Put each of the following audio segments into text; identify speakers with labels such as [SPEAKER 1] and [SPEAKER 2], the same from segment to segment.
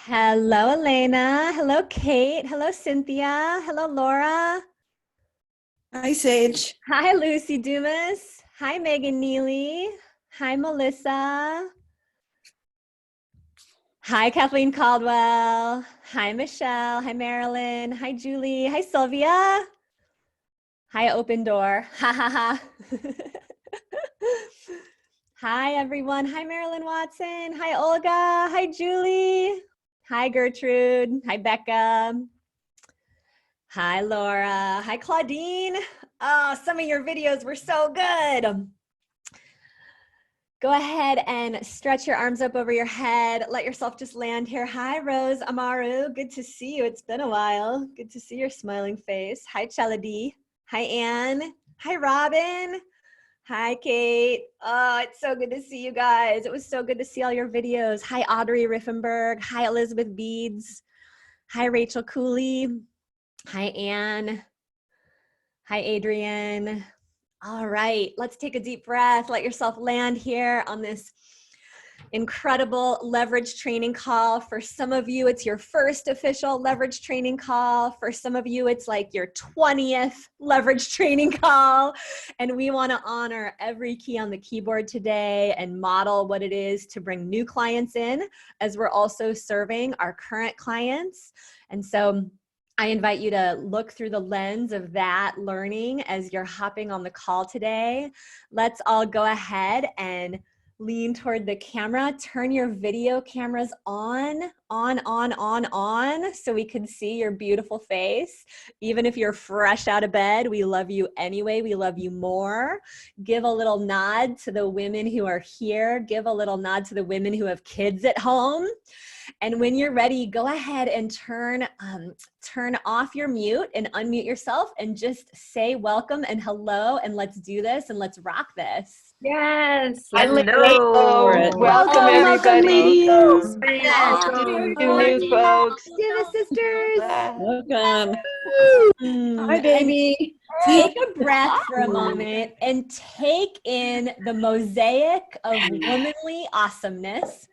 [SPEAKER 1] Hello, Elena. Hello, Kate. Hello, Cynthia. Hello, Laura.
[SPEAKER 2] Hi, Sage.
[SPEAKER 1] Hi, Lucy Dumas. Hi, Megan Neely. Hi, Melissa. Hi, Kathleen Caldwell. Hi, Michelle. Hi, Marilyn. Hi, Julie. Hi, Sylvia. Hi, Open Door. Ha ha ha. Hi, everyone. Hi, Marilyn Watson. Hi, Olga. Hi, Julie. Hi, Gertrude. Hi, Becca. Hi, Laura. Hi, Claudine. Oh, some of your videos were so good. Go ahead and stretch your arms up over your head. Let yourself just land here. Hi, Rose Amaru. Good to see you. It's been a while. Good to see your smiling face. Hi, Chaladi. Hi, Anne. Hi, Robin. Hi, Kate. Oh, it's so good to see you guys. It was so good to see all your videos. Hi, Audrey Riffenberg. Hi, Elizabeth Beads. Hi, Rachel Cooley. Hi, Anne. Hi, Adrienne. All right, let's take a deep breath. Let yourself land here on this incredible leverage training call. For some of you, it's your first official leverage training call. For some of you, it's like your 20th leverage training call. And we want to honor every key on the keyboard today and model what it is to bring new clients in, as we're also serving our current clients. And so I invite you to look through the lens of that learning as you're hopping on the call today. Let's all go ahead and lean toward the camera. Turn your video cameras on, so we can see your beautiful face. Even if you're fresh out of bed, we love you anyway. We love you more. Give a little nod to the women who are here. Give a little nod to the women who have kids at home. And when you're ready, go ahead and turn off your mute and unmute yourself and just say welcome and hello, and let's do this and let's rock this.
[SPEAKER 3] Yes.
[SPEAKER 4] Hello.
[SPEAKER 3] Welcome, everybody.
[SPEAKER 2] ladies.
[SPEAKER 3] Welcome, new folks.
[SPEAKER 1] Diva sisters.
[SPEAKER 2] Welcome. Hi,
[SPEAKER 1] And
[SPEAKER 2] baby.
[SPEAKER 1] take a breath for a moment and take in the mosaic of womanly awesomeness.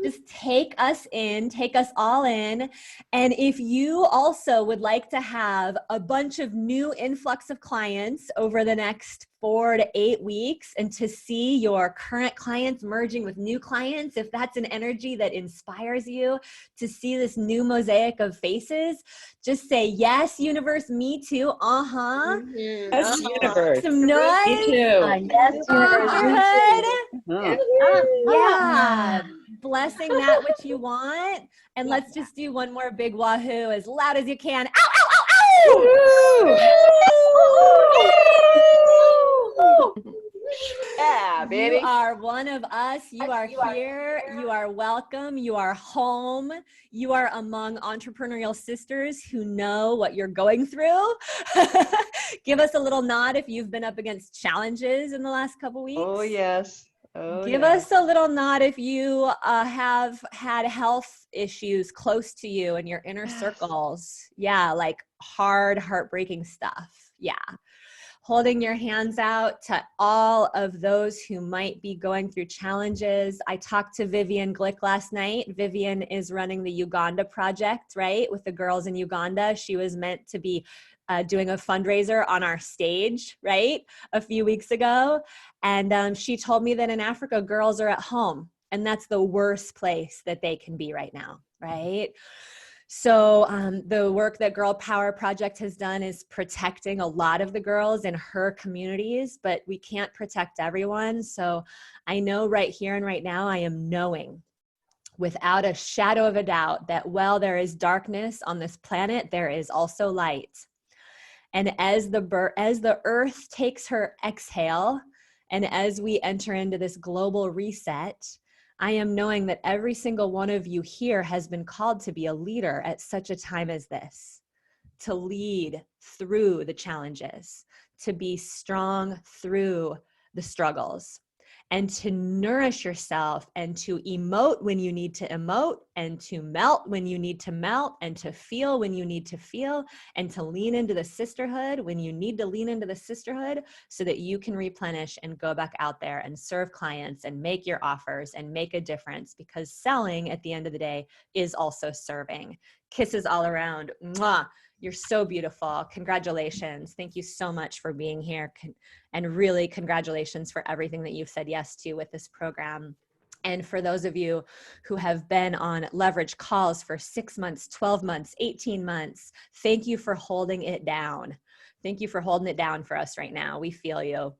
[SPEAKER 1] Just take us in, take us all in. And if you also would like to have a bunch of new influx of clients over the next 4 to 8 weeks, and to see your current clients merging with new clients, if that's an energy that inspires you to see this new mosaic of faces, just say, yes, universe, me too.
[SPEAKER 2] Yes, universe.
[SPEAKER 1] Some noise.
[SPEAKER 2] Me too.
[SPEAKER 3] Yes,
[SPEAKER 1] Good. Yeah. Blessing that which you want. And let's just do one more big wahoo as loud as you can. Ow, ow, ow, ow!
[SPEAKER 3] Yeah, baby.
[SPEAKER 1] You are one of us. You are here. You are welcome. You are home. You are among entrepreneurial sisters who know what you're going through. Give us a little nod if you've been up against challenges in the last couple weeks.
[SPEAKER 3] Oh, yes.
[SPEAKER 1] Give us a little nod if you have had health issues close to you in your inner circles. Yeah, like hard, heartbreaking stuff. Yeah. Holding your hands out to all of those who might be going through challenges. I talked to Vivian Glick last night. Vivian is running the Uganda project, right? With the girls in Uganda. She was meant to be doing a fundraiser on our stage, right? A few weeks ago. And she told me that in Africa, girls are at home, and that's the worst place that they can be right now, right? So the work that Girl Power Project has done is protecting a lot of the girls in her communities, but we can't protect everyone. So I know right here and right now, I am knowing without a shadow of a doubt that while there is darkness on this planet, there is also light. And as the earth takes her exhale, and as we enter into this global reset, I am knowing that every single one of you here has been called to be a leader at such a time as this, to lead through the challenges, to be strong through the struggles. and to nourish yourself and to emote when you need to emote and to melt when you need to melt and to feel when you need to feel and to lean into the sisterhood when you need to lean into the sisterhood so that you can replenish and go back out there and serve clients and make your offers and make a difference, because selling at the end of the day is also serving. Kisses all around. Mwah. You're so beautiful. Congratulations. Thank you so much for being here. And really congratulations for everything that you've said yes to with this program. And for those of you who have been on leverage calls for 6 months, 12 months, 18 months, thank you for holding it down. Thank you for holding it down for us right now. We feel you.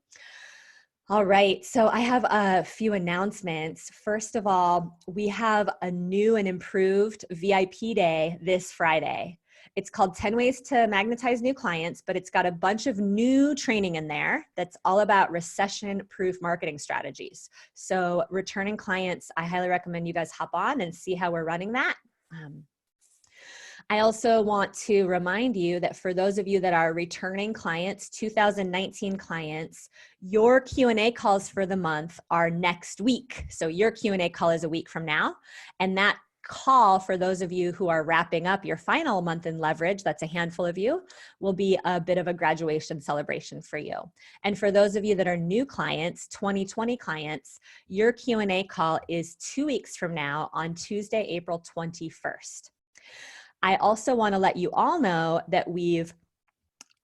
[SPEAKER 1] All right, so I have a few announcements. First of all, we have a new and improved VIP day this Friday. It's called 10 Ways to Magnetize New Clients, but it's got a bunch of new training in there that's all about recession-proof marketing strategies. So returning clients, I highly recommend you guys hop on and see how we're running that. I also want to remind you that for those of you that are returning clients, 2019 clients, your Q&A calls for the month are next week. So your Q&A call is a week from now. And that call for those of you who are wrapping up your final month in leverage, that's a handful of you, will be a bit of a graduation celebration for you. And for those of you that are new clients, 2020 clients, your Q&A call is 2 weeks from now on Tuesday, April 21st. I also want to let you all know that we've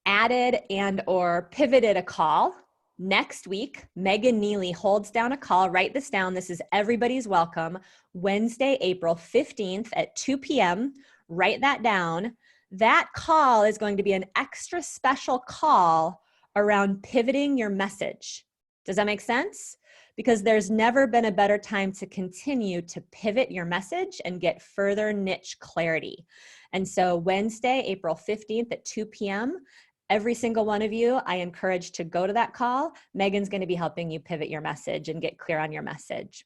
[SPEAKER 1] added and or pivoted a call. Next week, Megan Neely holds down a call. Write this down. This is everybody's welcome. Wednesday, April 15th at 2 p.m. Write that down. That call is going to be an extra special call around pivoting your message. Does that make sense? Because there's never been a better time to continue to pivot your message and get further niche clarity. And so Wednesday, April 15th at 2 p.m., every single one of you, I encourage to go to that call. Megan's going to be helping you pivot your message and get clear on your message.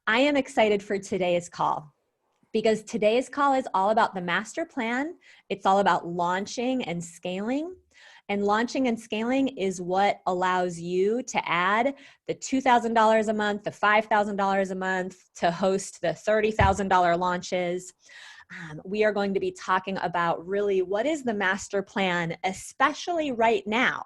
[SPEAKER 1] I am excited for today's call because today's call is all about the master plan. It's all about launching and scaling. And launching and scaling is what allows you to add the $2,000 a month, the $5,000 a month, to host the $30,000 launches. We are going to be talking about really what is the master plan, especially right now,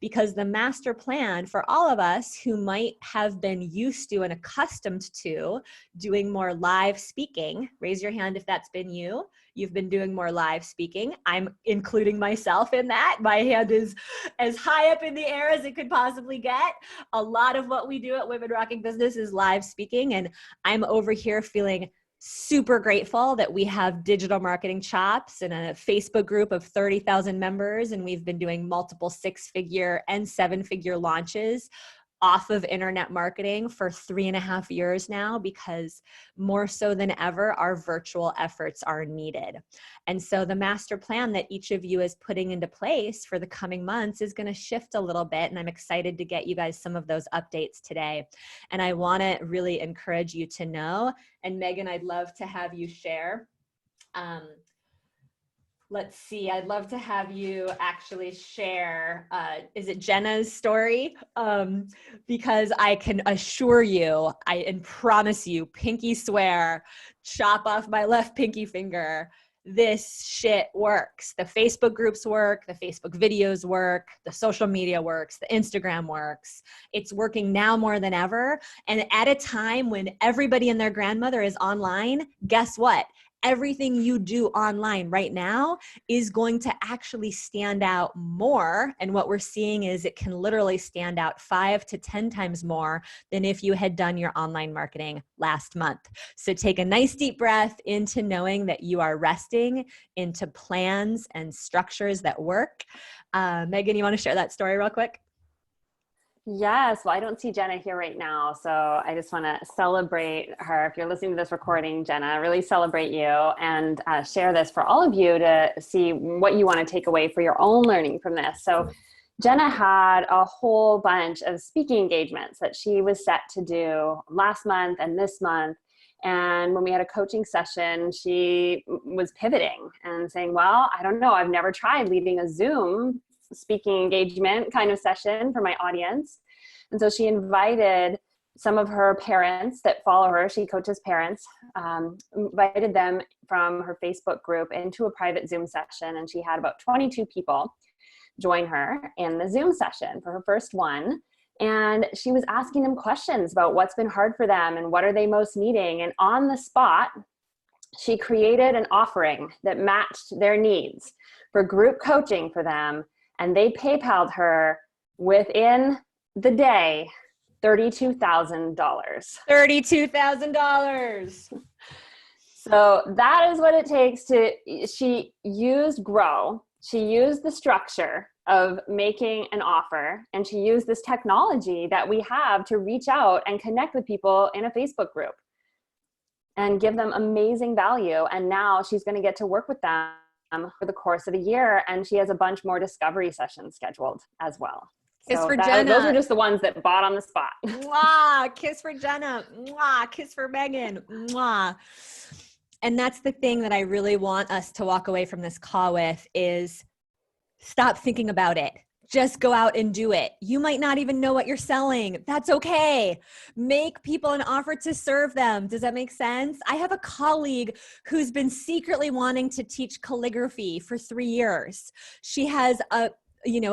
[SPEAKER 1] because the master plan for all of us who might have been used to and accustomed to doing more live speaking, raise your hand if that's been you. You've been doing more live speaking. I'm including myself in that. My hand is as high up in the air as it could possibly get. A lot of what we do at Women Rocking Business is live speaking, and I'm over here feeling super grateful that we have Digital Marketing Chops and a Facebook group of 30,000 members, and we've been doing multiple 6-figure and 7-figure launches off of internet marketing for 3.5 years now, because more so than ever, our virtual efforts are needed. And so the master plan that each of you is putting into place for the coming months is going to shift a little bit. And I'm excited to get you guys some of those updates today. And I want to really encourage you to know, and Megan, I'd love to have you share. Let's see, I'd love to have you actually share, is it Jenna's story? Because I can assure you, and promise you, pinky swear, chop off my left pinky finger, this shit works. The Facebook groups work, the Facebook videos work, the social media works, the Instagram works. It's working now more than ever. And at a time when everybody and their grandmother is online, guess what? Everything you do online right now is going to actually stand out more. And what we're seeing is it can literally stand out 5 to 10 times more than if you had done your online marketing last month. So take a nice deep breath into knowing that you are resting into plans and structures that work. Megan, you want to share that story real quick?
[SPEAKER 4] Yes. Well, I don't see Jenna here right now, so I just want to celebrate her. If you're listening to this recording, Jenna, really celebrate you and share this for all of you to see what you want to take away for your own learning from this. So Jenna had a whole bunch of speaking engagements that she was set to do last month and this month. And when we had a coaching session, she was pivoting and saying, well, I don't know, I've never tried leading a Zoom speaking engagement kind of session for my audience. And so she invited some of her parents that follow her, she coaches parents, invited them from her Facebook group into a private Zoom session. And she had about 22 people join her in the Zoom session for her first one. And she was asking them questions about what's been hard for them and what are they most needing. And on the spot, she created an offering that matched their needs for group coaching for them. And they PayPal'd her within the day, $32,000.
[SPEAKER 1] $32,000.
[SPEAKER 4] So that is what it takes she used Grow. She used the structure of making an offer, and she used this technology that we have to reach out and connect with people in a Facebook group and give them amazing value. And now she's going to get to work with them for the course of a year. And she has a bunch more discovery sessions scheduled as well.
[SPEAKER 1] Kiss for Jenna.
[SPEAKER 4] Those are just the ones that bought on the spot.
[SPEAKER 1] Mwah, kiss for Jenna. Mwah, kiss for Megan. Mwah. And that's the thing that I really want us to walk away from this call with is stop thinking about it. Just go out and do it. You might not even know what you're selling. That's okay. Make people an offer to serve them. Does that make sense? I have a colleague who's been secretly wanting to teach calligraphy for 3 years. She has a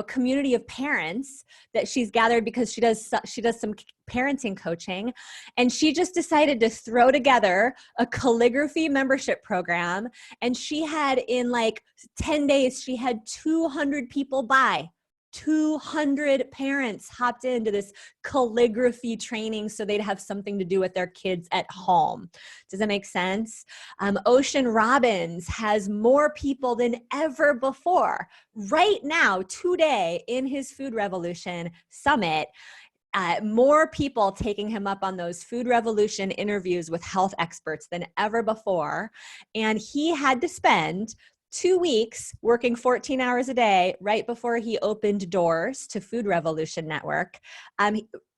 [SPEAKER 1] community of parents that she's gathered because she does some parenting coaching. And she just decided to throw together a calligraphy membership program. And she had in like 10 days, she had 200 people buy. 200 parents hopped into this calligraphy training so they'd have something to do with their kids at home. Does that make sense? Ocean Robbins has more people than ever before. Right now, today, in his Food Revolution Summit, more people taking him up on those Food Revolution interviews with health experts than ever before. And he had to spend 2 weeks working 14 hours a day right before he opened doors to Food Revolution Network.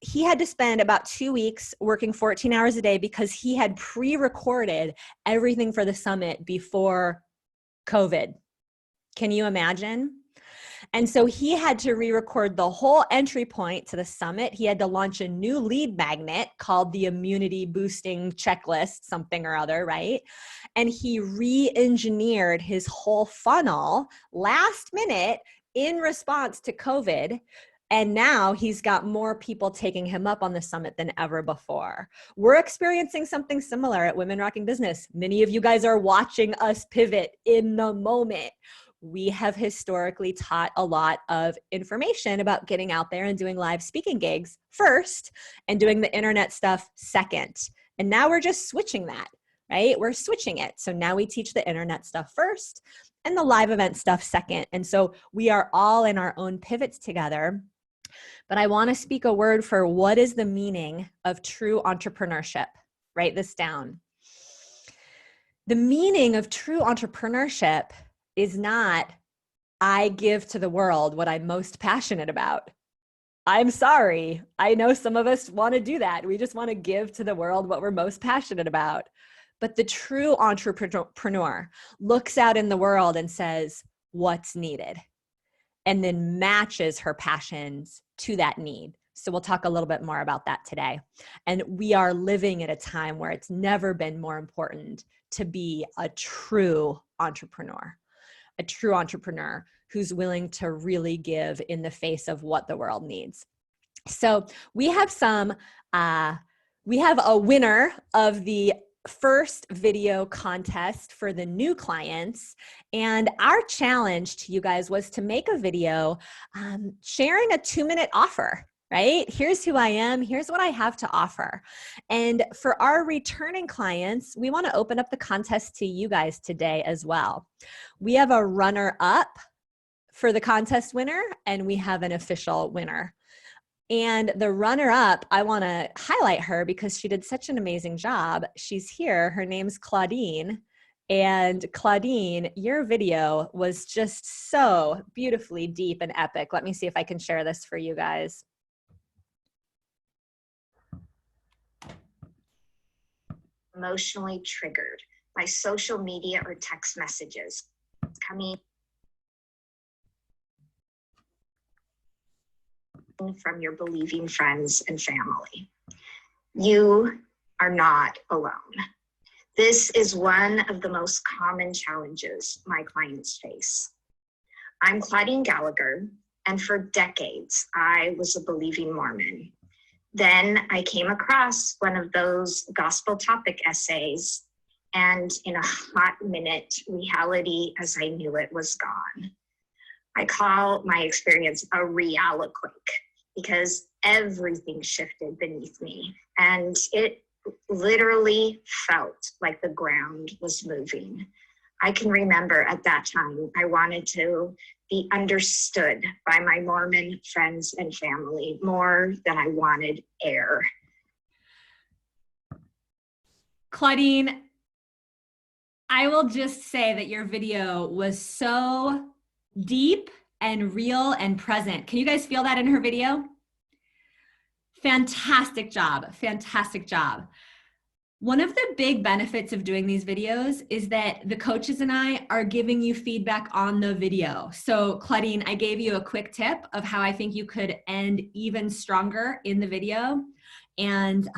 [SPEAKER 1] He had to spend about 2 weeks working 14 hours a day because he had pre-recorded everything for the summit before COVID. Can you imagine? And so he had to re-record the whole entry point to the summit. He had to launch a new lead magnet called the Immunity Boosting Checklist, something or other, right? And he re-engineered his whole funnel last minute in response to COVID. And now he's got more people taking him up on the summit than ever before. We're experiencing something similar at Women Rocking Business. Many of you guys are watching us pivot in the moment. We have historically taught a lot of information about getting out there and doing live speaking gigs first and doing the internet stuff second. And now we're just switching that, right? We're switching it. So now we teach the internet stuff first and the live event stuff second. And so we are all in our own pivots together. But I want to speak a word for what is the meaning of true entrepreneurship. Write this down. The meaning of true entrepreneurship is not, I give to the world what I'm most passionate about. I'm sorry. I know some of us want to do that. We just want to give to the world what we're most passionate about. But the true entrepreneur looks out in the world and says, what's needed? And then matches her passions to that need. So we'll talk a little bit more about that today. And we are living at a time where it's never been more important to be a true entrepreneur who's willing to really give in the face of what the world needs. So we have a winner of the first video contest for the new clients. And our challenge to you guys was to make a video sharing a 2-minute offer. Right? Here's who I am. Here's what I have to offer. And for our returning clients, we want to open up the contest to you guys today as well. We have a runner-up for the contest winner, and we have an official winner. And the runner-up, I want to highlight her because she did such an amazing job. She's here. Her name's Claudine. And Claudine, your video was just so beautifully deep and epic. Let me see if I can share this for you guys.
[SPEAKER 5] Emotionally triggered by social media or text messages coming from your believing friends and family. You are not alone. This is one of the most common challenges my clients face. I'm Claudine Gallagher, and for decades, I was a believing Mormon. Then I came across one of those gospel topic essays, and in a hot minute, reality as I knew it was gone. I call my experience a realiquake because everything shifted beneath me, and it literally felt like the ground was moving. I can remember at that time, I wanted to be understood by my Mormon friends and family more than I wanted air.
[SPEAKER 1] Claudine, I will just say that your video was so deep and real and present. Can you guys feel that in her video? Fantastic job. Fantastic job. One of the big benefits of doing these videos is that the coaches and I are giving you feedback on the video. So Claudine, I gave you a quick tip of how I think you could end even stronger in the video. And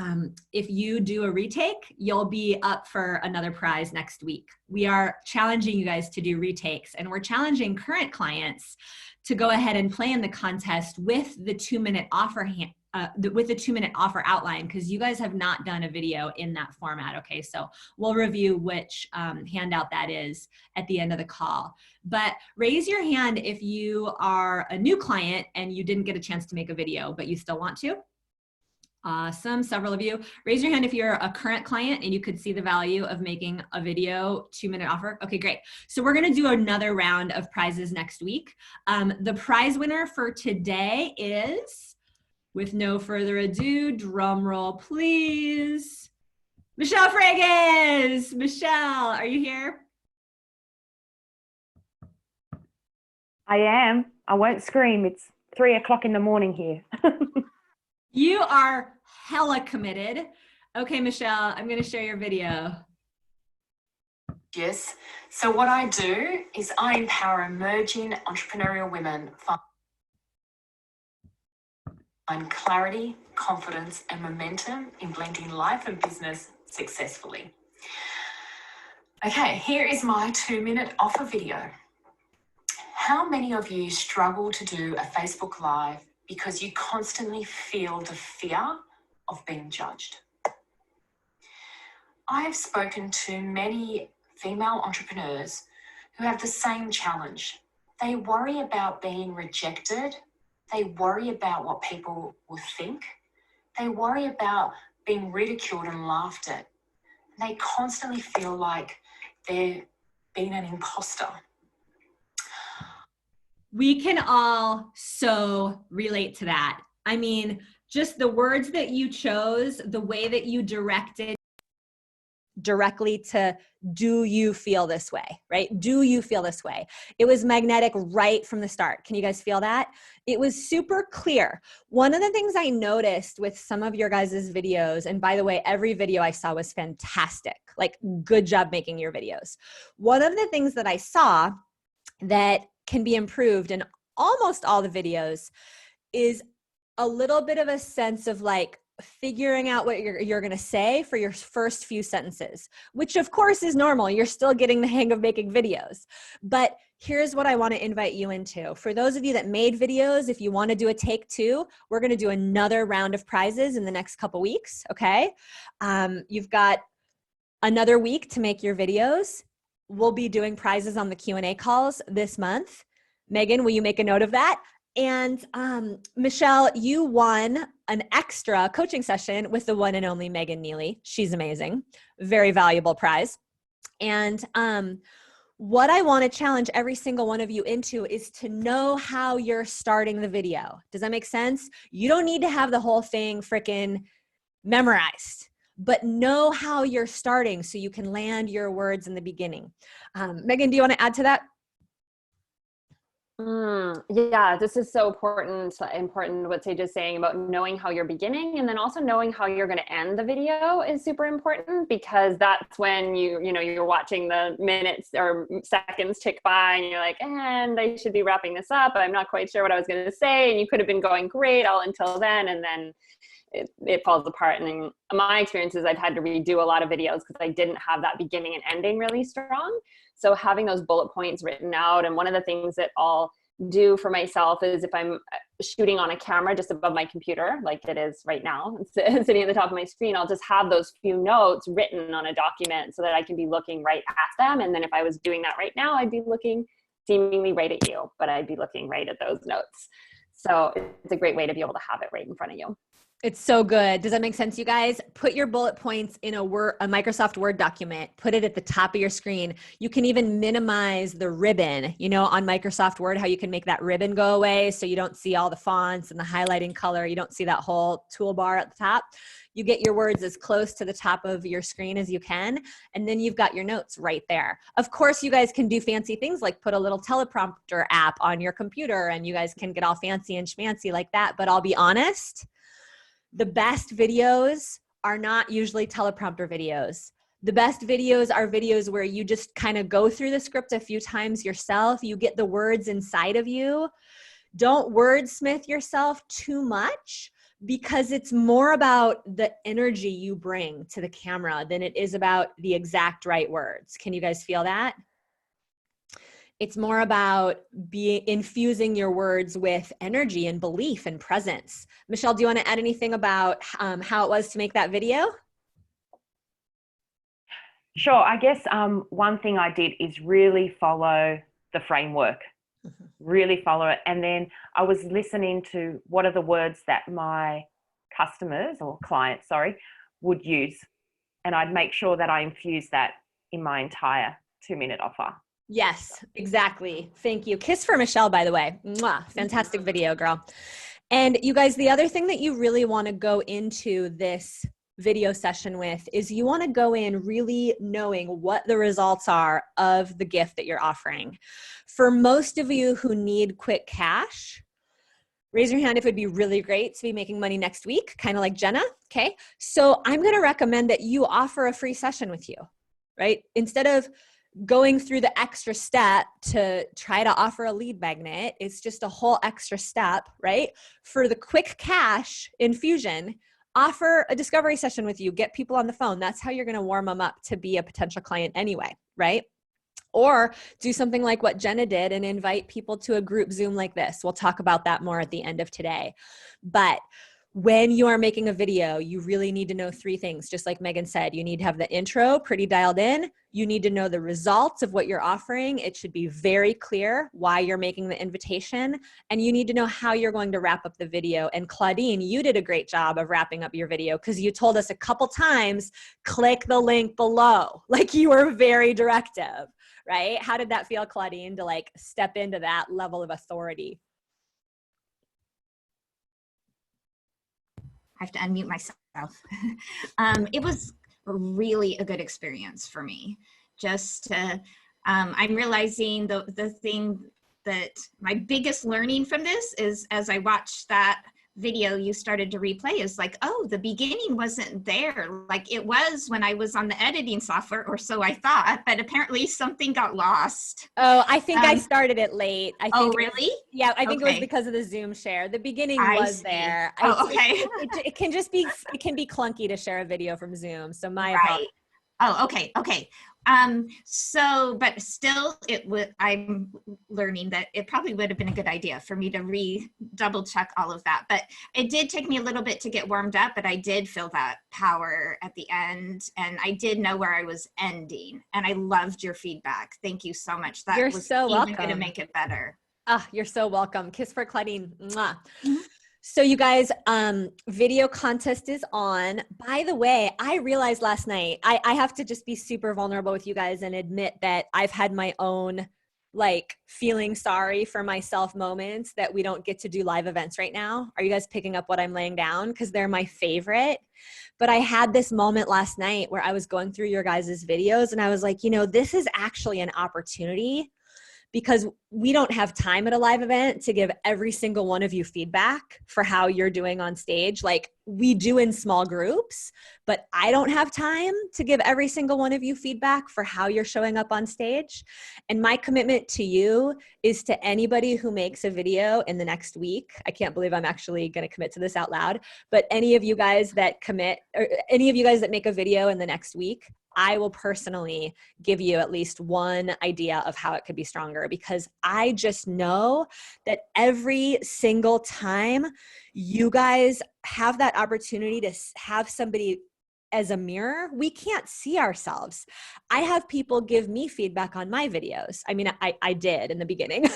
[SPEAKER 1] if you do a retake, you'll be up for another prize next week. We are challenging you guys to do retakes, and we're challenging current clients to go ahead and play in the contest with the 2-minute offer with the 2-minute offer outline, because you guys have not done a video in that format. Okay, so we'll review which handout that is at the end of the call. But raise your hand if you are a new client and you didn't get a chance to make a video, but you still want to. Awesome, several of you. Raise your hand if you're a current client and you could see the value of making a video 2-minute offer. Okay, great. So we're gonna do another round of prizes next week. The prize winner for today is, with no further ado, drum roll please, Michelle Fragas. Michelle, are you here?
[SPEAKER 6] I am. I won't scream. It's 3 o'clock in the morning here.
[SPEAKER 1] You are hella committed. Okay, Michelle, I'm gonna share your video.
[SPEAKER 7] Yes. So what I do is I empower emerging entrepreneurial women find clarity, confidence, and momentum in blending life and business successfully. Okay, here is my 2-minute offer video. How many of you struggle to do a Facebook Live because you constantly feel the fear of being judged? I have spoken to many female entrepreneurs who have the same challenge. They worry about being rejected. They worry about what people will think. They worry about being ridiculed and laughed at. They constantly feel like they're being an imposter.
[SPEAKER 1] We can all so relate to that. I mean, just the words that you chose, the way that you directed directly to, do you feel this way, right? Do you feel this way? It was magnetic right from the start. Can you guys feel that? It was super clear. One of the things I noticed with some of your guys' videos, and by the way, every video I saw was fantastic. Like, good job making your videos. One of the things that I saw that can be improved in almost all the videos is a little bit of a sense of like figuring out what you're going to say for your first few sentences, which of course is normal. You're still getting the hang of making videos. But here's what I want to invite you into. For those of you that made videos, if you want to do a take 2, we're going to do another round of prizes in the next couple weeks. Okay. You've got another week to make your videos. We'll be doing prizes on the Q&A calls this month. Megan, will you make a note of that? And Michelle, you won an extra coaching session with the one and only Megan Neely. She's amazing. Very valuable prize. And what I want to challenge every single one of you into is to know how you're starting the video. Does that make sense? You don't need to have the whole thing freaking memorized, but know how you're starting so you can land your words in the beginning. Megan, do you want to add to that?
[SPEAKER 4] Yeah, this is so important what Sage is saying about knowing how you're beginning, and then also knowing how you're going to end the video is super important, because that's when you're watching the minutes or seconds tick by and you're like, and I should be wrapping this up. I'm not quite sure what I was going to say. And you could have been going great all until then. And then it falls apart. And in my experiences, I've had to redo a lot of videos because I didn't have that beginning and ending really strong. So having those bullet points written out, and one of the things that I'll do for myself is if I'm shooting on a camera just above my computer, like it is right now, sitting at the top of my screen, I'll just have those few notes written on a document so that I can be looking right at them. And then if I was doing that right now, I'd be looking seemingly right at you, but I'd be looking right at those notes. So it's a great way to be able to have it right in front of you.
[SPEAKER 1] It's so good. Does that make sense, you guys? Put your bullet points in a Microsoft Word document. Put it at the top of your screen. You can even minimize the ribbon, you know, on Microsoft Word, how you can make that ribbon go away so you don't see all the fonts and the highlighting color. You don't see that whole toolbar at the top. You get your words as close to the top of your screen as you can, and then you've got your notes right there. Of course, you guys can do fancy things like put a little teleprompter app on your computer, and you guys can get all fancy and schmancy like that. But I'll be honest, the best videos are not usually teleprompter videos. The best videos are videos where you just kind of go through the script a few times yourself. You get the words inside of you. Don't wordsmith yourself too much, because it's more about the energy you bring to the camera than it is about the exact right words. Can you guys feel that? It's more about infusing your words with energy and belief and presence. Michelle, do you want to add anything about how it was to make that video?
[SPEAKER 6] Sure. I guess one thing I did is really follow the framework, really follow it. And then I was listening to what are the words that my customers or clients, would use. And I'd make sure that I infuse that in my entire 2-minute offer.
[SPEAKER 1] Yes, exactly. Thank you. Kiss for Michelle, by the way. Mwah. Fantastic video, girl. And you guys, the other thing that you really want to go into this video session with is you want to go in really knowing what the results are of the gift that you're offering. For most of you who need quick cash, raise your hand if it would be really great to be making money next week, kind of like Jenna. Okay. So I'm going to recommend that you offer a free session with you, right? Instead of going through the extra step to try to offer a lead magnet, it's just a whole extra step, right? For the quick cash infusion, offer a discovery session with you, get people on the phone. That's how you're going to warm them up to be a potential client anyway, right? Or do something like what Jenna did and invite people to a group Zoom like this. We'll talk about that more at the end of today. But when you are making a video, you really need to know 3 things. Just like Megan said, you need to have the intro pretty dialed in. You need to know the results of what you're offering. It should be very clear why you're making the invitation. And you need to know how you're going to wrap up the video. And Claudine, you did a great job of wrapping up your video because you told us a couple times, click the link below. Like you were very directive, right? How did that feel, Claudine, to like step into that level of authority?
[SPEAKER 5] I have to unmute myself. It was really a good experience for me. Just, I'm realizing the thing that my biggest learning from this is as I watched that video you started to replay is like, oh, the beginning wasn't there. Like it was when I was on the editing software, or so I thought, but apparently something got lost.
[SPEAKER 1] Oh, I think I started it late. I think
[SPEAKER 5] oh, really?
[SPEAKER 1] Yeah, I think it was
[SPEAKER 5] Okay.
[SPEAKER 1] because of the Zoom share. The beginning
[SPEAKER 5] I
[SPEAKER 1] was
[SPEAKER 5] see.
[SPEAKER 1] there.
[SPEAKER 5] Oh, okay.
[SPEAKER 1] It can just be, it can be clunky to share a video from Zoom. So my
[SPEAKER 5] Right.
[SPEAKER 1] apologies.
[SPEAKER 5] Oh, okay. Okay. So, but still I'm learning that it probably would have been a good idea for me to double check all of that, but it did take me a little bit to get warmed up, but I did feel that power at the end and I did know where I was ending and I loved your feedback. Thank you so much. That
[SPEAKER 1] You're
[SPEAKER 5] was
[SPEAKER 1] so
[SPEAKER 5] even
[SPEAKER 1] welcome.
[SPEAKER 5] going to make it better.
[SPEAKER 1] Ah, you're so welcome. Kiss for Claudine. Mwah. So you guys, video contest is on. By the way, I realized last night, I have to just be super vulnerable with you guys and admit that I've had my own like feeling sorry for myself moments that we don't get to do live events right now. Are you guys picking up what I'm laying down? Because they're my favorite. But I had this moment last night where I was going through your guys' videos and I was like, you know, this is actually an opportunity because we don't have time at a live event to give every single one of you feedback for how you're doing on stage. Like we do in small groups, but I don't have time to give every single one of you feedback for how you're showing up on stage. And my commitment to you is to anybody who makes a video in the next week. I can't believe I'm actually going to commit to this out loud, but any of you guys that commit, or any of you guys that make a video in the next week, I will personally give you at least one idea of how it could be stronger, because I just know that every single time you guys have that opportunity to have somebody as a mirror, we can't see ourselves. I have people give me feedback on my videos. I mean, I did in the beginning.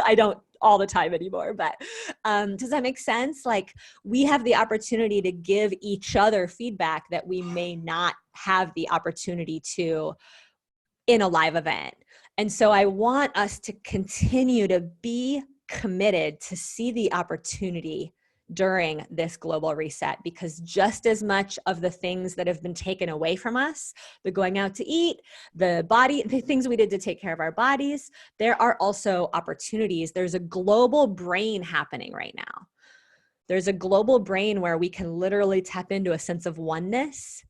[SPEAKER 1] I don't all the time anymore, but does that make sense? Like we have the opportunity to give each other feedback that we may not have the opportunity to in a live event. And so I want us to continue to be committed to see the opportunity during this global reset, because just as much of the things that have been taken away from us, the going out to eat, the things we did to take care of our bodies, there are also opportunities. There's a global brain happening right now. There's a global brain where we can literally tap into a sense of oneness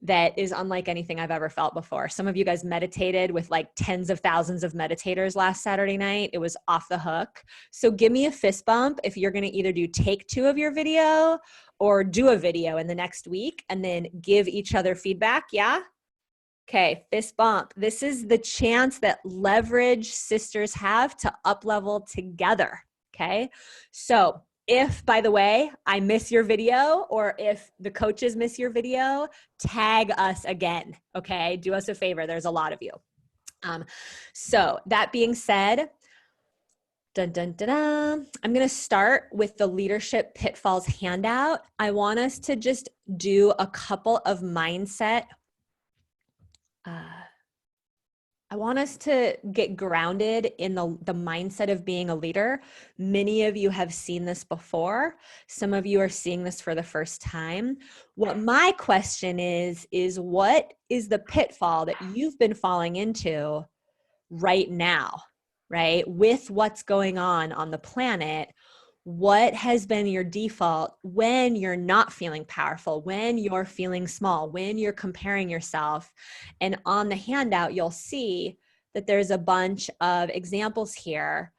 [SPEAKER 1] that is unlike anything I've ever felt before. Some of you guys meditated with like tens of thousands of meditators last Saturday night. It was off the hook. So give me a fist bump if you're going to either do take 2 of your video or do a video in the next week and then give each other feedback. Yeah? Okay, fist bump. This is the chance that Leverage sisters have to up level together. Okay? So if, by the way, I miss your video, or if the coaches miss your video, tag us again, okay? Do us a favor. There's a lot of you. So that being said, I'm going to start with the Leadership Pitfalls handout. I want us to just do a couple of mindset. I want us to get grounded in the mindset of being a leader. Many of you have seen this before. Some of you are seeing this for the first time. What my question is what is the pitfall that you've been falling into right now, right? With what's going on the planet, what has been your default when you're not feeling powerful, when you're feeling small, when you're comparing yourself? And on the handout, you'll see that there's a bunch of examples here.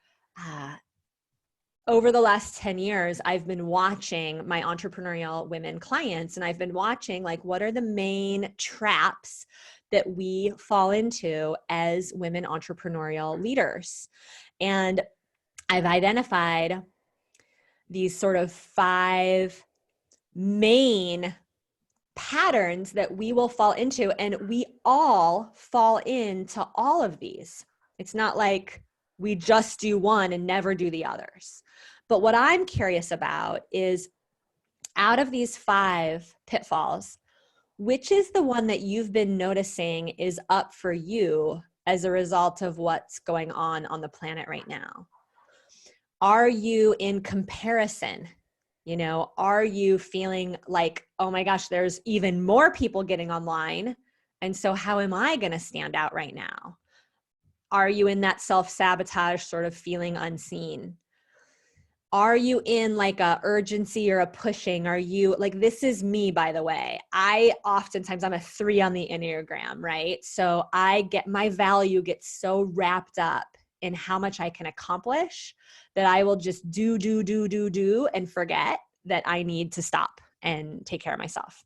[SPEAKER 1] Over the last 10 years, I've been watching my entrepreneurial women clients, and I've been watching like, what are the main traps that we fall into as women entrepreneurial leaders? And I've identified these sort of 5 main patterns that we will fall into, and we all fall into all of these. It's not like we just do one and never do the others. But what I'm curious about is, out of these 5 pitfalls, which is the one that you've been noticing is up for you as a result of what's going on the planet right now? Are you in comparison? You know, are you feeling like, oh my gosh, there's even more people getting online, and so how am I going to stand out right now? Are you in that self-sabotage sort of feeling unseen? Are you in like a urgency or a pushing? Are you like, this is me, by the way. I'm a 3 on the Enneagram, right? So my value gets so wrapped up in how much I can accomplish that I will just do and forget that I need to stop and take care of myself.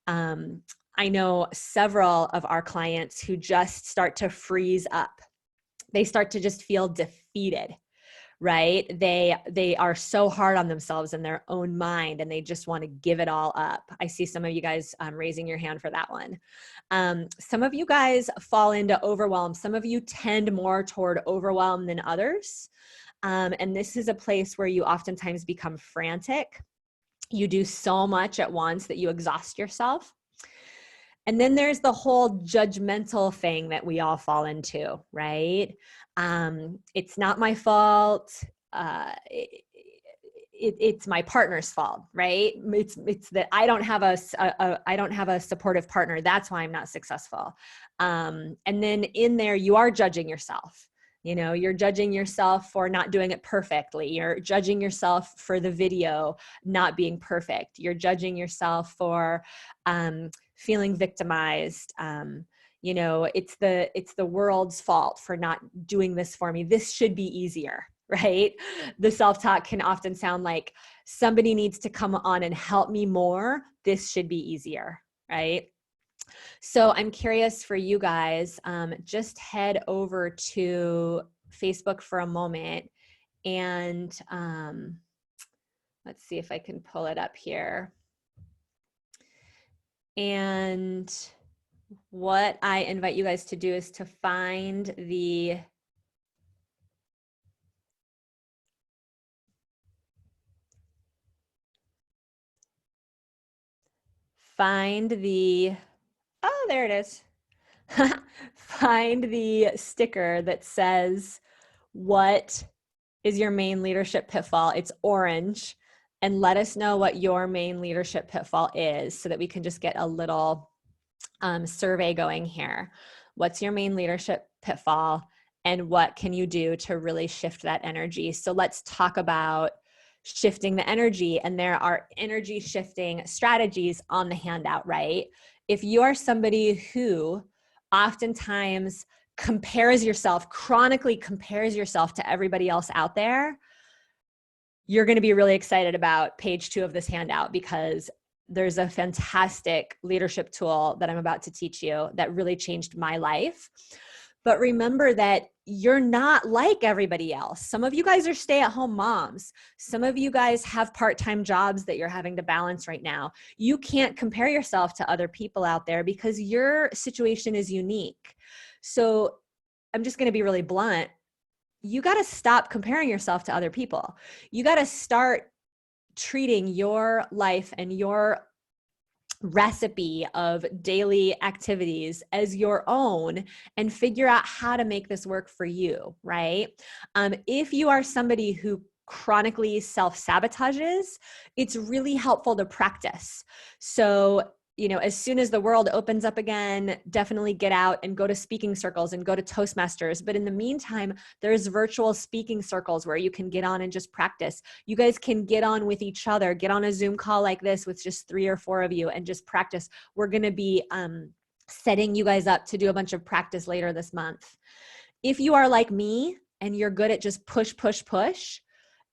[SPEAKER 1] I know several of our clients who just start to freeze up. They start to just feel defeated, right? They are so hard on themselves in their own mind, and they just want to give it all up. I see some of you guys raising your hand for that one. Some of you guys fall into overwhelm. Some of you tend more toward overwhelm than others. And this is a place where you oftentimes become frantic. You do so much at once that you exhaust yourself. And then there's the whole judgmental thing that we all fall into, right? It's not my fault. It's my partner's fault, right? It's that I don't have a supportive partner. That's why I'm not successful. And then in there, you are judging yourself. You're judging yourself for not doing it perfectly. You're judging yourself for the video not being perfect. You're judging yourself for feeling victimized. It's the world's fault for not doing this for me. This should be easier, right? The self-talk can often sound like somebody needs to come on and help me more. This should be easier, right? So I'm curious for you guys, just head over to Facebook for a moment and let's see if I can pull it up here. And what I invite you guys to do is to find the oh, there it is. Find the sticker that says, what is your main leadership pitfall? It's orange. And let us know what your main leadership pitfall is so that we can just get a little survey going here. What's your main leadership pitfall? And what can you do to really shift that energy? So let's talk about shifting the energy. And there are energy shifting strategies on the handout, right? If you are somebody who oftentimes chronically compares yourself to everybody else out there, you're going to be really excited about page 2 of this handout, because there's a fantastic leadership tool that I'm about to teach you that really changed my life. But remember that you're not like everybody else. Some of you guys are stay-at-home moms. Some of you guys have part-time jobs that you're having to balance right now. You can't compare yourself to other people out there because your situation is unique. So I'm just going to be really blunt. You got to stop comparing yourself to other people. You got to start treating your life and your recipe of daily activities as your own and figure out how to make this work for you, right? If you are somebody who chronically self-sabotages, it's really helpful to practice. So, as soon as the world opens up again, definitely get out and go to speaking circles and go to Toastmasters. But in the meantime, there's virtual speaking circles where you can get on and just practice. You guys can get on with each other, get on a Zoom call like this with just 3 or 4 of you and just practice. We're going to be setting you guys up to do a bunch of practice later this month. If you are like me and you're good at just push,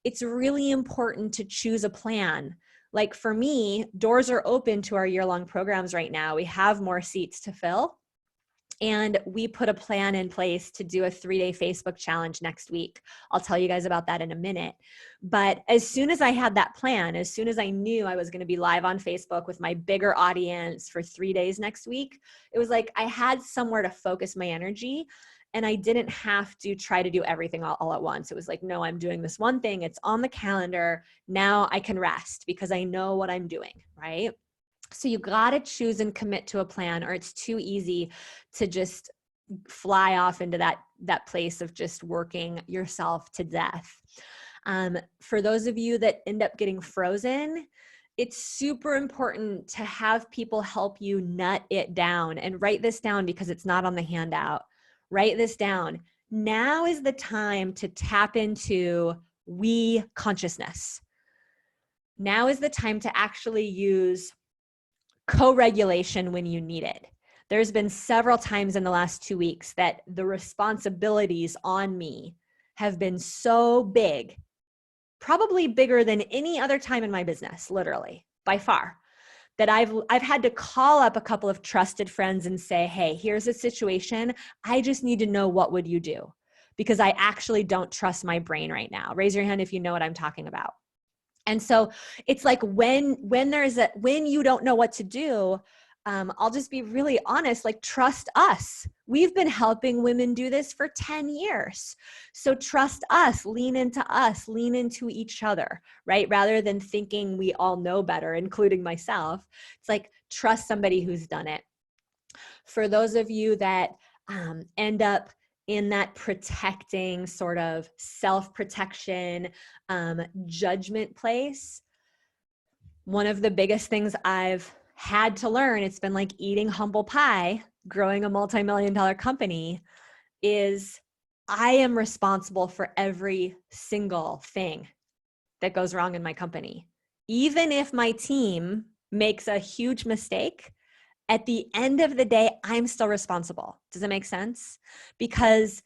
[SPEAKER 1] it's really important to choose a plan. Like for me, doors are open to our year-long programs right now. We have more seats to fill. And we put a plan in place to do a 3-day Facebook challenge next week. I'll tell you guys about that in a minute. But as soon as I had that plan, as soon as I knew I was going to be live on Facebook with my bigger audience for 3 days next week, it was like I had somewhere to focus my energy. And I didn't have to try to do everything all at once. It was like, no, I'm doing this one thing. It's on the calendar. Now I can rest because I know what I'm doing, right? So you got to choose and commit to a plan, or it's too easy to just fly off into that place of just working yourself to death. For those of you that end up getting frozen, it's super important to have people help you nut it down. And write this down because it's not on the handout. Write this down. Now is the time to tap into we consciousness. Now is the time to actually use co-regulation when you need it. There's been several times in the last 2 weeks that the responsibilities on me have been so big, probably bigger than any other time in my business, literally, by far, that I've had to call up a couple of trusted friends and say, hey, here's a situation. I just need to know, what would you do? Because I actually don't trust my brain right now. Raise your hand if you know what I'm talking about. And so it's like when you don't know what to do, I'll just be really honest, like, trust us. We've been helping women do this for 10 years. So trust us, lean into each other, right? Rather than thinking we all know better, including myself. It's like, trust somebody who's done it. For those of you that end up in that protecting sort of self-protection, judgment place, one of the biggest things I've had to learn, it's been like eating humble pie, growing a multi-million-dollar company, is I am responsible for every single thing that goes wrong in my company. Even if my team makes a huge mistake, at the end of the day, I'm still responsible. Does that make sense? Because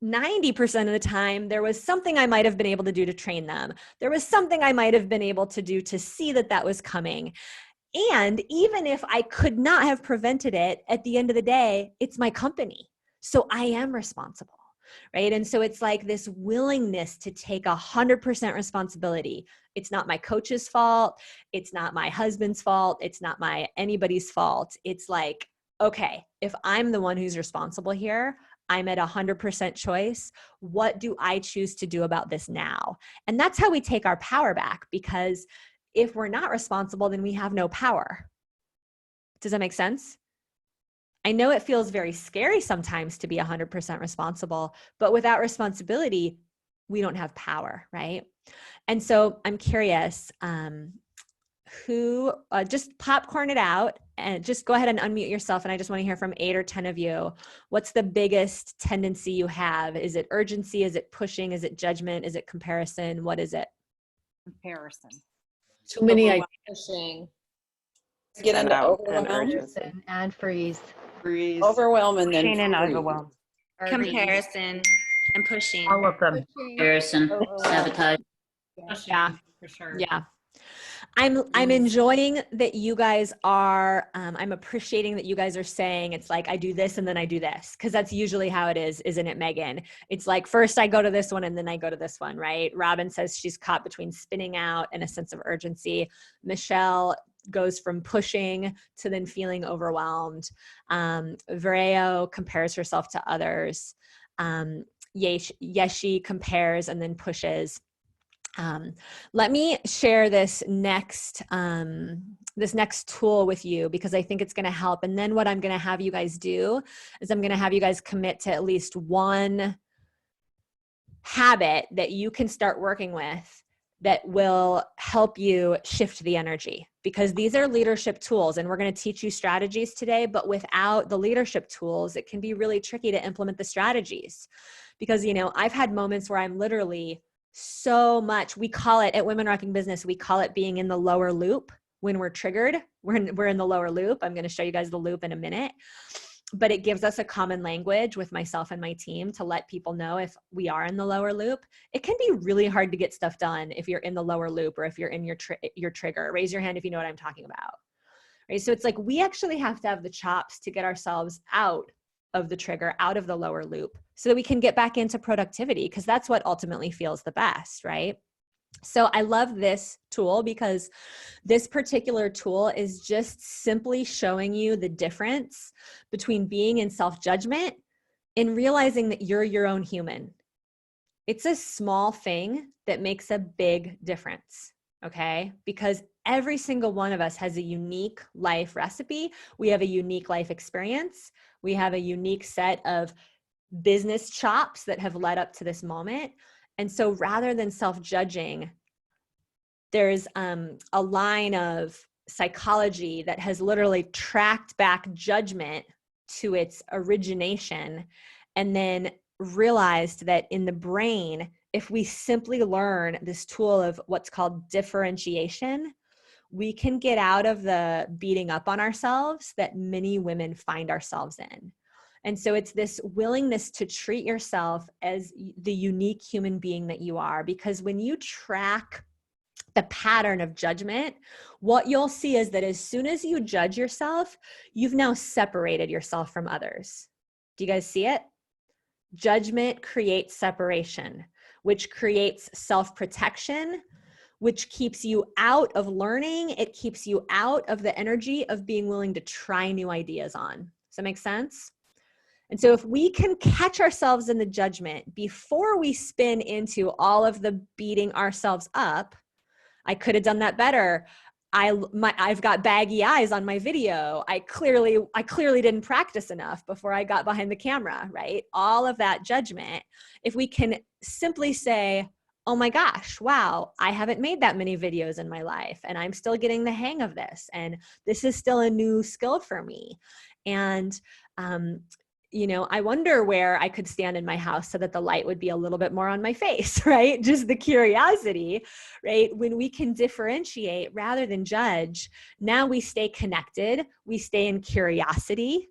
[SPEAKER 1] 90% of the time, there was something I might have been able to do to train them. There was something I might have been able to do to see that that was coming. And even if I could not have prevented it, at the end of the day, it's my company. So I am responsible, right? And so it's like this willingness to take 100% responsibility. It's not my coach's fault. It's not my husband's fault. It's not anybody's fault. It's like, okay, if I'm the one who's responsible here, I'm at 100% choice. What do I choose to do about this now? And that's how we take our power back, because if we're not responsible, then we have no power. Does that make sense? I know it feels very scary sometimes to be 100% responsible, but without responsibility, we don't have power, right? And so I'm curious, who just popcorn it out and just go ahead and unmute yourself. And I just want to hear from 8 or 10 of you. What's the biggest tendency you have? Is it urgency? Is it pushing? Is it judgment? Is it comparison? What is it?
[SPEAKER 2] Comparison.
[SPEAKER 8] Too many
[SPEAKER 2] Overwhelm.
[SPEAKER 8] ideas.
[SPEAKER 2] Get into
[SPEAKER 3] And
[SPEAKER 2] overwhelm.
[SPEAKER 3] urgency.
[SPEAKER 9] And freeze.
[SPEAKER 3] Freeze.
[SPEAKER 2] Overwhelm and then
[SPEAKER 6] Pushing and
[SPEAKER 2] freeze.
[SPEAKER 6] overwhelm.
[SPEAKER 10] Comparison and pushing.
[SPEAKER 9] All of them.
[SPEAKER 8] Comparison, sabotage.
[SPEAKER 1] Yeah.
[SPEAKER 8] For sure.
[SPEAKER 1] Yeah. I'm enjoying that you guys are, I'm appreciating that you guys are saying it's like, I do this and then I do this. Cause that's usually how it is, isn't it, Megan? It's like, first I go to this one and then I go to this one, right? Robin says she's caught between spinning out and a sense of urgency. Michelle goes from pushing to then feeling overwhelmed. Vareo compares herself to others. Yeshi compares and then pushes. Let me share this next tool with you, because I think it's going to help. And then what I'm going to have you guys do is I'm going to have you guys commit to at least one habit that you can start working with that will help you shift the energy, because these are leadership tools and we're going to teach you strategies today, but without the leadership tools, it can be really tricky to implement the strategies. Because, you know, I've had moments where I'm literally so much, we call it at Women Rocking Business, we call it being in the lower loop. When we're triggered, we're in the lower loop. I'm going to show you guys the loop in a minute, but it gives us a common language with myself and my team to let people know if we are in the lower loop. It can be really hard to get stuff done if you're in the lower loop or if you're in your trigger. Raise your hand if you know what I'm talking about. Right? So it's like, we actually have to have the chops to get ourselves out of the trigger, out of the lower loop, so that we can get back into productivity, because that's what ultimately feels the best, right? So I love this tool, because this particular tool is just simply showing you the difference between being in self-judgment and realizing that you're your own human. It's a small thing that makes a big difference, okay? Because every single one of us has a unique life recipe. We have a unique life experience. We have a unique set of business chops that have led up to this moment. And so rather than self-judging, there's a line of psychology that has literally tracked back judgment to its origination, and then realized that in the brain, if we simply learn this tool of what's called differentiation, we can get out of the beating up on ourselves that many women find ourselves in. And so it's this willingness to treat yourself as the unique human being that you are, because when you track the pattern of judgment, what you'll see is that as soon as you judge yourself, you've now separated yourself from others. Do you guys see it? Judgment creates separation, which creates self-protection, which keeps you out of learning. It keeps you out of the energy of being willing to try new ideas on. Does that make sense? And so if we can catch ourselves in the judgment before we spin into all of the beating ourselves up, I could have done that better. I've got baggy eyes on my video. I clearly didn't practice enough before I got behind the camera, right? All of that judgment. If we can simply say, oh my gosh, wow, I haven't made that many videos in my life and I'm still getting the hang of this. And this is still a new skill for me. And I wonder where I could stand in my house so that the light would be a little bit more on my face, right? Just the curiosity, right? When we can differentiate rather than judge, now we stay connected, we stay in curiosity.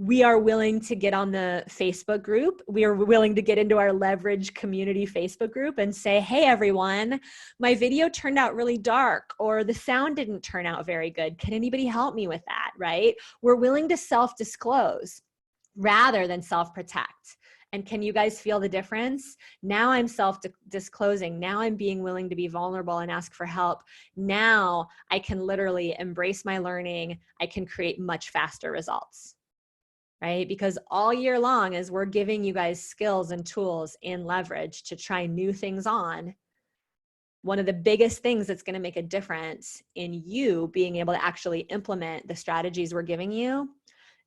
[SPEAKER 1] We are willing to get on the Facebook group. We are willing to get into our Leverage Community Facebook group and say, hey, everyone, my video turned out really dark, or the sound didn't turn out very good. Can anybody help me with that, right? We're willing to self-disclose rather than self-protect. And can you guys feel the difference? Now I'm self-disclosing. Now I'm being willing to be vulnerable and ask for help. Now I can literally embrace my learning. I can create much faster results. Right? Because all year long, as we're giving you guys skills and tools and leverage to try new things on, one of the biggest things that's going to make a difference in you being able to actually implement the strategies we're giving you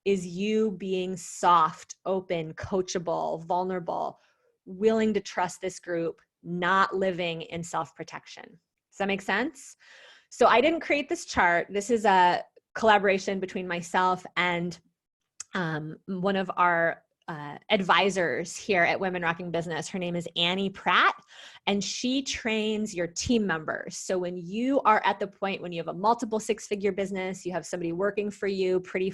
[SPEAKER 1] is you being soft, open, coachable, vulnerable, willing to trust this group, not living in self-protection. Does that make sense? So I didn't create this chart. This is a collaboration between myself and one of our advisors here at Women Rocking Business. Her name is Annie Pratt, and she trains your team members. So when you are at the point when you have a multiple six-figure business, you have somebody working for you pretty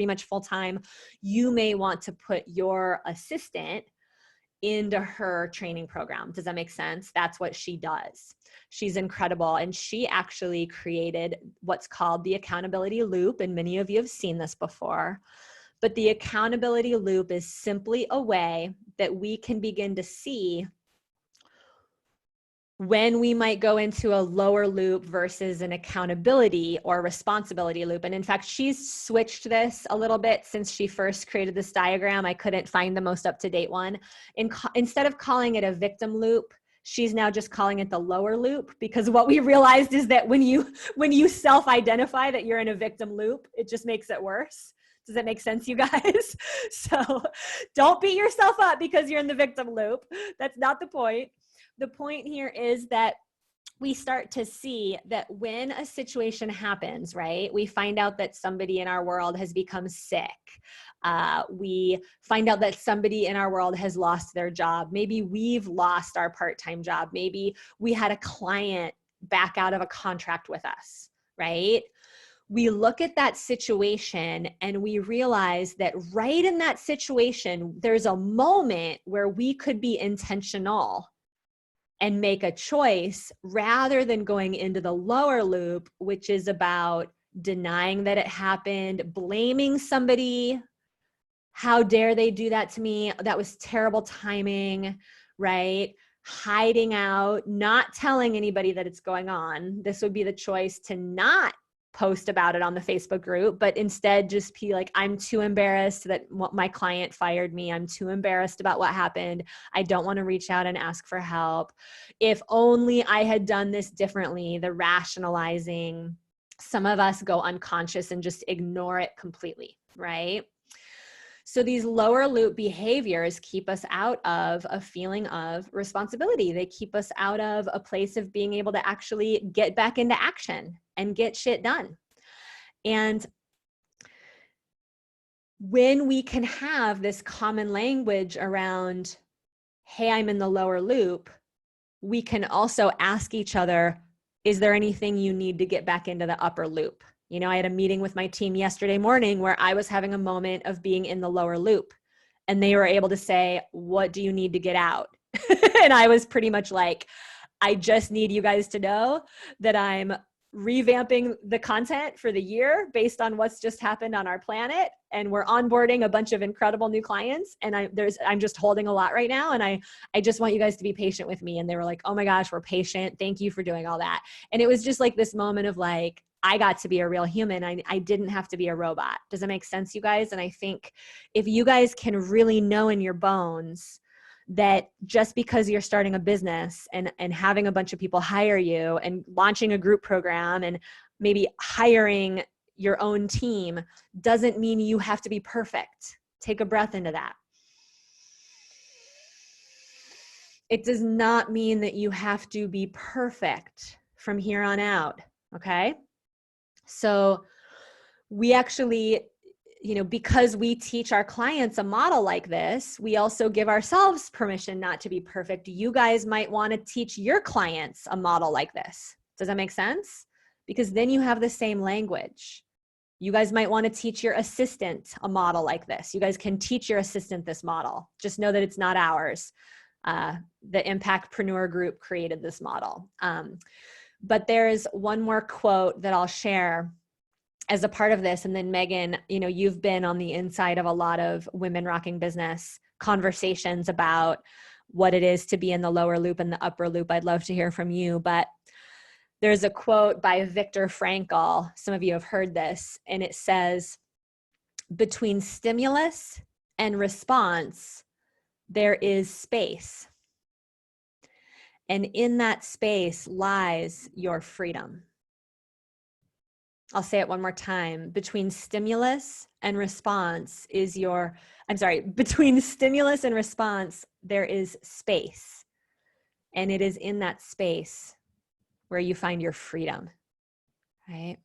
[SPEAKER 1] much full-time, you may want to put your assistant into her training program. Does that make sense? That's what she does. She's incredible. And she actually created what's called the accountability loop. And many of you have seen this before. But the accountability loop is simply a way that we can begin to see when we might go into a lower loop versus an accountability or responsibility loop. And in fact, she's switched this a little bit since she first created this diagram. I couldn't find the most up-to-date one. Instead of calling it a victim loop, she's now just calling it the lower loop, because what we realized is that when you self-identify that you're in a victim loop, it just makes it worse. Does that make sense, you guys? So don't beat yourself up because you're in the victim loop. That's not the point. The point here is that we start to see that when a situation happens, right? We find out that somebody in our world has become sick. We find out that somebody in our world has lost their job. Maybe we've lost our part-time job. Maybe we had a client back out of a contract with us, right? We look at that situation and we realize that right in that situation, there's a moment where we could be intentional and make a choice rather than going into the lower loop, which is about denying that it happened, blaming somebody. How dare they do that to me? That was terrible timing, right? Hiding out, not telling anybody that it's going on. This would be the choice to not post about it on the Facebook group, but instead just be like, I'm too embarrassed that my client fired me. I'm too embarrassed about what happened. I don't want to reach out and ask for help. If only I had done this differently, the rationalizing. Some of us go unconscious and just ignore it completely, right? So these lower loop behaviors keep us out of a feeling of responsibility. They keep us out of a place of being able to actually get back into action and get shit done. And when we can have this common language around, hey, I'm in the lower loop, we can also ask each other, is there anything you need to get back into the upper loop? You know, I had a meeting with my team yesterday morning where I was having a moment of being in the lower loop, and they were able to say, what do you need to get out? And I was pretty much like, I just need you guys to know that I'm revamping the content for the year based on what's just happened on our planet. And we're onboarding a bunch of incredible new clients. And I'm just holding a lot right now. And I just want you guys to be patient with me. And they were like, oh my gosh, we're patient. Thank you for doing all that. And it was just like this moment of like, I got to be a real human. I didn't have to be a robot. Does that make sense, you guys? And I think if you guys can really know in your bones that just because you're starting a business and having a bunch of people hire you and launching a group program and maybe hiring your own team doesn't mean you have to be perfect. Take a breath into that. It does not mean that you have to be perfect from here on out, okay? So we actually because we teach our clients a model like this, we also give ourselves permission not to be perfect. You guys might want to teach your clients a model like this. Does that make sense? Because then you have the same language. You guys might want to teach your assistant a model like this. You guys can teach your assistant this model. Just know that it's not ours. The Impactpreneur group created this model. But there's one more quote that I'll share as a part of this. And then Megan, you've been on the inside of a lot of Women Rocking Business conversations about what it is to be in the lower loop and the upper loop. I'd love to hear from you, but there's a quote by Viktor Frankl. Some of you have heard this, and it says, between stimulus and response, there is space. And in that space lies your freedom. I'll say it one more time. Between stimulus and response between stimulus and response, there is space. And it is in that space where you find your freedom, right?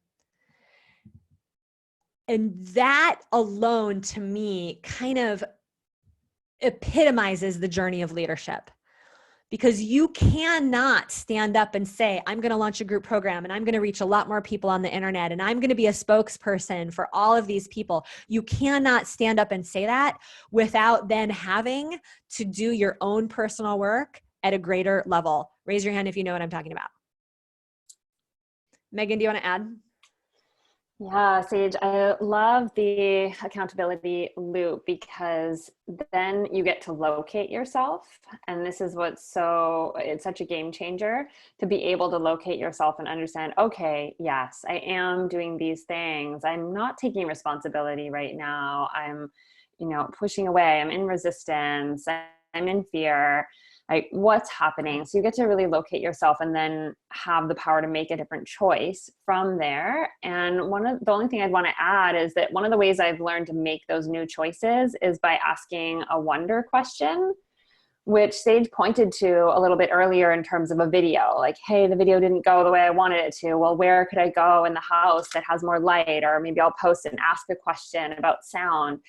[SPEAKER 1] And that alone, to me, kind of epitomizes the journey of leadership. Because you cannot stand up and say, I'm going to launch a group program and I'm going to reach a lot more people on the internet and I'm going to be a spokesperson for all of these people. You cannot stand up and say that without then having to do your own personal work at a greater level. Raise your hand if you know what I'm talking about. Megan, do you want to add?
[SPEAKER 4] Yeah, Sage, I love the accountability loop because then you get to locate yourself. And this is it's such a game changer to be able to locate yourself and understand, okay, yes, I am doing these things. I'm not taking responsibility right now. I'm, pushing away. I'm in resistance. I'm in fear. Like, what's happening? So you get to really locate yourself and then have the power to make a different choice from there. And the only thing I'd want to add is that one of the ways I've learned to make those new choices is by asking a wonder question, which Sage pointed to a little bit earlier in terms of a video. Like, hey, the video didn't go the way I wanted it to. Well, where could I go in the house that has more light? Or maybe I'll post and ask a question about sound.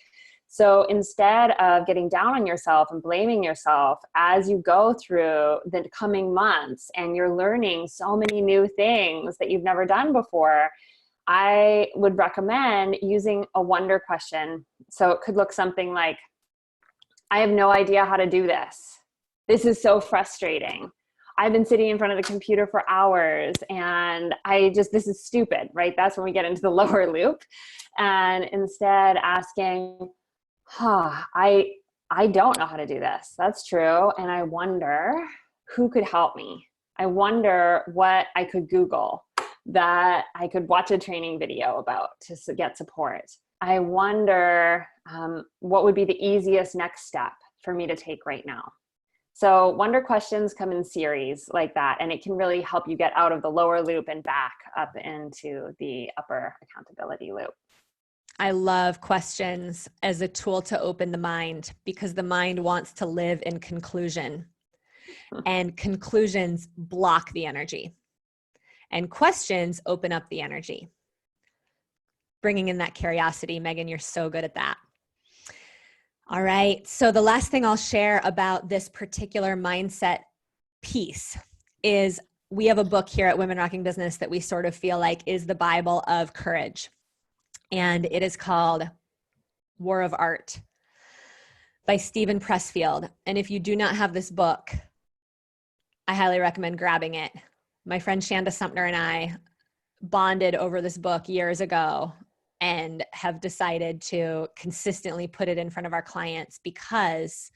[SPEAKER 4] So instead of getting down on yourself and blaming yourself as you go through the coming months and you're learning so many new things that you've never done before, I would recommend using a wonder question. So it could look something like, I have no idea how to do this. This is so frustrating. I've been sitting in front of the computer for hours and this is stupid, right? That's when we get into the lower loop. And instead asking, I don't know how to do this. That's true. And I wonder who could help me. I wonder what I could Google that I could watch a training video about to get support. I wonder what would be the easiest next step for me to take right now. So wonder questions come in series like that, and it can really help you get out of the lower loop and back up into the upper accountability loop.
[SPEAKER 1] I love questions as a tool to open the mind because the mind wants to live in conclusion, and conclusions block the energy, and questions open up the energy. Bringing in that curiosity. Megan, you're so good at that. All right. So the last thing I'll share about this particular mindset piece is we have a book here at Women Rocking Business that we sort of feel like is the Bible of courage. And it is called War of Art by Stephen Pressfield. And if you do not have this book, I highly recommend grabbing it. My friend Shanda Sumner and I bonded over this book years ago and have decided to consistently put it in front of our clients because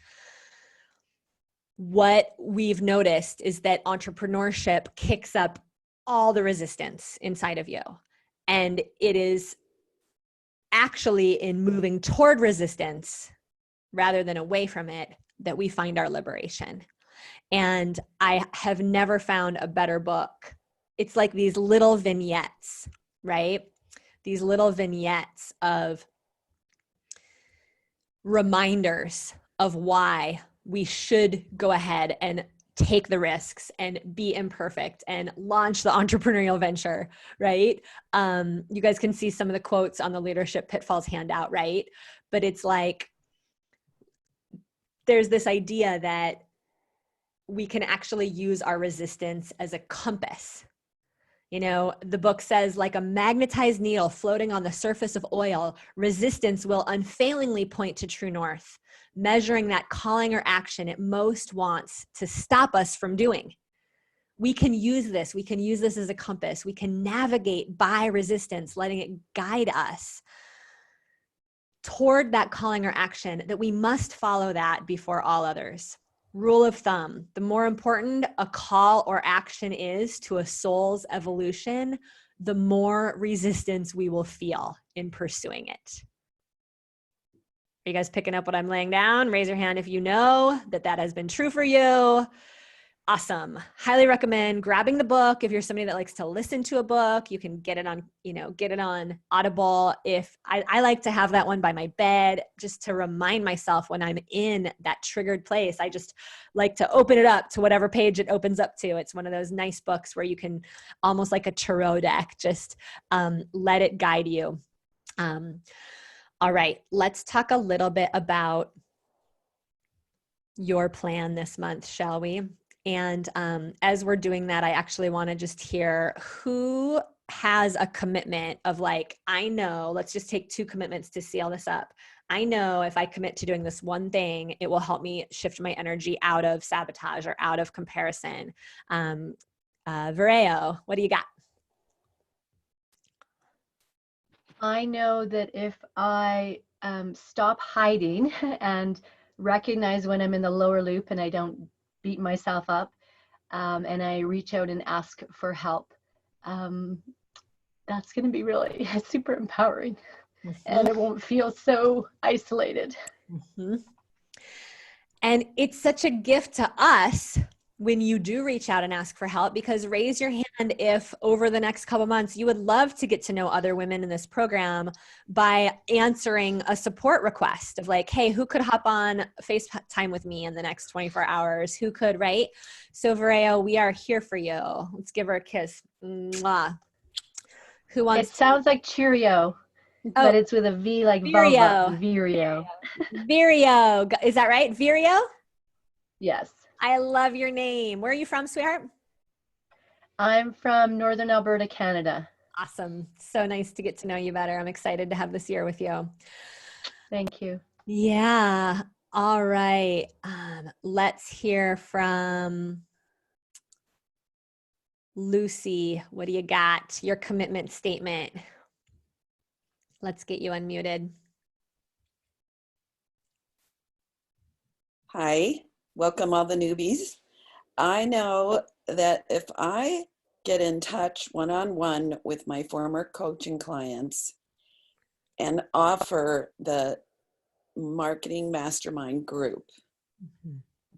[SPEAKER 1] what we've noticed is that entrepreneurship kicks up all the resistance inside of you. And it is actually in moving toward resistance rather than away from it that we find our liberation. And I have never found a better book. It's like these little vignettes, right? These little vignettes of reminders of why we should go ahead and take the risks and be imperfect and launch the entrepreneurial venture, right? You guys can see some of the quotes on the Leadership Pitfalls handout, right? But it's like, there's this idea that we can actually use our resistance as a compass. You know, the book says, like a magnetized needle floating on the surface of oil, resistance will unfailingly point to true north, measuring that calling or action it most wants to stop us from doing. We can use this. We can use this as a compass. We can navigate by resistance, letting it guide us toward that calling or action, that we must follow that before all others. Rule of thumb, the more important a call or action is to a soul's evolution, the more resistance we will feel in pursuing it. Are you guys picking up what I'm laying down? Raise your hand if you know that that has been true for you. Awesome. Highly recommend grabbing the book. If you're somebody that likes to listen to a book, you can get it on, get it on Audible. If I like to have that one by my bed, just to remind myself when I'm in that triggered place. I just like to open it up to whatever page it opens up to. It's one of those nice books where you can, almost like a tarot deck, just let it guide you. All right, let's talk a little bit about your plan this month, shall we? And as we're doing that, I actually want to just hear who has a commitment of like, I know, let's just take 2 commitments to seal this up. I know if I commit to doing this one thing, it will help me shift my energy out of sabotage or out of comparison. Vireo, what do you got?
[SPEAKER 9] I know that if I stop hiding and recognize when I'm in the lower loop and I don't beat myself up, and I reach out and ask for help, that's going to be really super empowering. Mm-hmm. And it won't feel so isolated.
[SPEAKER 1] Mm-hmm. And it's such a gift to us when you do reach out and ask for help, because raise your hand if over the next couple months you would love to get to know other women in this program by answering a support request of like, hey, who could hop on FaceTime with me in the next 24 hours? Who could, right? So Vireo, we are here for you. Let's give her a kiss. Mwah. Who wants?
[SPEAKER 9] It sounds like Cheerio, but it's with a V like
[SPEAKER 1] Vireo.
[SPEAKER 9] Vireo.
[SPEAKER 1] Vireo. Is that right? Vireo?
[SPEAKER 9] Yes.
[SPEAKER 1] I love your name. Where are you from, sweetheart?
[SPEAKER 9] I'm from Northern Alberta, Canada.
[SPEAKER 1] Awesome. So nice to get to know you better. I'm excited to have this year with you.
[SPEAKER 9] Thank you.
[SPEAKER 1] Yeah. All right. Let's hear from Lucy. What do you got? Your commitment statement. Let's get you unmuted.
[SPEAKER 11] Hi. Welcome all the newbies. I know that if I get in touch one-on-one with my former coaching clients and offer the marketing mastermind group,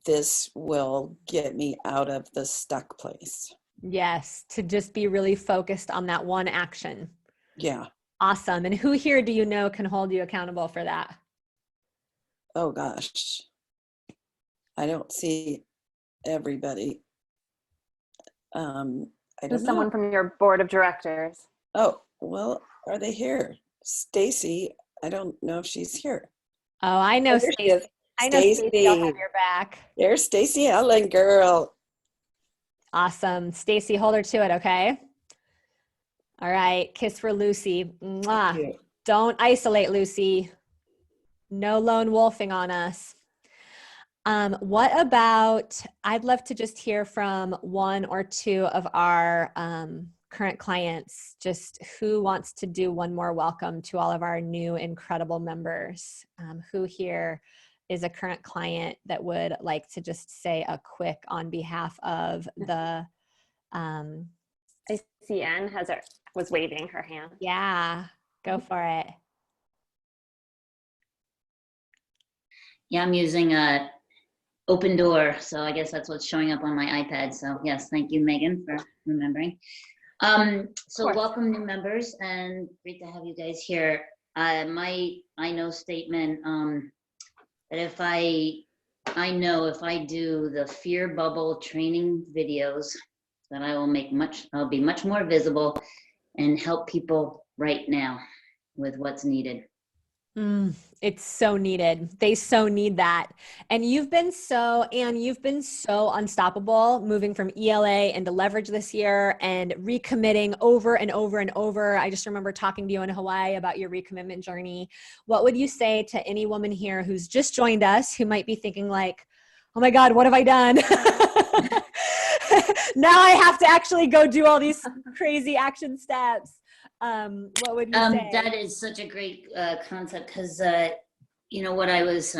[SPEAKER 11] this will get me out of the stuck place.
[SPEAKER 1] Yes, to just be really focused on that one action.
[SPEAKER 11] Yeah.
[SPEAKER 1] Awesome. And who here do you know can hold you accountable for that?
[SPEAKER 11] Oh gosh. I don't see everybody. I don't know.
[SPEAKER 4] Someone from your board of directors.
[SPEAKER 11] Oh, well, are they here? Stacy, I don't know if she's here.
[SPEAKER 1] Oh, I know Stacy. I know Stacy. I'll have your back.
[SPEAKER 11] There's Stacy Ellen, girl.
[SPEAKER 1] Awesome. Stacy, hold her to it, okay? All right. Kiss for Lucy. Mwah. Don't isolate, Lucy. No lone wolfing on us. What about, I'd love to just hear from 1 or 2 of our current clients, just who wants to do one more welcome to all of our new incredible members. Who here is a current client that would like to just say a quick on behalf of the
[SPEAKER 4] I see Anne was waving her hand.
[SPEAKER 1] Yeah, go for it.
[SPEAKER 8] Yeah, I'm using Open Door, so I guess that's what's showing up on my iPad. So yes, thank you, Megan, for remembering. So welcome new members, and great to have you guys here. My I know statement that if I I know if I do the fear bubble training videos, that I'll be much more visible and help people right now with what's needed.
[SPEAKER 1] It's so needed. They so need that. And you've been so unstoppable moving from ELA into Leverage this year and recommitting over and over and over. I just remember talking to you in Hawaii about your recommitment journey. What would you say to any woman here who's just joined us, who might be thinking like, oh my God, what have I done? Now I have to actually go do all these crazy action steps. What would you say?
[SPEAKER 8] That is such a great concept because, you know, what I was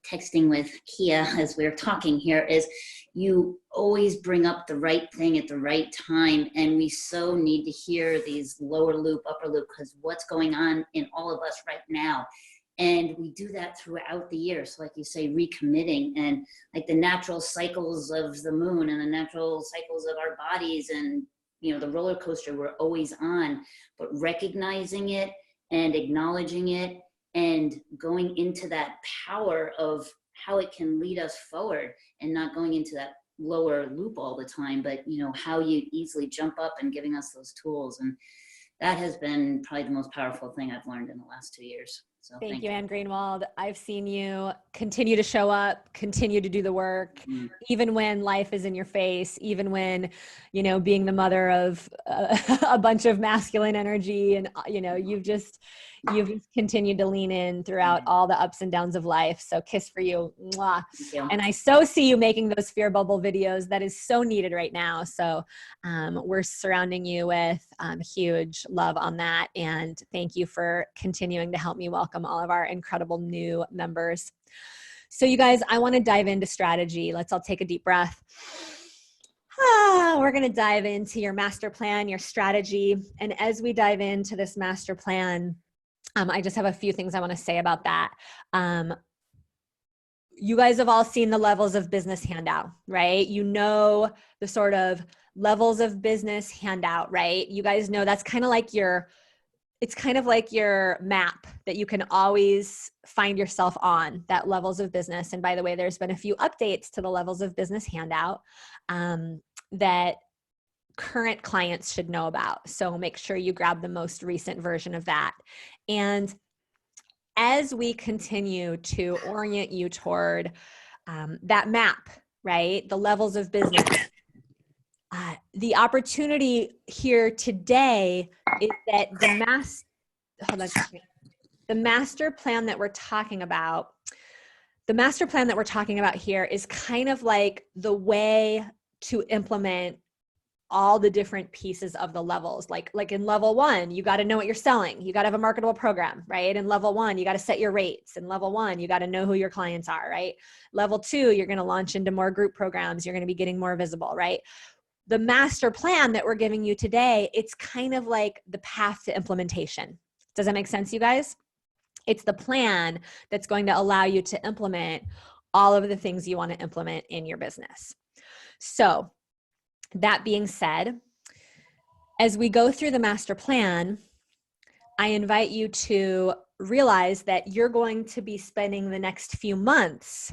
[SPEAKER 8] texting with Kia as we were talking here is you always bring up the right thing at the right time. And we so need to hear these lower loop, upper loop, because what's going on in all of us right now. And we do that throughout the year. So like you say, recommitting and like the natural cycles of the moon and the natural cycles of our bodies and, you know, the roller coaster we're always on, but recognizing it and acknowledging it and going into that power of how it can lead us forward and not going into that lower loop all the time, but, you know, how you easily jump up and giving us those tools. And that has been probably the most powerful thing I've learned in the last 2 years. So
[SPEAKER 1] thank you, Anne Greenwald. I've seen you continue to show up, continue to do the work, even when life is in your face, even when, you know, being the mother of a bunch of masculine energy and, you know, you've just continued to lean in throughout all the ups and downs of life. So kiss for you. Mwah. And I so see you making those fear bubble videos. That is so needed right now. So we're surrounding you with huge love on that. And thank you for continuing to help me welcome all of our incredible new members. So you guys, I want to dive into strategy. Let's all take a deep breath. We're going to dive into your master plan, your strategy. And as we dive into this master plan, I just have a few things I want to say about that. You guys have all seen the levels of business handout, right? You know the sort of levels of business handout, right? You guys know that's kind of like it's kind of like your map that you can always find yourself on, that levels of business. And by the way, there's been a few updates to the levels of business handout that current clients should know about. So make sure you grab the most recent version of that. And as we continue to orient you toward that map, right? The levels of business, the opportunity here today is that the master plan that we're talking about, here is kind of like the way to implement all the different pieces of the levels. Like in level 1, you got to know what you're selling. You got to have a marketable program, right? In level 1, you got to set your rates. In level 1, you got to know who your clients are, right? Level 2, you're going to launch into more group programs. You're going to be getting more visible, right? The master plan that we're giving you today, it's kind of like the path to implementation. Does that make sense, you guys? It's the plan that's going to allow you to implement all of the things you want to implement in your business. So that being said, as we go through the master plan, I invite you to realize that you're going to be spending the next few months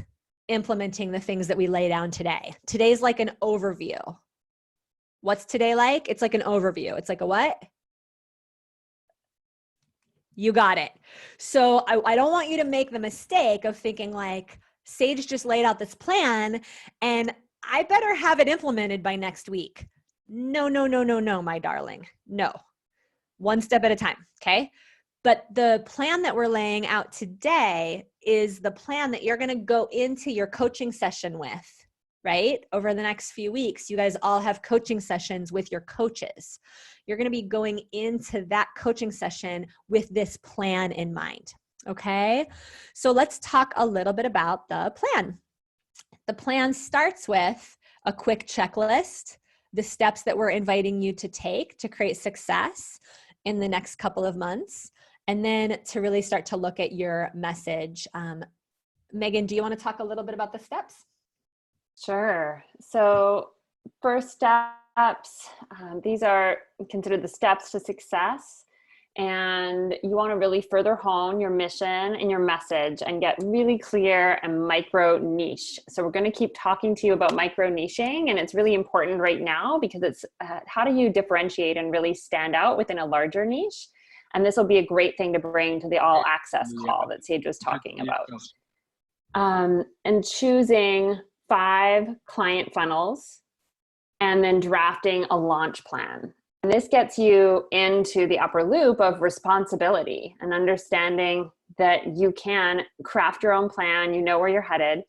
[SPEAKER 1] implementing the things that we lay down today. Today's like an overview. What's today like? It's like an overview. It's like a what? You got it. So I don't want you to make the mistake of thinking like, Sage just laid out this plan and I better have it implemented by next week. No, my darling. No. One step at a time, okay? But the plan that we're laying out today is the plan that you're going to go into your coaching session with, right? Over the next few weeks, you guys all have coaching sessions with your coaches. You're going to be going into that coaching session with this plan in mind, okay? So let's talk a little bit about the plan. The plan starts with a quick checklist, the steps that we're inviting you to take to create success in the next couple of months, and then to really start to look at your message. Megan, do you want to talk a little bit about the steps?
[SPEAKER 4] Sure. So first steps, these are considered the steps to success. and you want to really further hone your mission and your message and get really clear and micro niche. So we're going to keep talking to you about micro niching, and it's really important right now because it's how do you differentiate and really stand out within a larger niche? And this will be a great thing to bring to the all access call that Sage was talking about. And choosing 5 client funnels and then drafting a launch plan. And this gets you into the upper loop of responsibility and understanding that you can craft your own plan, you know where you're headed,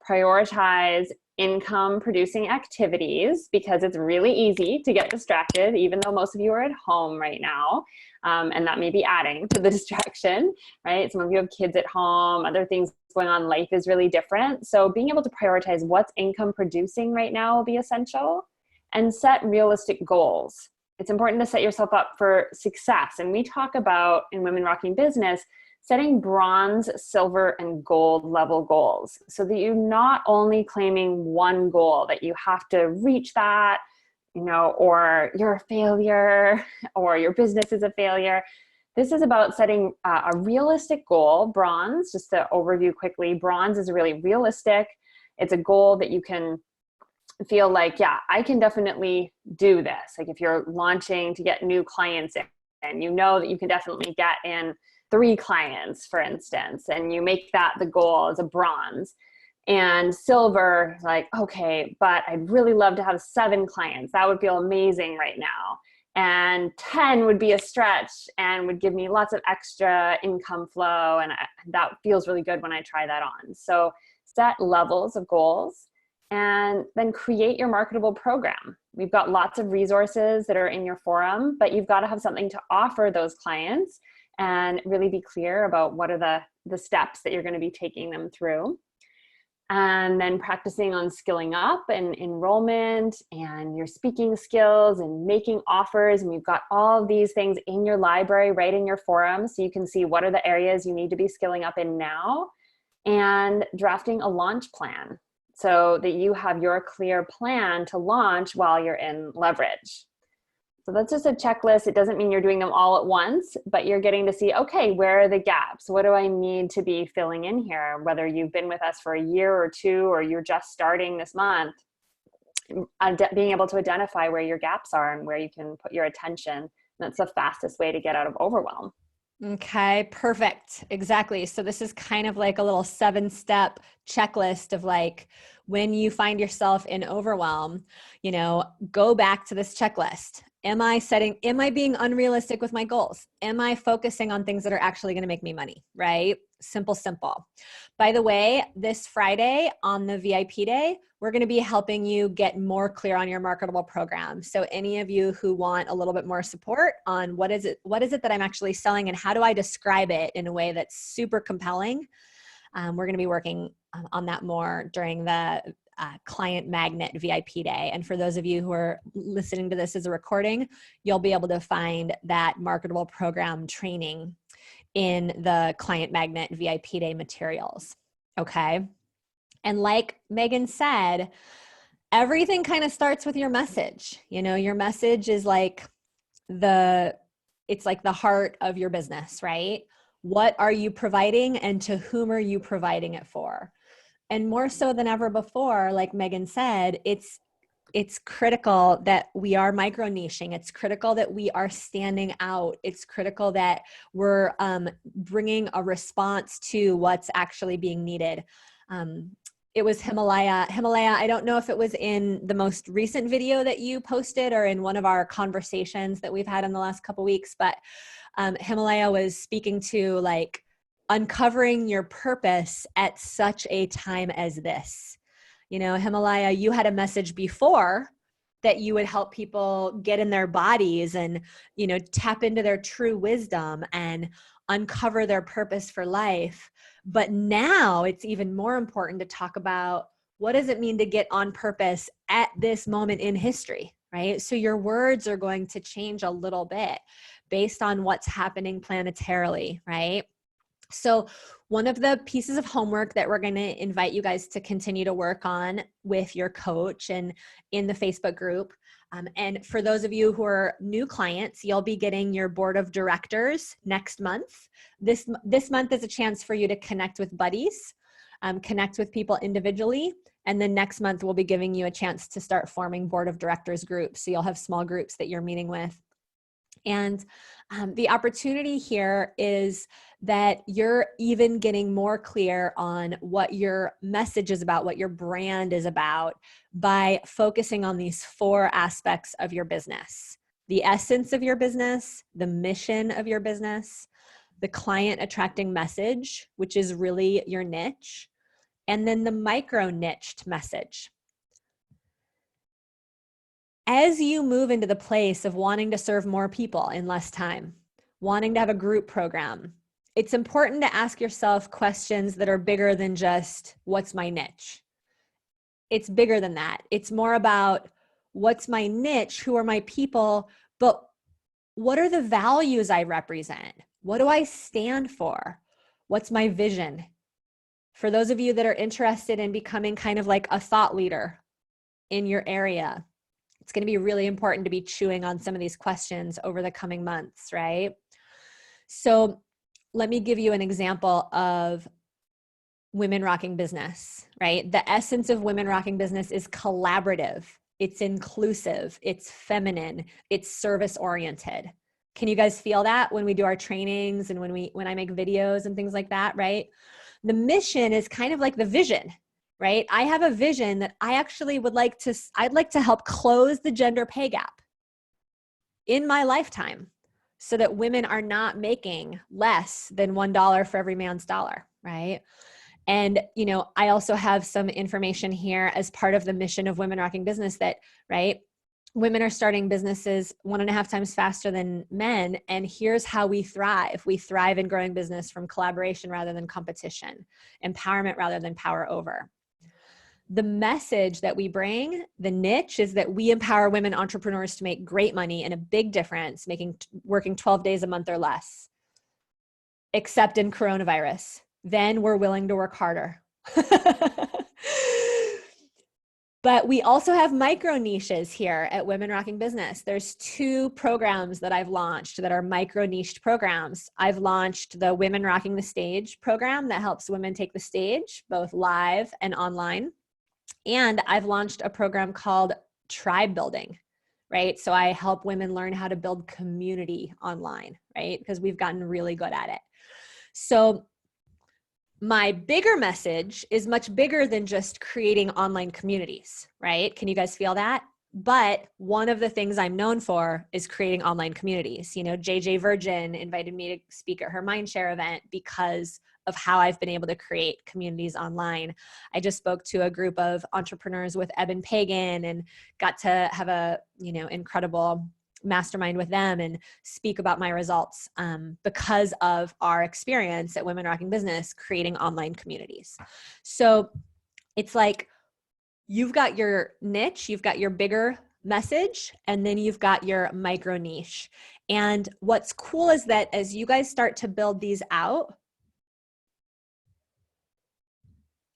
[SPEAKER 4] prioritize income producing activities because it's really easy to get distracted, even though most of you are at home right now. And that may be adding to the distraction, right? Some of you have kids at home, other things going on, life is really different. So being able to prioritize what's income producing right now will be essential, and set realistic goals. It's important to set yourself up for success. And we talk about in Women Rocking Business, setting bronze, silver, and gold level goals so that you're not only claiming one goal, that you have to reach that, you know, or you're a failure or your business is a failure. This is about setting a realistic goal. Bronze, just to overview quickly, bronze is really realistic. It's a goal that you can feel like, yeah, I can definitely do this. Like if you're launching to get new clients in, and you know that you can definitely get in 3 clients, for instance, and you make that the goal as a bronze. And silver, like, okay, but I'd really love to have 7 clients. That would feel amazing right now. And 10 would be a stretch and would give me lots of extra income flow. And that feels really good when I try that on. So set levels of goals and then create your marketable program. We've got lots of resources that are in your forum, but you've got to have something to offer those clients and really be clear about what are the steps that you're going to be taking them through. And then practicing on skilling up and enrollment and your speaking skills and making offers. And we've got all of these things in your library, right in your forum, so you can see what are the areas you need to be skilling up in now, and drafting a launch plan so that you have your clear plan to launch while you're in leverage. So that's just a checklist. It doesn't mean you're doing them all at once, but you're getting to see, okay, where are the gaps? What do I need to be filling in here? Whether you've been with us for a year or 2, or you're just starting this month, being able to identify where your gaps are and where you can put your attention. That's the fastest way to get out of overwhelm.
[SPEAKER 1] Okay, perfect. Exactly. So this is kind of like a little 7-step checklist of like, when you find yourself in overwhelm, you know, go back to this checklist. Am I being unrealistic with my goals? Am I focusing on things that are actually going to make me money, right? Simple. By the way, this Friday on the VIP day, we're going to be helping you get more clear on your marketable program. So any of you who want a little bit more support on what is it that I'm actually selling and how do I describe it in a way that's super compelling, we're going to be working on that more during the Client Magnet VIP day. And for those of you who are listening to this as a recording, you'll be able to find that marketable program training in the Client Magnet VIP day materials. Okay. And like Megan said, everything kind of starts with your message. You know, your message is like it's like the heart of your business, right? What are you providing and to whom are you providing it for? And more so than ever before, like Megan said, it's critical that we are micro niching. It's critical that we are standing out. It's critical that we're bringing a response to what's actually being needed. It was Himalaya. I don't know if it was in the most recent video that you posted or in one of our conversations that we've had in the last couple weeks, but Himalaya was speaking to like uncovering your purpose at such a time as this. You know, Himalaya, you had a message before that you would help people get in their bodies and, you know, tap into their true wisdom and uncover their purpose for life. But now it's even more important to talk about what does it mean to get on purpose at this moment in history, right? So your words are going to change a little bit based on what's happening planetarily, right? So one of the pieces of homework that we're going to invite you guys to continue to work on with your coach and in the Facebook group. And for those of you who are new clients, you'll be getting your board of directors next month. This month is a chance for you to connect with buddies, connect with people individually. And then next month, we'll be giving you a chance to start forming board of directors groups. So you'll have small groups that you're meeting with. And the opportunity here is that you're even getting more clear on what your message is about, what your brand is about, by focusing on these 4 aspects of your business: the essence of your business, the mission of your business, the client attracting message, which is really your niche, and then the micro niched message. As you move into the place of wanting to serve more people in less time, wanting to have a group program, it's important to ask yourself questions that are bigger than just, what's my niche? It's bigger than that. It's more about, what's my niche? Who are my people? But what are the values I represent? What do I stand for? What's my vision? For those of you that are interested in becoming kind of like a thought leader in your area, it's going to be really important to be chewing on some of these questions over the coming months, right? So let me give you an example of Women Rocking Business, right? The essence of Women Rocking Business is collaborative. It's inclusive. It's feminine. It's service-oriented. Can you guys feel that when we do our trainings and when I make videos and things like that, right? The mission is kind of like the vision, right? I have a vision that I actually I'd like to help close the gender pay gap in my lifetime so that women are not making less than $1 for every man's dollar, right? And, I also have some information here as part of the mission of Women Rocking Business that, right, women are starting businesses 1.5 times faster than men. And here's how we thrive. We thrive in growing business from collaboration rather than competition, empowerment rather than power over. The message that we bring, the niche, is that we empower women entrepreneurs to make great money and a big difference, working 12 days a month or less, except in coronavirus. Then we're willing to work harder. But we also have micro niches here at Women Rocking Business. There's 2 programs that I've launched that are micro niched programs. I've launched the Women Rocking the Stage program that helps women take the stage, both live and online. And I've launched a program called Tribe Building, right? So I help women learn how to build community online, right? Because we've gotten really good at it. So my bigger message is much bigger than just creating online communities, right? Can you guys feel that? But one of the things I'm known for is creating online communities. JJ Virgin invited me to speak at her Mindshare event because of how I've been able to create communities online. I just spoke to a group of entrepreneurs with Eben Pagan and got to have a, incredible mastermind with them and speak about my results because of our experience at Women Rocking Business creating online communities. So it's like, you've got your niche, you've got your bigger message, and then you've got your micro niche. And what's cool is that as you guys start to build these out,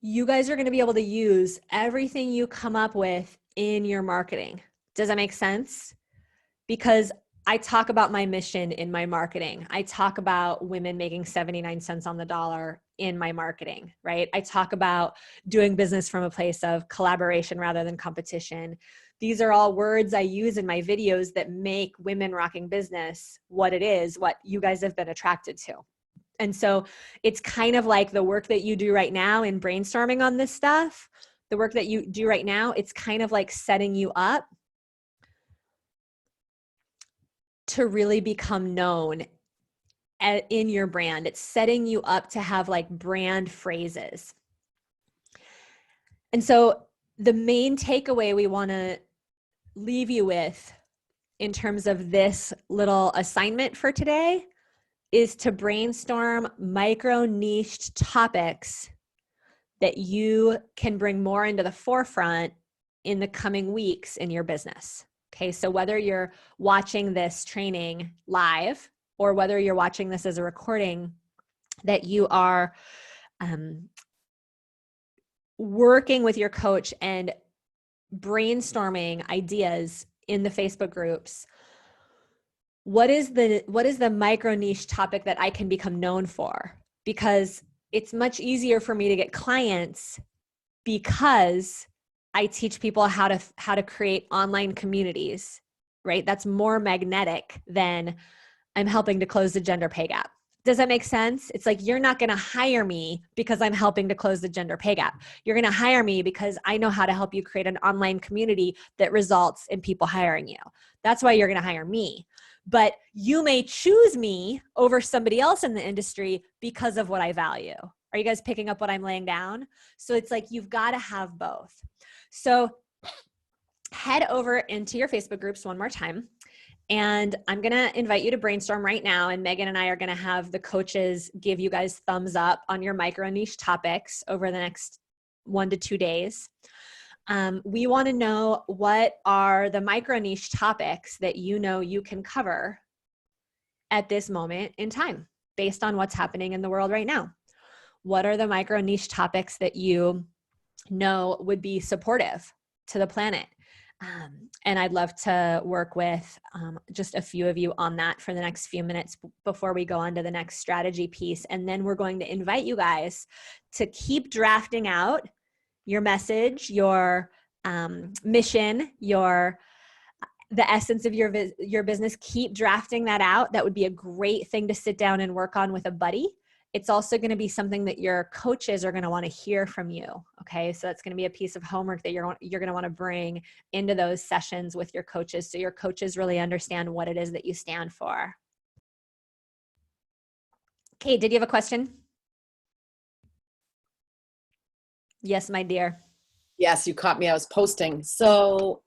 [SPEAKER 1] you guys are going to be able to use everything you come up with in your marketing. Does that make sense? Because I talk about my mission in my marketing. I talk about women making 79 cents on the dollar in my marketing, right? I talk about doing business from a place of collaboration rather than competition. These are all words I use in my videos that make Women Rocking Business what it is, what you guys have been attracted to. And so it's kind of like the work that you do right now in brainstorming on this stuff, the work that you do right now, it's kind of like setting you up to really become known in your brand. It's setting you up to have like brand phrases. And so the main takeaway we want to leave you with in terms of this little assignment for today is to brainstorm micro niched topics that you can bring more into the forefront in the coming weeks in your business. Okay, so whether you're watching this training live or whether you're watching this as a recording that you are working with your coach and brainstorming ideas in the Facebook groups. What is the micro niche topic that I can become known for? Because it's much easier for me to get clients because I teach people how to create online communities, right? That's more magnetic than I'm helping to close the gender pay gap. Does that make sense? It's like, you're not going to hire me because I'm helping to close the gender pay gap. You're going to hire me because I know how to help you create an online community that results in people hiring you. That's why you're going to hire me. But you may choose me over somebody else in the industry because of what I value. Are you guys picking up what I'm laying down? So it's like, you've got to have both. So head over into your Facebook groups one more time. And I'm going to invite you to brainstorm right now. And Megan and I are going to have the coaches give you guys thumbs up on your micro niche topics over the next 1 to 2 days. We want to know, what are the micro niche topics that you know you can cover at this moment in time based on what's happening in the world right now? What are the micro niche topics that you know would be supportive to the planet? And I'd love to work with just a few of you on that for the next few minutes before we go on to the next strategy piece. And then we're going to invite you guys to keep drafting out your message, your mission, the essence of your business. Keep drafting that out. That would be a great thing to sit down and work on with a buddy. It's also going to be something that your coaches are going to want to hear from you. Okay. So that's going to be a piece of homework that you're going to want to bring into those sessions with your coaches, so your coaches really understand what it is that you stand for. Okay. Did you have a question? Yes, my dear.
[SPEAKER 12] Yes, you caught me. I was posting. So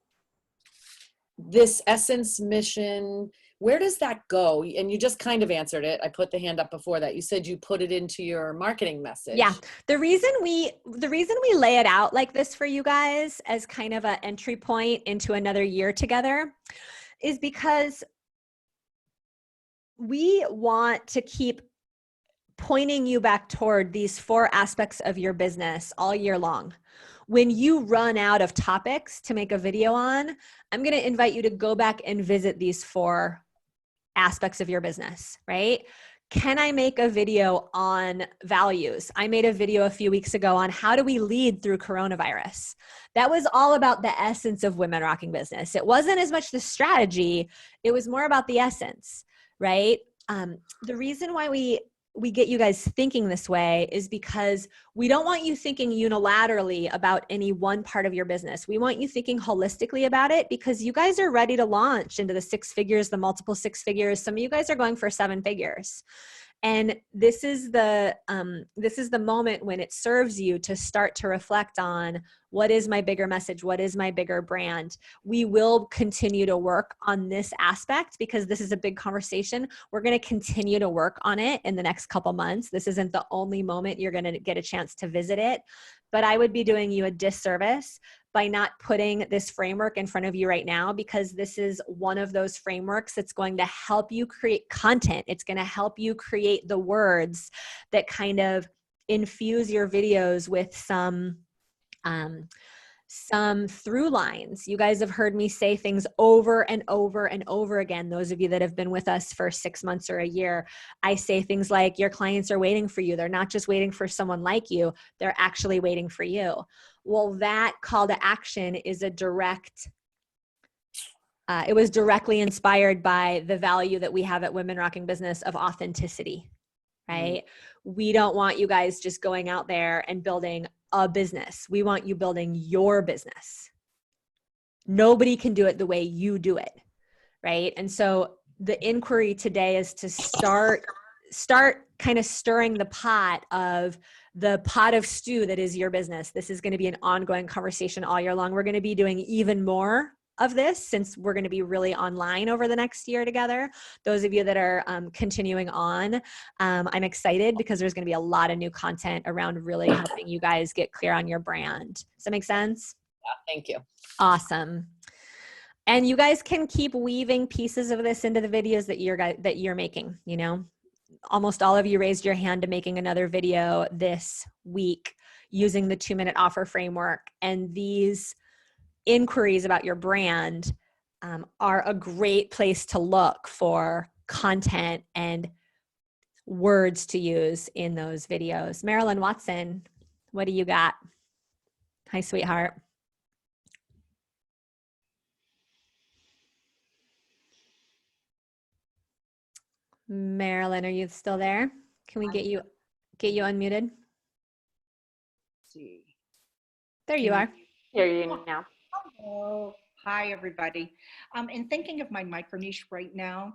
[SPEAKER 12] this essence mission, where does that go? And you just kind of answered it. I put the hand up before that. You said you put it into your marketing message.
[SPEAKER 1] Yeah. The reason we lay it out like this for you guys as kind of an entry point into another year together is because we want to keep pointing you back toward these 4 aspects of your business all year long. When you run out of topics to make a video on, I'm going to invite you to go back and visit these 4 aspects of your business, right? Can I make a video on values? I made a video a few weeks ago on how do we lead through coronavirus. That was all about the essence of Women Rocking Business. It wasn't as much the strategy. It was more about the essence, right? The reason why we get you guys thinking this way is because we don't want you thinking unilaterally about any one part of your business. We want you thinking holistically about it, because you guys are ready to launch into the 6 figures, the multiple 6 figures. Some of you guys are going for 7 figures. And this is the moment when it serves you to start to reflect on, what is my bigger message? What is my bigger brand? We will continue to work on this aspect because this is a big conversation. We're going to continue to work on it in the next couple months. This isn't the only moment you're going to get a chance to visit it, but I would be doing you a disservice by not putting this framework in front of you right now, because this is one of those frameworks that's going to help you create content. It's going to help you create the words that kind of infuse your videos with some through lines. You guys have heard me say things over and over and over again. Those of you that have been with us for 6 months or a year, I say things like, your clients are waiting for you. They're not just waiting for someone like you. They're actually waiting for you. Well, that call to action is it was directly inspired by the value that we have at Women Rocking Business of authenticity, right? We don't want you guys just going out there and building a business. We want you building your business. Nobody can do it the way you do it, right? And so the inquiry today is to start kind of stirring the pot of stew that is your business. This is going to be an ongoing conversation all year long. We're going to be doing even more of this since we're going to be really online over the next year together. Those of you that are continuing on, I'm excited because there's going to be a lot of new content around really helping you guys get clear on your brand. Does that make sense?
[SPEAKER 12] Yeah, thank you.
[SPEAKER 1] Awesome. And you guys can keep weaving pieces of this into the videos that you're making, you know. almost all of you raised your hand to making another video this week using the 2-minute offer framework. And these inquiries about your brand are a great place to look for content and words to use in those videos. Marilyn Watson, what do you got? Hi, sweetheart. Marilyn, are you still there? Can we get you unmuted?
[SPEAKER 2] See.
[SPEAKER 1] There you are.
[SPEAKER 4] Hear you now.
[SPEAKER 2] Hello. Hi, everybody. In thinking of my micro niche right now,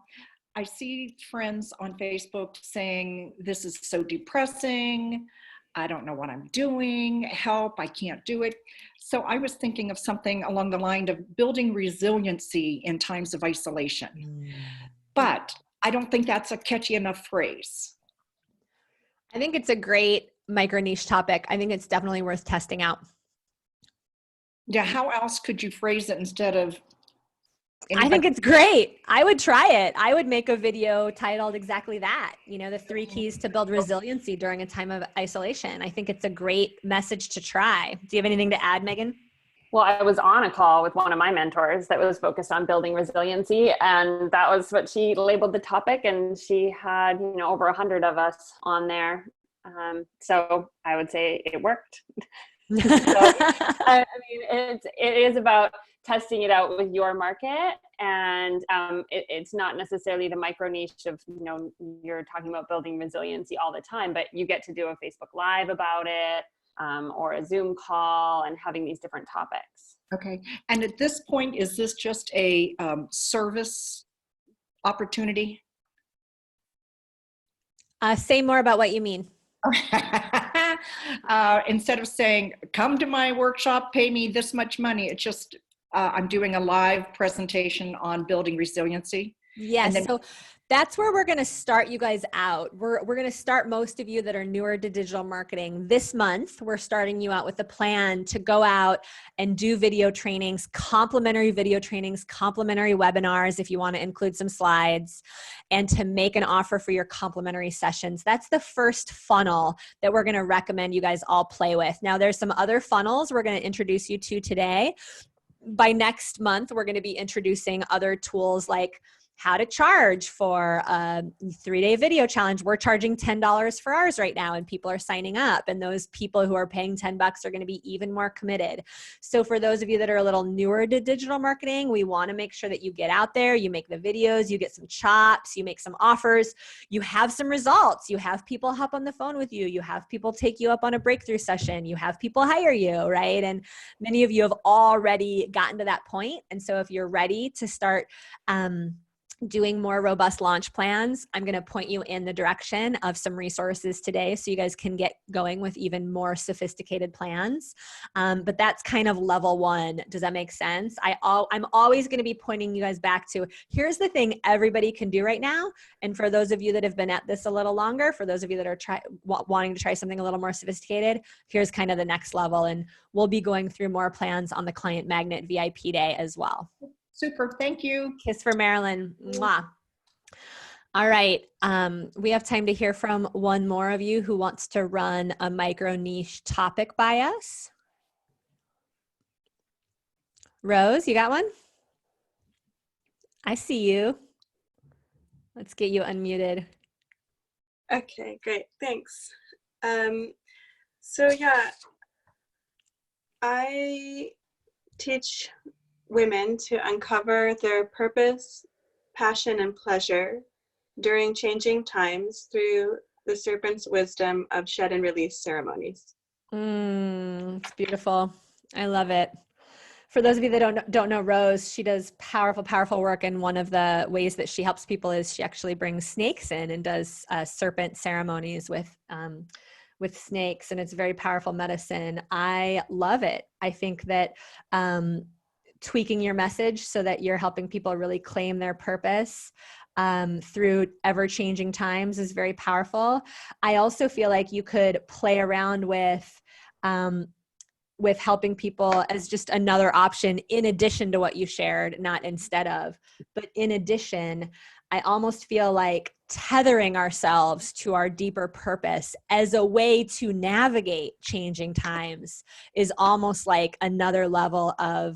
[SPEAKER 2] I see friends on Facebook saying, this is so depressing. I don't know what I'm doing. Help, I can't do it. So I was thinking of something along the line of building resiliency in times of isolation. But I don't think that's a catchy enough phrase.
[SPEAKER 1] I think it's a great micro niche topic. I think it's definitely worth testing out.
[SPEAKER 2] Yeah, how else could you phrase it instead of?
[SPEAKER 1] I think it's great. I would try it. I would make a video titled exactly that, the 3 keys to build resiliency during a time of isolation. I think it's a great message to try. Do you have anything to add, Megan?
[SPEAKER 4] Well, I was on a call with one of my mentors that was focused on building resiliency, and that was what she labeled the topic, and she had, over 100 of us on there. So I would say it worked. So, I mean, it is about testing it out with your market, and it's not necessarily the micro niche of, you're talking about building resiliency all the time, but you get to do a Facebook Live about it, or a Zoom call, and having these different topics.
[SPEAKER 2] Okay. And at this point, is this just a service opportunity?
[SPEAKER 1] Say more about what you mean.
[SPEAKER 2] Instead of saying, come to my workshop, pay me this much money, it's just, I'm doing a live presentation on building resiliency.
[SPEAKER 1] Yes. So that's where we're going to start you guys out. We're going to start most of you that are newer to digital marketing this month. We're starting you out with a plan to go out and do video trainings, complimentary video trainings, complimentary webinars if you want to include some slides, and to make an offer for your complimentary sessions. That's the first funnel that we're going to recommend you guys all play with. Now, there's some other funnels we're going to introduce you to today. By next month, we're going to be introducing other tools like how to charge for a 3-day video challenge. We're charging $10 for ours right now, and people are signing up. And those people who are paying $10 are going to be even more committed. So for those of you that are a little newer to digital marketing, we want to make sure that you get out there, you make the videos, you get some chops, you make some offers, you have some results, you have people hop on the phone with you, you have people take you up on a breakthrough session, you have people hire you, right? And many of you have already gotten to that point. And so if you're ready to start, doing more robust launch plans, I'm going to point you in the direction of some resources today so you guys can get going with even more sophisticated plans. But that's kind of level 1. Does that make sense? I'm always going to be pointing you guys back to, here's the thing everybody can do right now. And for those of you that have been at this a little longer, for those of you that are wanting to try something a little more sophisticated, here's kind of the next level. And we'll be going through more plans on the Client Magnet VIP day as well.
[SPEAKER 2] Super. Thank you.
[SPEAKER 1] Kiss for Marilyn. Mwah. All right. We have time to hear from one more of you who wants to run a micro niche topic by us. Rose, you got one? I see you. Let's get you unmuted.
[SPEAKER 13] Okay, great. Thanks. So yeah, I teach women to uncover their purpose, passion, and pleasure during changing times through the serpent's wisdom of shed and release ceremonies.
[SPEAKER 1] It's beautiful. I love it. For those of you that don't know Rose, she does powerful, powerful work. And one of the ways that she helps people is she actually brings snakes in and does serpent ceremonies with snakes. And it's very powerful medicine. I love it. I think that tweaking your message so that you're helping people really claim their purpose through ever-changing times is very powerful. I also feel like you could play around with helping people as just another option in addition to what you shared, not instead of, but in addition, I almost feel like tethering ourselves to our deeper purpose as a way to navigate changing times is almost like another level of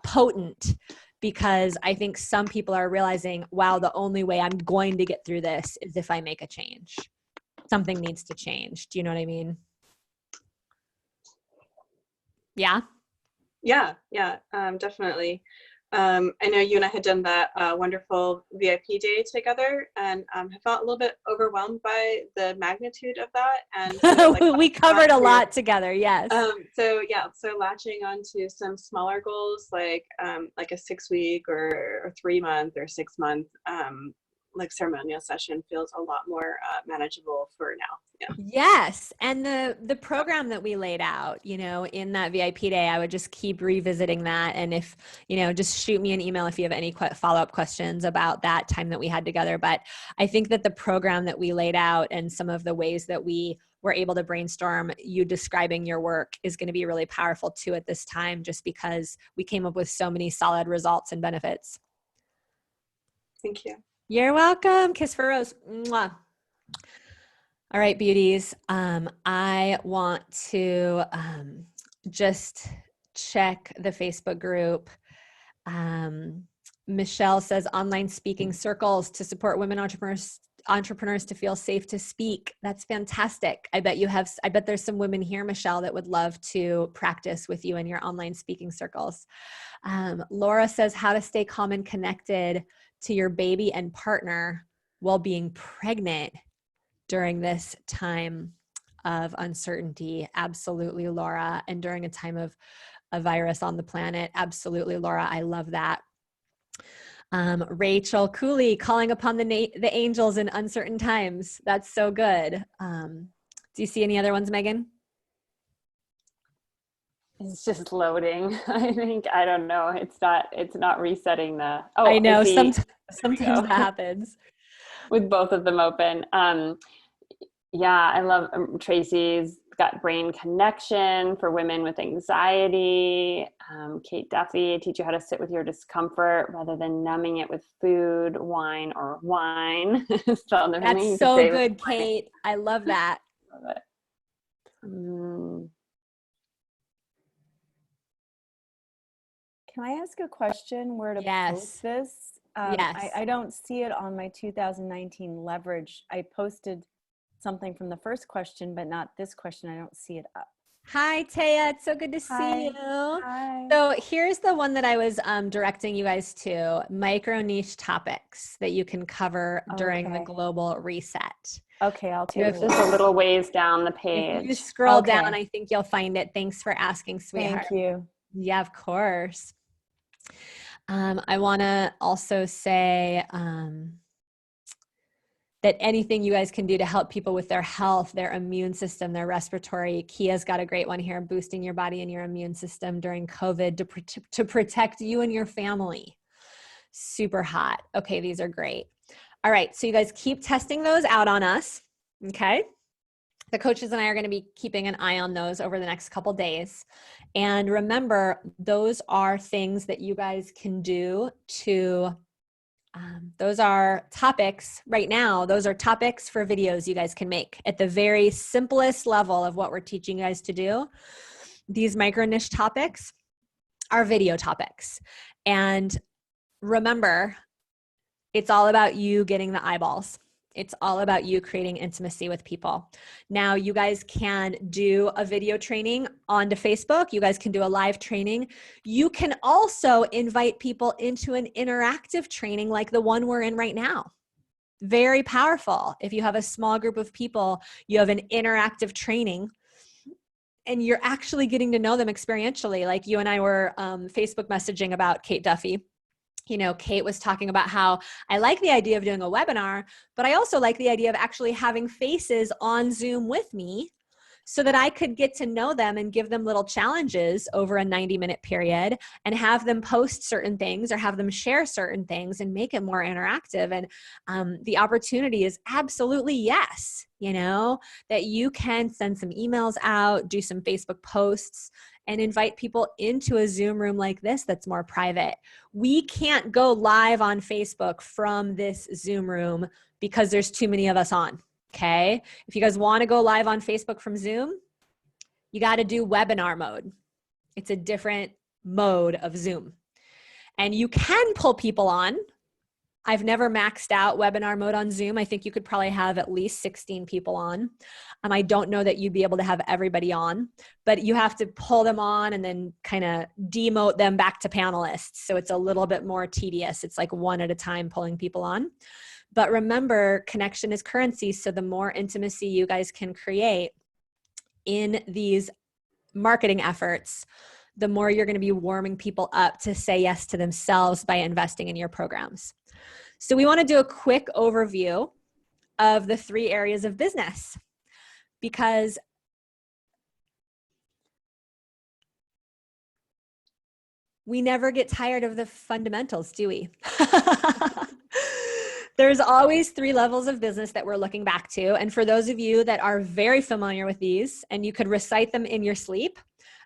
[SPEAKER 1] potent, because I think some people are realizing, wow, the only way I'm going to get through this is if I make a change. Something needs to change. Do you know what I mean? Yeah.
[SPEAKER 13] Yeah, definitely. I know you and I had done that wonderful VIP day together, and have felt a little bit overwhelmed by the magnitude of that. And so, like,
[SPEAKER 1] we covered a lot together. Yes.
[SPEAKER 13] So latching onto some smaller goals, like a 6-week or 3-month or 6-month like ceremonial session feels a lot more manageable for now. Yeah.
[SPEAKER 1] Yes. And the program that we laid out, you know, in that VIP day, I would just keep revisiting that. And if, you know, just shoot me an email if you have any follow-up questions about that time that we had together. But I think that the program that we laid out and some of the ways that we were able to brainstorm, you describing your work, is going to be really powerful too at this time, just because we came up with so many solid results and benefits.
[SPEAKER 13] Thank you.
[SPEAKER 1] You're welcome. Kiss for Rose. Mwah. All right, beauties. I want to just check the Facebook group. Michelle says online speaking circles to support women entrepreneurs to feel safe to speak. That's fantastic. I bet there's some women here, Michelle, that would love to practice with you in your online speaking circles. Laura says how to stay calm and connected to your baby and partner while being pregnant during this time of uncertainty. Absolutely, Laura. And during a time of a virus on the planet. Absolutely, Laura. I love that. Rachel Cooley, calling upon the angels in uncertain times. That's so good. Do you see any other ones, Megan?
[SPEAKER 4] It's just loading. I don't know. It's not resetting the. Oh,
[SPEAKER 1] I know. Sometimes that happens.
[SPEAKER 4] With both of them open. Yeah, I love Tracy's got brain connection for women with anxiety. Kate Duffy, teach you how to sit with your discomfort rather than numbing it with food, wine, or wine.
[SPEAKER 1] That's so good, Kate. I love that.
[SPEAKER 4] Love it.
[SPEAKER 14] Can I ask a question where to post this?
[SPEAKER 1] Yes.
[SPEAKER 14] I don't see it on my 2019 leverage. I posted something from the first question, but not this question. I don't see it up.
[SPEAKER 1] Hi, Taya. It's so good to see you.
[SPEAKER 14] Hi.
[SPEAKER 1] So here's the one that I was directing you guys to, micro niche topics that you can cover during the global reset.
[SPEAKER 14] Okay, I'll take
[SPEAKER 4] it. Just a little ways down the page.
[SPEAKER 1] If you scroll down, I think you'll find it. Thanks for asking, sweetheart.
[SPEAKER 14] Thank you.
[SPEAKER 1] Yeah, of course. I want to also say that anything you guys can do to help people with their health, their immune system, their respiratory. Kia's got a great one here, boosting your body and your immune system during COVID to protect you and your family. Super hot. Okay, these are great. All right, so you guys keep testing those out on us, okay? The coaches and I are going to be keeping an eye on those over the next couple days. And remember, those are things that you guys can do to those are topics right now. Those are topics for videos you guys can make at the very simplest level of what we're teaching you guys to do. These micro niche topics are video topics. And remember, it's all about you getting the eyeballs. It's all about you creating intimacy with people. Now, you guys can do a video training onto Facebook. You guys can do a live training. You can also invite people into an interactive training like the one we're in right now. Very powerful. If you have a small group of people, you have an interactive training and you're actually getting to know them experientially. Like you and I were Facebook messaging about Kate Duffy. You know, Kate was talking about how I like the idea of doing a webinar, but I also like the idea of actually having faces on Zoom with me so that I could get to know them and give them little challenges over a 90-minute period and have them post certain things or have them share certain things and make it more interactive. And the opportunity is absolutely yes, you know, that you can send some emails out, do some Facebook posts, and invite people into a Zoom room like this that's more private. We can't go live on Facebook from this Zoom room because there's too many of us on, okay? If you guys want to go live on Facebook from Zoom, you got to do webinar mode. It's a different mode of Zoom. And you can pull people on. I've never maxed out webinar mode on Zoom. I think you could probably have at least 16 people on. I don't know that you'd be able to have everybody on, but you have to pull them on and then kind of demote them back to panelists. So it's a little bit more tedious. It's like one at a time pulling people on. But remember, connection is currency. So the more intimacy you guys can create in these marketing efforts, the more you're going to be warming people up to say yes to themselves by investing in your programs. So we want to do a quick overview of the 3 areas of business, because we never get tired of the fundamentals, do we? There's always 3 levels of business that we're looking back to. And for those of you that are very familiar with these and you could recite them in your sleep,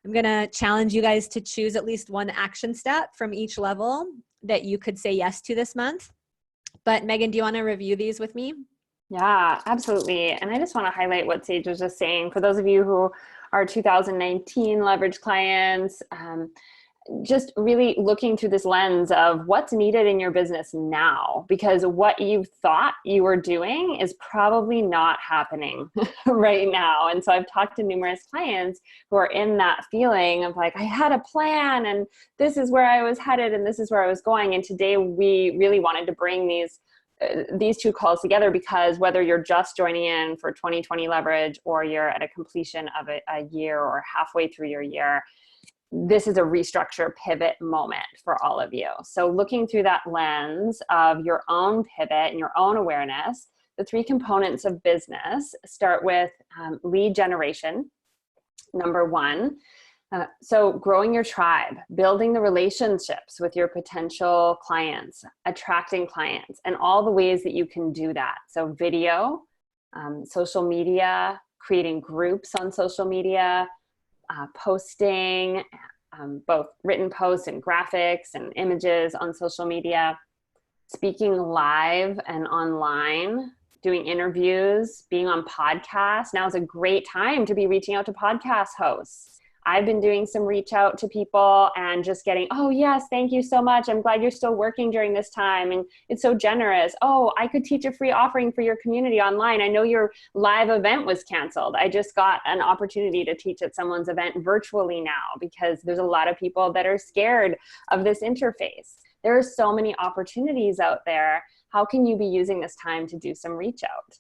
[SPEAKER 1] I'm going to challenge you guys to choose at least one action step from each level that you could say yes to this month. But Megan, do you want to review these with me?
[SPEAKER 4] Yeah, absolutely. And I just want to highlight what Sage was just saying. For those of you who are 2019 leverage clients, just really looking through this lens of what's needed in your business now, because what you thought you were doing is probably not happening right now. And so I've talked to numerous clients who are in that feeling of like, I had a plan and this is where I was headed and this is where I was going. And today we really wanted to bring these 2 calls together, because whether you're just joining in for 2020 leverage or you're at a completion of a year or halfway through your year, this is a restructure pivot moment for all of you. So looking through that lens of your own pivot and your own awareness, the 3 components of business start with lead generation, number 1. So growing your tribe, building the relationships with your potential clients, attracting clients, and all the ways that you can do that. So video, social media, creating groups on social media, posting both written posts and graphics and images on social media, speaking live and online, doing interviews, being on podcasts. Now is a great time to be reaching out to podcast hosts. I've been doing some reach out to people and just getting, oh yes, thank you so much. I'm glad you're still working during this time. And it's so generous. Oh, I could teach a free offering for your community online. I know your live event was canceled. I just got an opportunity to teach at someone's event virtually now, because there's a lot of people that are scared of this interface. There are so many opportunities out there. How can you be using this time to do some reach out?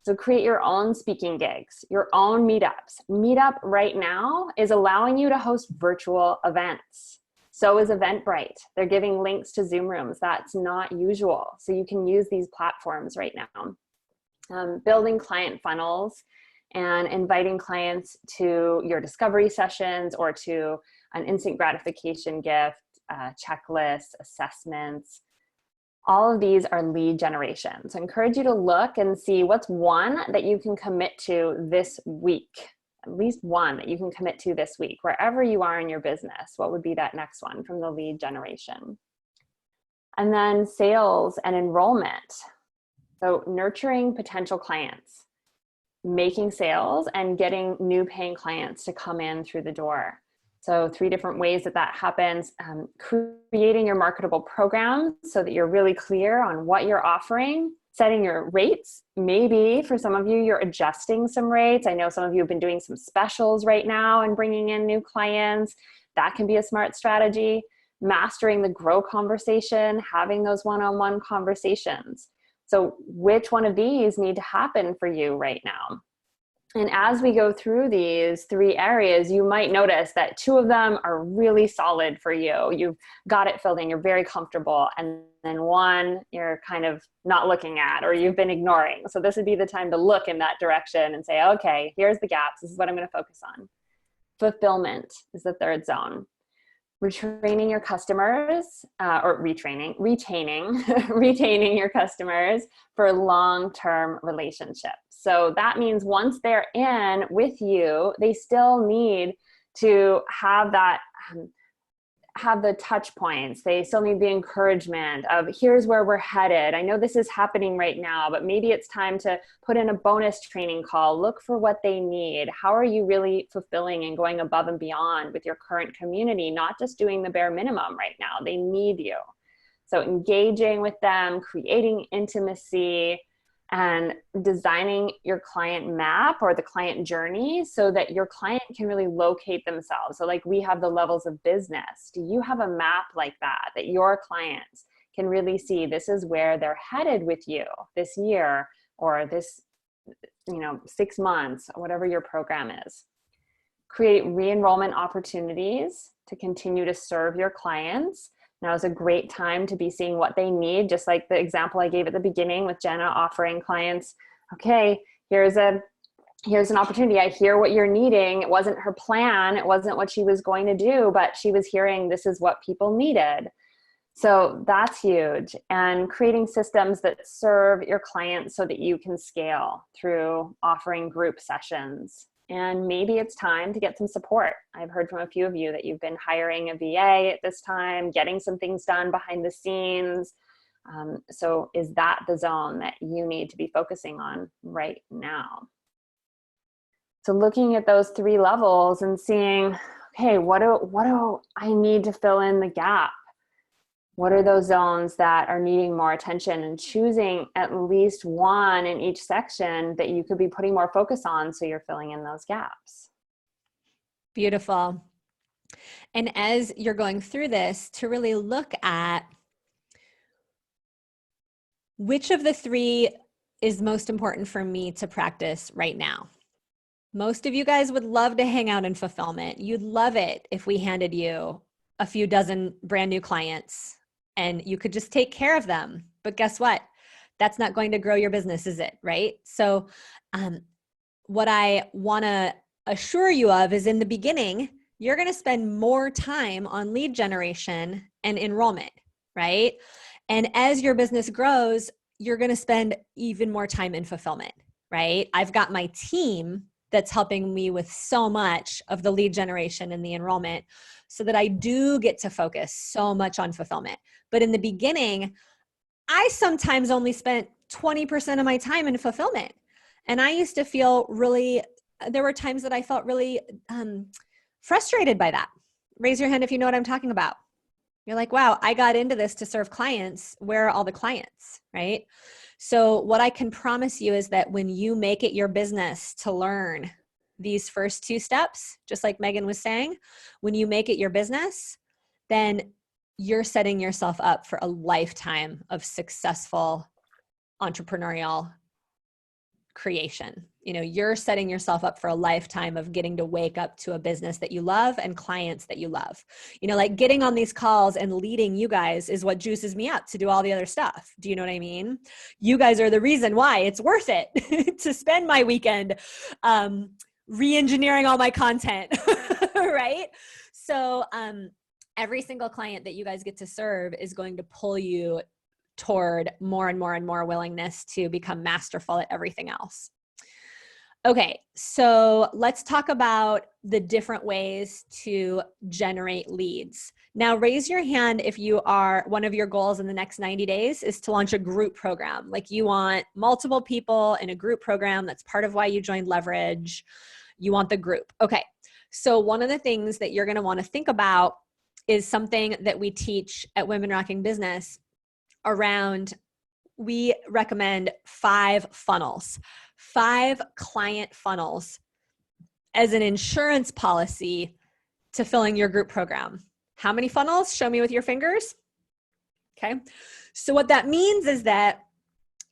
[SPEAKER 4] So create your own speaking gigs, your own meetups. Meetup right now is allowing you to host virtual events. So is Eventbrite. They're giving links to Zoom rooms. That's not usual. So you can use these platforms right now. Building client funnels and inviting clients to your discovery sessions or to an instant gratification gift, checklists, assessments. All of these are lead generation. So I encourage you to look and see what's one that you can commit to this week, at least one that you can commit to this week, wherever you are in your business. What would be that next one from the lead generation? And then sales and enrollment. So nurturing potential clients, making sales and getting new paying clients to come in through the door. So 3 different ways that happens. Creating your marketable program so that you're really clear on what you're offering, setting your rates. Maybe for some of you, you're adjusting some rates. I know some of you have been doing some specials right now and bringing in new clients. That can be a smart strategy. Mastering the grow conversation, having those one-on-one conversations. So which one of these need to happen for you right now? And as we go through these 3 areas, you might notice that 2 of them are really solid for you. You've got it filled in, you're very comfortable. And then 1 you're kind of not looking at or you've been ignoring. So this would be the time to look in that direction and say, okay, here's the gaps. This is what I'm going to focus on. Fulfillment is the 3rd zone. Retraining your customers retaining your customers for long-term relationships. So that means once they're in with you, they still need to have that, have the touch points. They still need the encouragement of here's where we're headed. I know this is happening right now, but maybe it's time to put in a bonus training call. Look for what they need. How are you really fulfilling and going above and beyond with your current community? Not just doing the bare minimum right now. They need you. So engaging with them, creating intimacy, and designing your client map or the client journey so that your client can really locate themselves. So like we have the levels of business. Do you have a map like that your clients can really see this is where they're headed with you this year or this, 6 months, whatever your program is? Create re-enrollment opportunities to continue to serve your clients. Now is a great time to be seeing what they need, just like the example I gave at the beginning with Jenna offering clients, okay, here's an opportunity. I hear what you're needing. It wasn't her plan. It wasn't what she was going to do, but she was hearing this is what people needed. So that's huge. And creating systems that serve your clients so that you can scale through offering group sessions. And maybe it's time to get some support. I've heard from a few of you that you've been hiring a VA at this time, getting some things done behind the scenes. So is that the zone that you need to be focusing on right now? So looking at those 3 levels and seeing, okay, what do I need to fill in the gap? What are those zones that are needing more attention, and choosing at least one in each section that you could be putting more focus on so you're filling in those gaps.
[SPEAKER 1] Beautiful. And as you're going through this, to really look at which of the 3 is most important for me to practice right now. Most of you guys would love to hang out in fulfillment. You'd love it if we handed you a few dozen brand new clients and you could just take care of them. But guess what? That's not going to grow your business, is it? Right? So what I want to assure you of is in the beginning, you're going to spend more time on lead generation and enrollment, right? And as your business grows, you're going to spend even more time in fulfillment, right? I've got my team that's helping me with so much of the lead generation and the enrollment so that I do get to focus so much on fulfillment. But in the beginning, I sometimes only spent 20% of my time in fulfillment. And I used to feel there were times that I felt really frustrated by that. Raise your hand if you know what I'm talking about. You're like, wow, I got into this to serve clients. Where are all the clients, right? So what I can promise you is that when you make it your business to learn these first 2 steps, just like Megan was saying, when you make it your business, then you're setting yourself up for a lifetime of successful entrepreneurial creation. You're setting yourself up for a lifetime of getting to wake up to a business that you love and clients that you love. Like getting on these calls and leading you guys is what juices me up to do all the other stuff. Do you know what I mean? You guys are the reason why it's worth it to spend my weekend re-engineering all my content, right? So every single client that you guys get to serve is going to pull you toward more and more and more willingness to become masterful at everything else. Okay, so let's talk about the different ways to generate leads. Now, raise your hand if one of your goals in the next 90 days is to launch a group program. Like you want multiple people in a group program. That's part of why you joined Leverage. You want the group. Okay, so one of the things that you're going to want to think about is something that we teach at Women Rocking Business around, we recommend 5 funnels, 5 client funnels as an insurance policy to filling your group program. How many funnels? Show me with your fingers. Okay. So what that means is that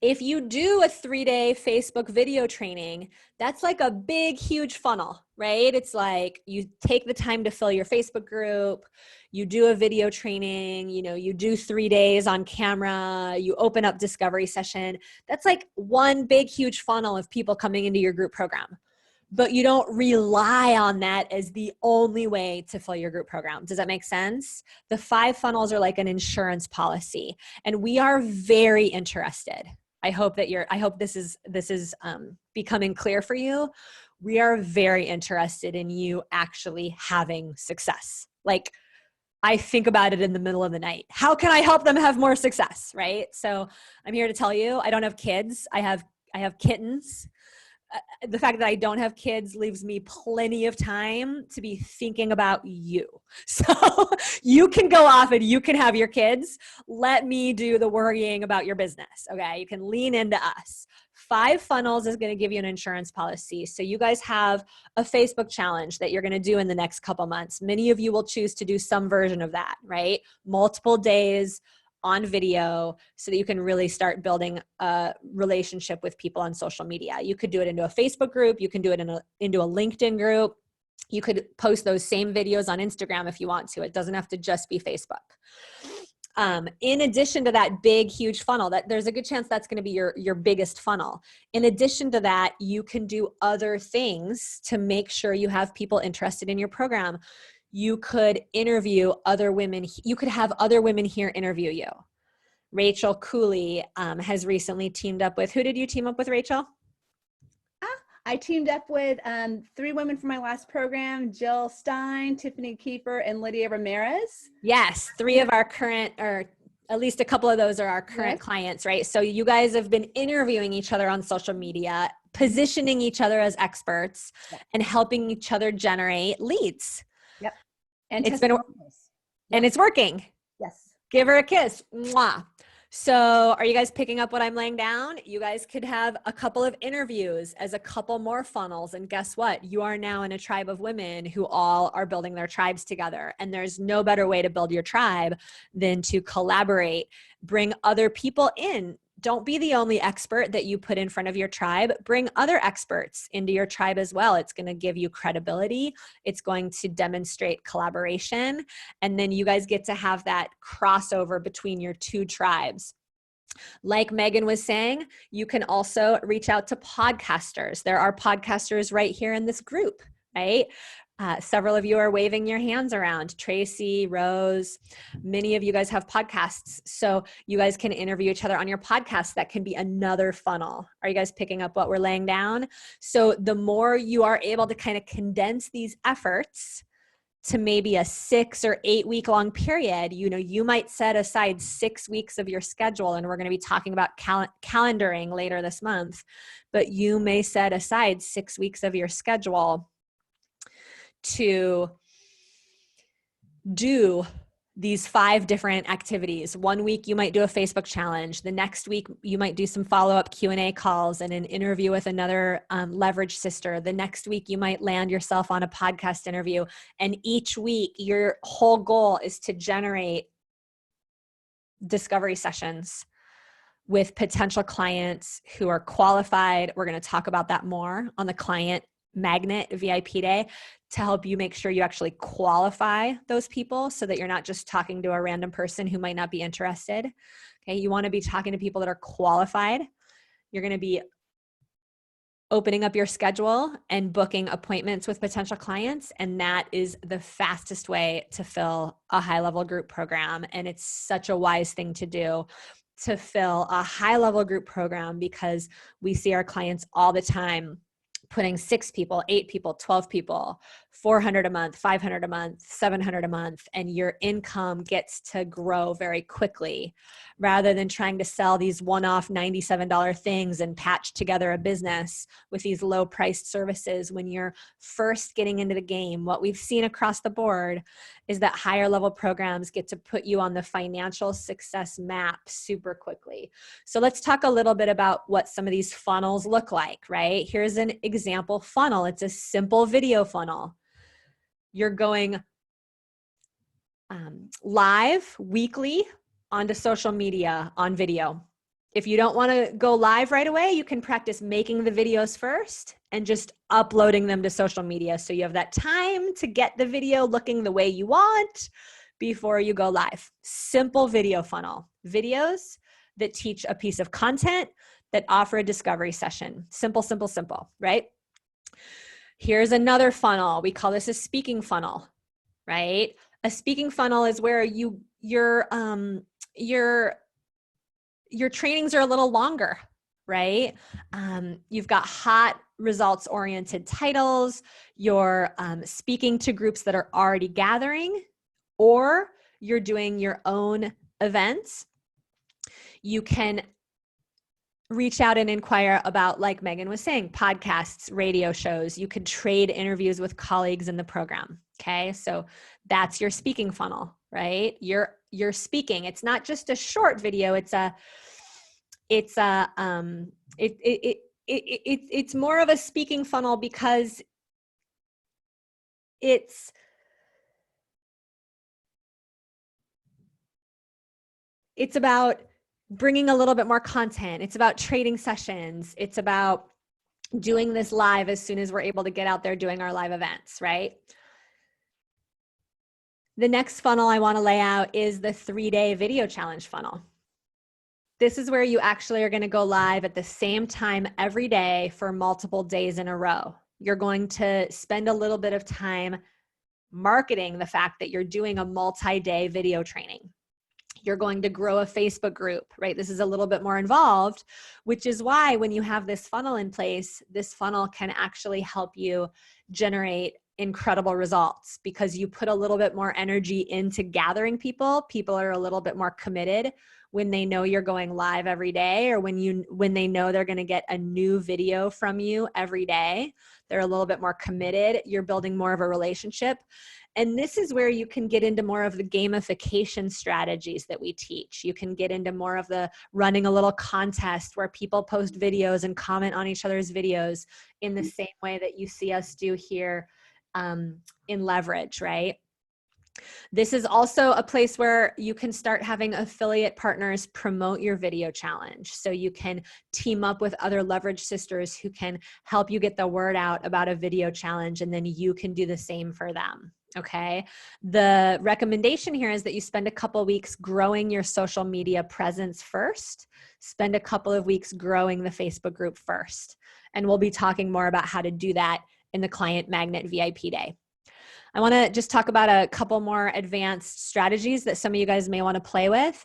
[SPEAKER 1] if you do a 3-day Facebook video training, that's like a big, huge funnel, right? It's like you take the time to fill your Facebook group, you do a video training, you do 3 days on camera, you open up discovery session. That's like one big, huge funnel of people coming into your group program. But you don't rely on that as the only way to fill your group program. Does that make sense? The 5 funnels are like an insurance policy, and we are very interested. I hope this is becoming clear for you. we are very interested in you actually having success. Like, I think about it in the middle of the night. How can I help them have more success, right? So I'm here to tell you, I don't have kids. I have kittens. The fact that I don't have kids leaves me plenty of time to be thinking about you. So you can go off and you can have your kids. Let me do the worrying about your business. Okay. You can lean into us. 5 funnels is going to give you an insurance policy. So you guys have a Facebook challenge that you're going to do in the next couple months. Many of you will choose to do some version of that, right? Multiple days on video so that you can really start building a relationship with people on social media. You could do it into a Facebook group. You can do it into a LinkedIn group. You could post those same videos on Instagram if you want to. It doesn't have to just be Facebook. In addition to that big, huge funnel, that there's a good chance that's going to be your biggest funnel. In addition to that, you can do other things to make sure you have people interested in your program. You could interview other women. You could have other women here interview you. Rachel Cooley has recently teamed up with, who did you team up with, Rachel?
[SPEAKER 14] I teamed up with 3 women from my last program, Jill Stein, Tiffany Kiefer, and Lydia Ramirez.
[SPEAKER 1] Yes, 3 of our current, or at least a couple of those are our current clients, right? So you guys have been interviewing each other on social media, positioning each other as experts, and helping each other generate leads.
[SPEAKER 14] Yep.
[SPEAKER 1] And it's working.
[SPEAKER 14] Yes.
[SPEAKER 1] Give her a kiss. Mwah. So are you guys picking up what I'm laying down? You guys could have a couple of interviews as a couple more funnels. And guess what? You are now in a tribe of women who all are building their tribes together. And there's no better way to build your tribe than to collaborate, bring other people in. Don't be the only expert that you put in front of your tribe. Bring other experts into your tribe as well. It's going to give you credibility. It's going to demonstrate collaboration. And then you guys get to have that crossover between your 2 tribes. Like Megan was saying, you can also reach out to podcasters. There are podcasters right here in this group, right? Several of you are waving your hands around. Tracy, Rose, many of you guys have podcasts. So you guys can interview each other on your podcast. That can be another funnel. Are you guys picking up what we're laying down? So the more you are able to kind of condense these efforts to maybe a 6 or 8 week long period, you might set aside 6 weeks of your schedule. And we're going to be talking about calendaring later this month, but you may set aside 6 weeks of your schedule to do these 5 different activities. 1 week, you might do a Facebook challenge. The next week, you might do some follow-up Q&A calls and an interview with another leverage sister. The next week, you might land yourself on a podcast interview. And each week, your whole goal is to generate discovery sessions with potential clients who are qualified. We're going to talk about that more on the Client Magnet VIP Day to help you make sure you actually qualify those people so that you're not just talking to a random person who might not be interested. Okay, you want to be talking to people that are qualified. You're going to be opening up your schedule and booking appointments with potential clients, and that is the fastest way to fill a high-level group program. And it's such a wise thing to do, to fill a high-level group program, because we see our clients all the time putting 6 people, 8 people, 12 people, 400 a month, 500 a month, 700 a month, and your income gets to grow very quickly, rather than trying to sell these one-off $97 things and patch together a business with these low-priced services. When you're first getting into the game, what we've seen across the board is that higher level programs get to put you on the financial success map super quickly. So let's talk a little bit about what some of these funnels look like, right? Here's an example funnel. It's a simple video funnel. You're going live weekly onto social media on video. If you don't want to go live right away, you can practice making the videos first and just uploading them to social media. So you have that time to get the video looking the way you want before you go live. Simple video funnel. Videos that teach a piece of content that offer a discovery session. Simple, simple, simple, right? Here's another funnel. We call this a speaking funnel, right? A speaking funnel is where your trainings are a little longer, right? You've got hot results oriented titles, you're speaking to groups that are already gathering, or you're doing your own events, you can reach out and inquire about, like Megan was saying, podcasts, radio shows. You could trade interviews with colleagues in the program. Okay. So that's your speaking funnel, right? You're speaking. It's not just a short video. It's more of a speaking funnel because it's about bringing a little bit more content. It's about trading sessions. It's about doing this live as soon as we're able to get out there doing our live events, right? The next funnel I want to lay out is the 3-day video challenge funnel. This is where you actually are going to go live at the same time every day for multiple days in a row. You're going to spend a little bit of time marketing the fact that you're doing a multi-day video training. You're going to grow a Facebook group, right? This is a little bit more involved, which is why when you have this funnel in place, this funnel can actually help you generate incredible results because you put a little bit more energy into gathering people. People are a little bit more committed when they know you're going live every day, or when they know they're going to get a new video from you every day. They're a little bit more committed. You're building more of a relationship. And this is where you can get into more of the gamification strategies that we teach. You can get into more of the running a little contest where people post videos and comment on each other's videos in the same way that you see us do here in Leverage, right? This is also a place where you can start having affiliate partners promote your video challenge. So you can team up with other Leverage sisters who can help you get the word out about a video challenge, and then you can do the same for them. Okay. The recommendation here is that you spend a couple of weeks growing your social media presence first. Spend a couple of weeks growing the Facebook group first. And we'll be talking more about how to do that in the Client Magnet VIP Day. I want to just talk about a couple more advanced strategies that some of you guys may want to play with.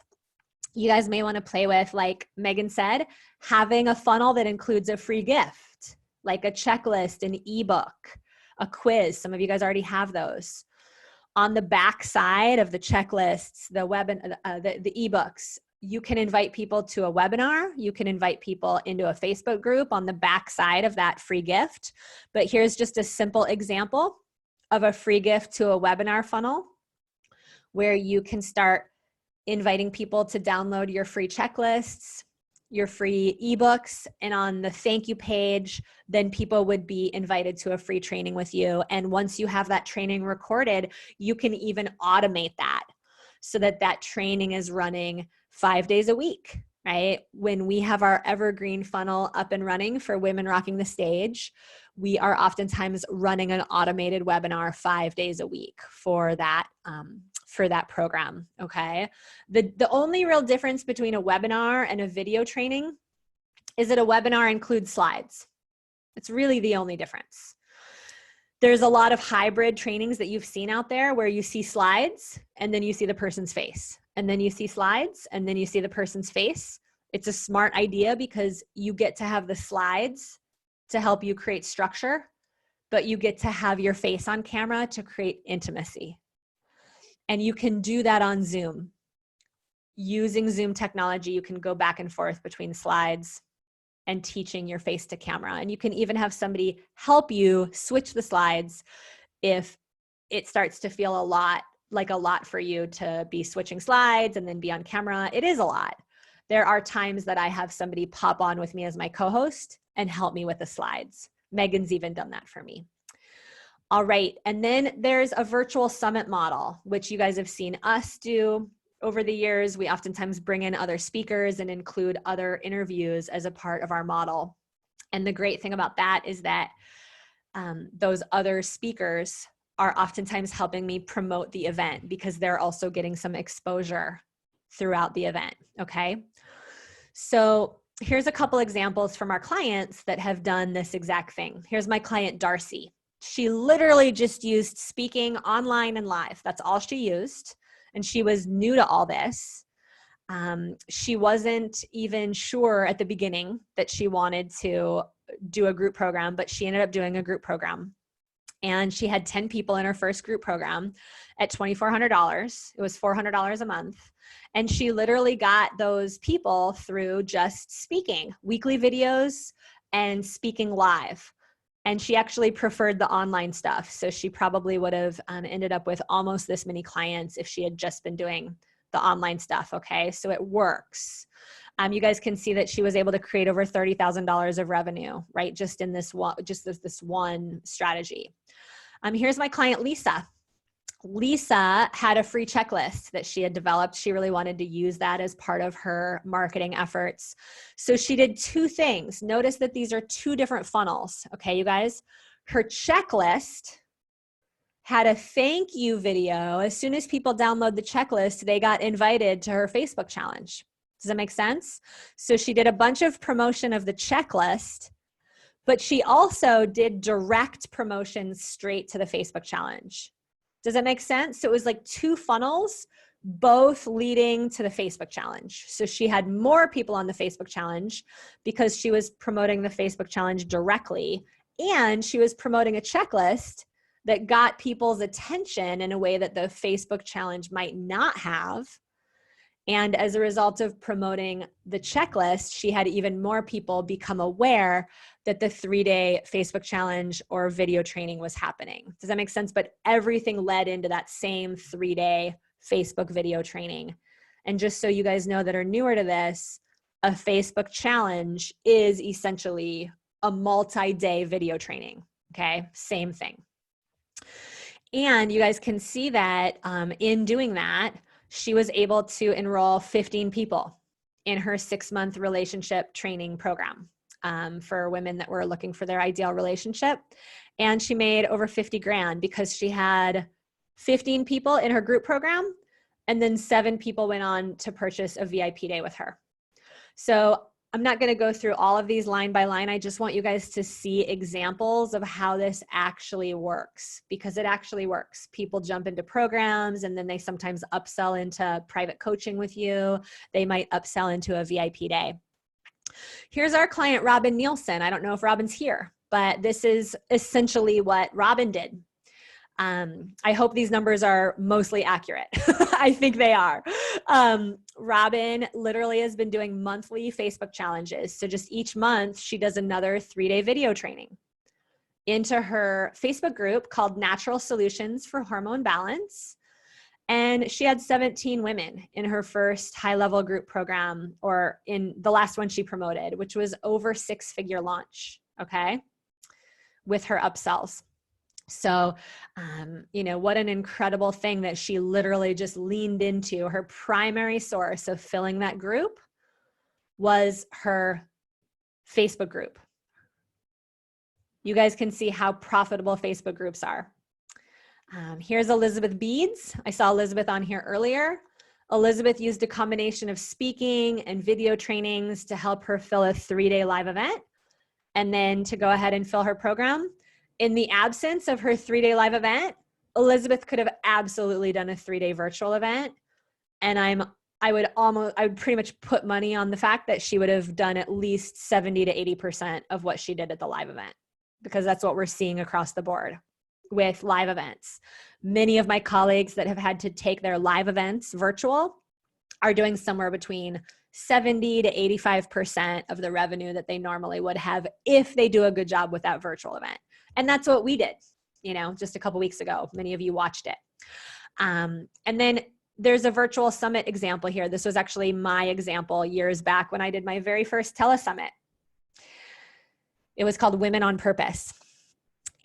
[SPEAKER 1] You guys may want to play with, like Megan said, having a funnel that includes a free gift, like a checklist, an ebook, a quiz. Some of you guys already have those. On the back side of the checklists, the ebooks, you can invite people to a webinar. You can invite people into a Facebook group on the back side of that free gift. But here's just a simple example of a free gift to a webinar funnel where you can start inviting people to download your free checklists, your free ebooks, and on the thank you page, then people would be invited to a free training with you. And once you have that training recorded, you can even automate that so that that training is running 5 days a week, right? When we have our evergreen funnel up and running for Women Rocking the Stage, we are oftentimes running an automated webinar 5 days a week for that program, okay? The only real difference between a webinar and a video training is that a webinar includes slides. It's really the only difference. There's a lot of hybrid trainings that you've seen out there where you see slides and then you see the person's face, and then you see slides and then you see the person's face. It's a smart idea because you get to have the slides to help you create structure, but you get to have your face on camera to create intimacy. And you can do that on Zoom. Using Zoom technology, you can go back and forth between slides and teaching your face to camera. And you can even have somebody help you switch the slides if it starts to feel a lot for you to be switching slides and then be on camera. It is a lot. There are times that I have somebody pop on with me as my co-host and help me with the slides. Megan's even done that for me. All right, and then there's a virtual summit model, which you guys have seen us do over the years. We oftentimes bring in other speakers and include other interviews as a part of our model. And the great thing about that is that those other speakers are oftentimes helping me promote the event because they're also getting some exposure throughout the event, okay? So here's a couple examples from our clients that have done this exact thing. Here's my client, Darcy. She literally just used speaking online and live. That's all she used. And she was new to all this. She wasn't even sure at the beginning that she wanted to do a group program, but she ended up doing a group program. And she had 10 people in her first group program at $2,400. It was $400 a month. And she literally got those people through just speaking, weekly videos and speaking live. And she actually preferred the online stuff. So she probably would have ended up with almost this many clients if she had just been doing the online stuff. Okay. So it works. You guys can see that she was able to create over $30,000 of revenue, right? Just in this one, this one strategy. Here's my client, Lisa. Lisa had a free checklist that she had developed. She really wanted to use that as part of her marketing efforts. So she did two things. Notice that these are two different funnels. Okay, you guys, her checklist had a thank you video. As soon as people download the checklist, they got invited to her Facebook challenge. Does that make sense? So she did a bunch of promotion of the checklist, but she also did direct promotions straight to the Facebook challenge. Does that make sense? So it was like two funnels, both leading to the Facebook challenge. So she had more people on the Facebook challenge because she was promoting the Facebook challenge directly, and she was promoting a checklist that got people's attention in a way that the Facebook challenge might not have. And as a result of promoting the checklist, she had even more people become aware that the 3-day Facebook challenge or video training was happening. Does that make sense? But everything led into that same 3-day Facebook video training. And just so you guys know that are newer to this, a Facebook challenge is essentially a multi-day video training. Okay, same thing. And you guys can see that in doing that, she was able to enroll 15 people in her 6-month relationship training program for women that were looking for their ideal relationship. And she made over 50 grand because she had 15 people in her group program, and then 7 people went on to purchase a VIP day with her. So I'm not going to go through all of these line by line. I just want you guys to see examples of how this actually works, because it actually works. People jump into programs and then they sometimes upsell into private coaching with you. They might upsell into a VIP day. Here's our client, Robin Nielsen. I don't know if Robin's here, but this is essentially what Robin did. I hope these numbers are mostly accurate. I think they are. Robin literally has been doing monthly Facebook challenges. So just each month, she does another 3-day video training into her Facebook group called Natural Solutions for Hormone Balance. And she had 17 women in her first high-level group program, or in the last one she promoted, which was over 6-figure launch, okay, with her upsells. So, you know, what an incredible thing that she literally just leaned into. Her primary source of filling that group was her Facebook group. You guys can see how profitable Facebook groups are. Here's Elizabeth Beads. I saw Elizabeth on here earlier. Elizabeth used a combination of speaking and video trainings to help her fill a 3-day live event, and then to go ahead and fill her program. In the absence of her 3-day live event, Elizabeth could have absolutely done a 3-day virtual event. And I would pretty much put money on the fact that she would have done at least 70 to 80% of what she did at the live event, because that's what we're seeing across the board with live events. Many of my colleagues that have had to take their live events virtual are doing somewhere between 70 to 85% of the revenue that they normally would have if they do a good job with that virtual event. And that's what we did, you know, just a couple weeks ago. Many of you watched it. And then there's a virtual summit example here. This was actually my example years back when I did my very first telesummit. It was called Women on Purpose.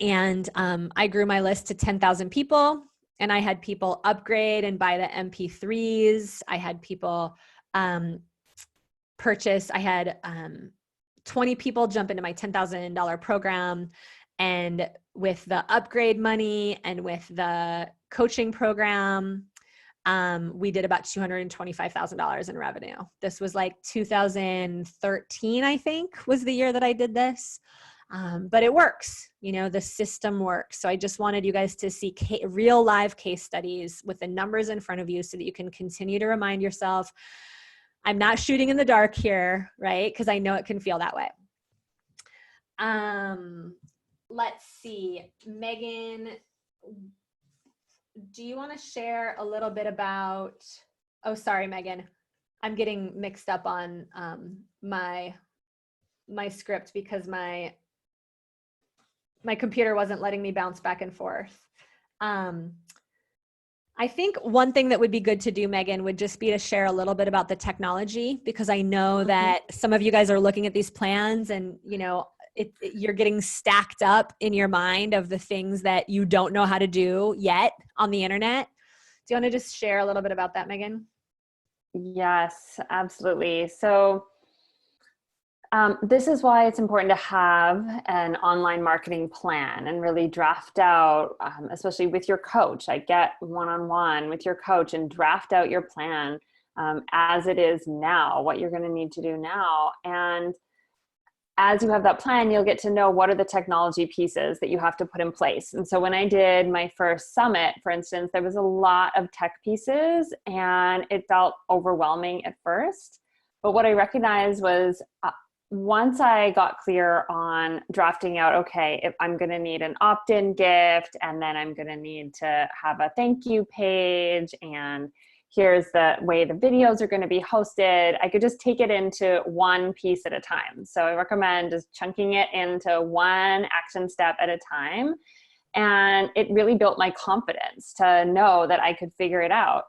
[SPEAKER 1] And I grew my list to 10,000 people, and I had people upgrade and buy the MP3s. I had people purchase. I had 20 people jump into my $10,000 program. And with the upgrade money and with the coaching program, we did about $225,000 in revenue. This was like 2013, I think, was the year that I did this. But it works, you know, the system works. So I just wanted you guys to see real live case studies with the numbers in front of you so that you can continue to remind yourself, I'm not shooting in the dark here, right? Because I know it can feel that way. Let's see, Megan, do you want to share a little bit about, oh, sorry, Megan, I'm getting mixed up on my script because my computer wasn't letting me bounce back and forth. I think one thing that would be good to do, Megan, would just be to share a little bit about the technology, because I know that some of you guys are looking at these plans and, you know, you're getting stacked up in your mind of the things that you don't know how to do yet on the internet. Do you want to just share a little bit about that, Megan?
[SPEAKER 4] Yes, absolutely. So this is why it's important to have an online marketing plan and really draft out, especially with your coach, like get one-on-one with your coach and draft out your plan as it is now, what you're going to need to do now. And as you have that plan, you'll get to know what are the technology pieces that you have to put in place. And so when I did my first summit, for instance, there was a lot of tech pieces and it felt overwhelming at first. But what I recognized was once I got clear on drafting out, okay, if I'm going to need an opt-in gift, and then I'm going to need to have a thank you page, and here's the way the videos are going to be hosted, I could just take it into one piece at a time. So I recommend just chunking it into one action step at a time. And it really built my confidence to know that I could figure it out.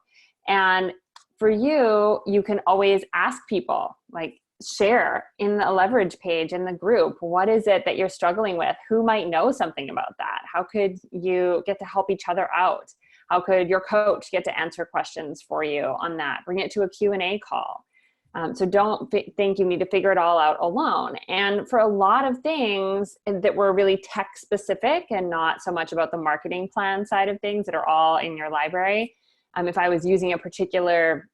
[SPEAKER 4] And for you, you can always ask people, like, share in the leverage page in the group. What is it that you're struggling with? Who might know something about that? How could you get to help each other out? How could your coach get to answer questions for you on that? Bring it to a Q&A call. So don't think you need to figure it all out alone. And for a lot of things that were really tech specific and not so much about the marketing plan side of things that are all in your library, if I was using a particular,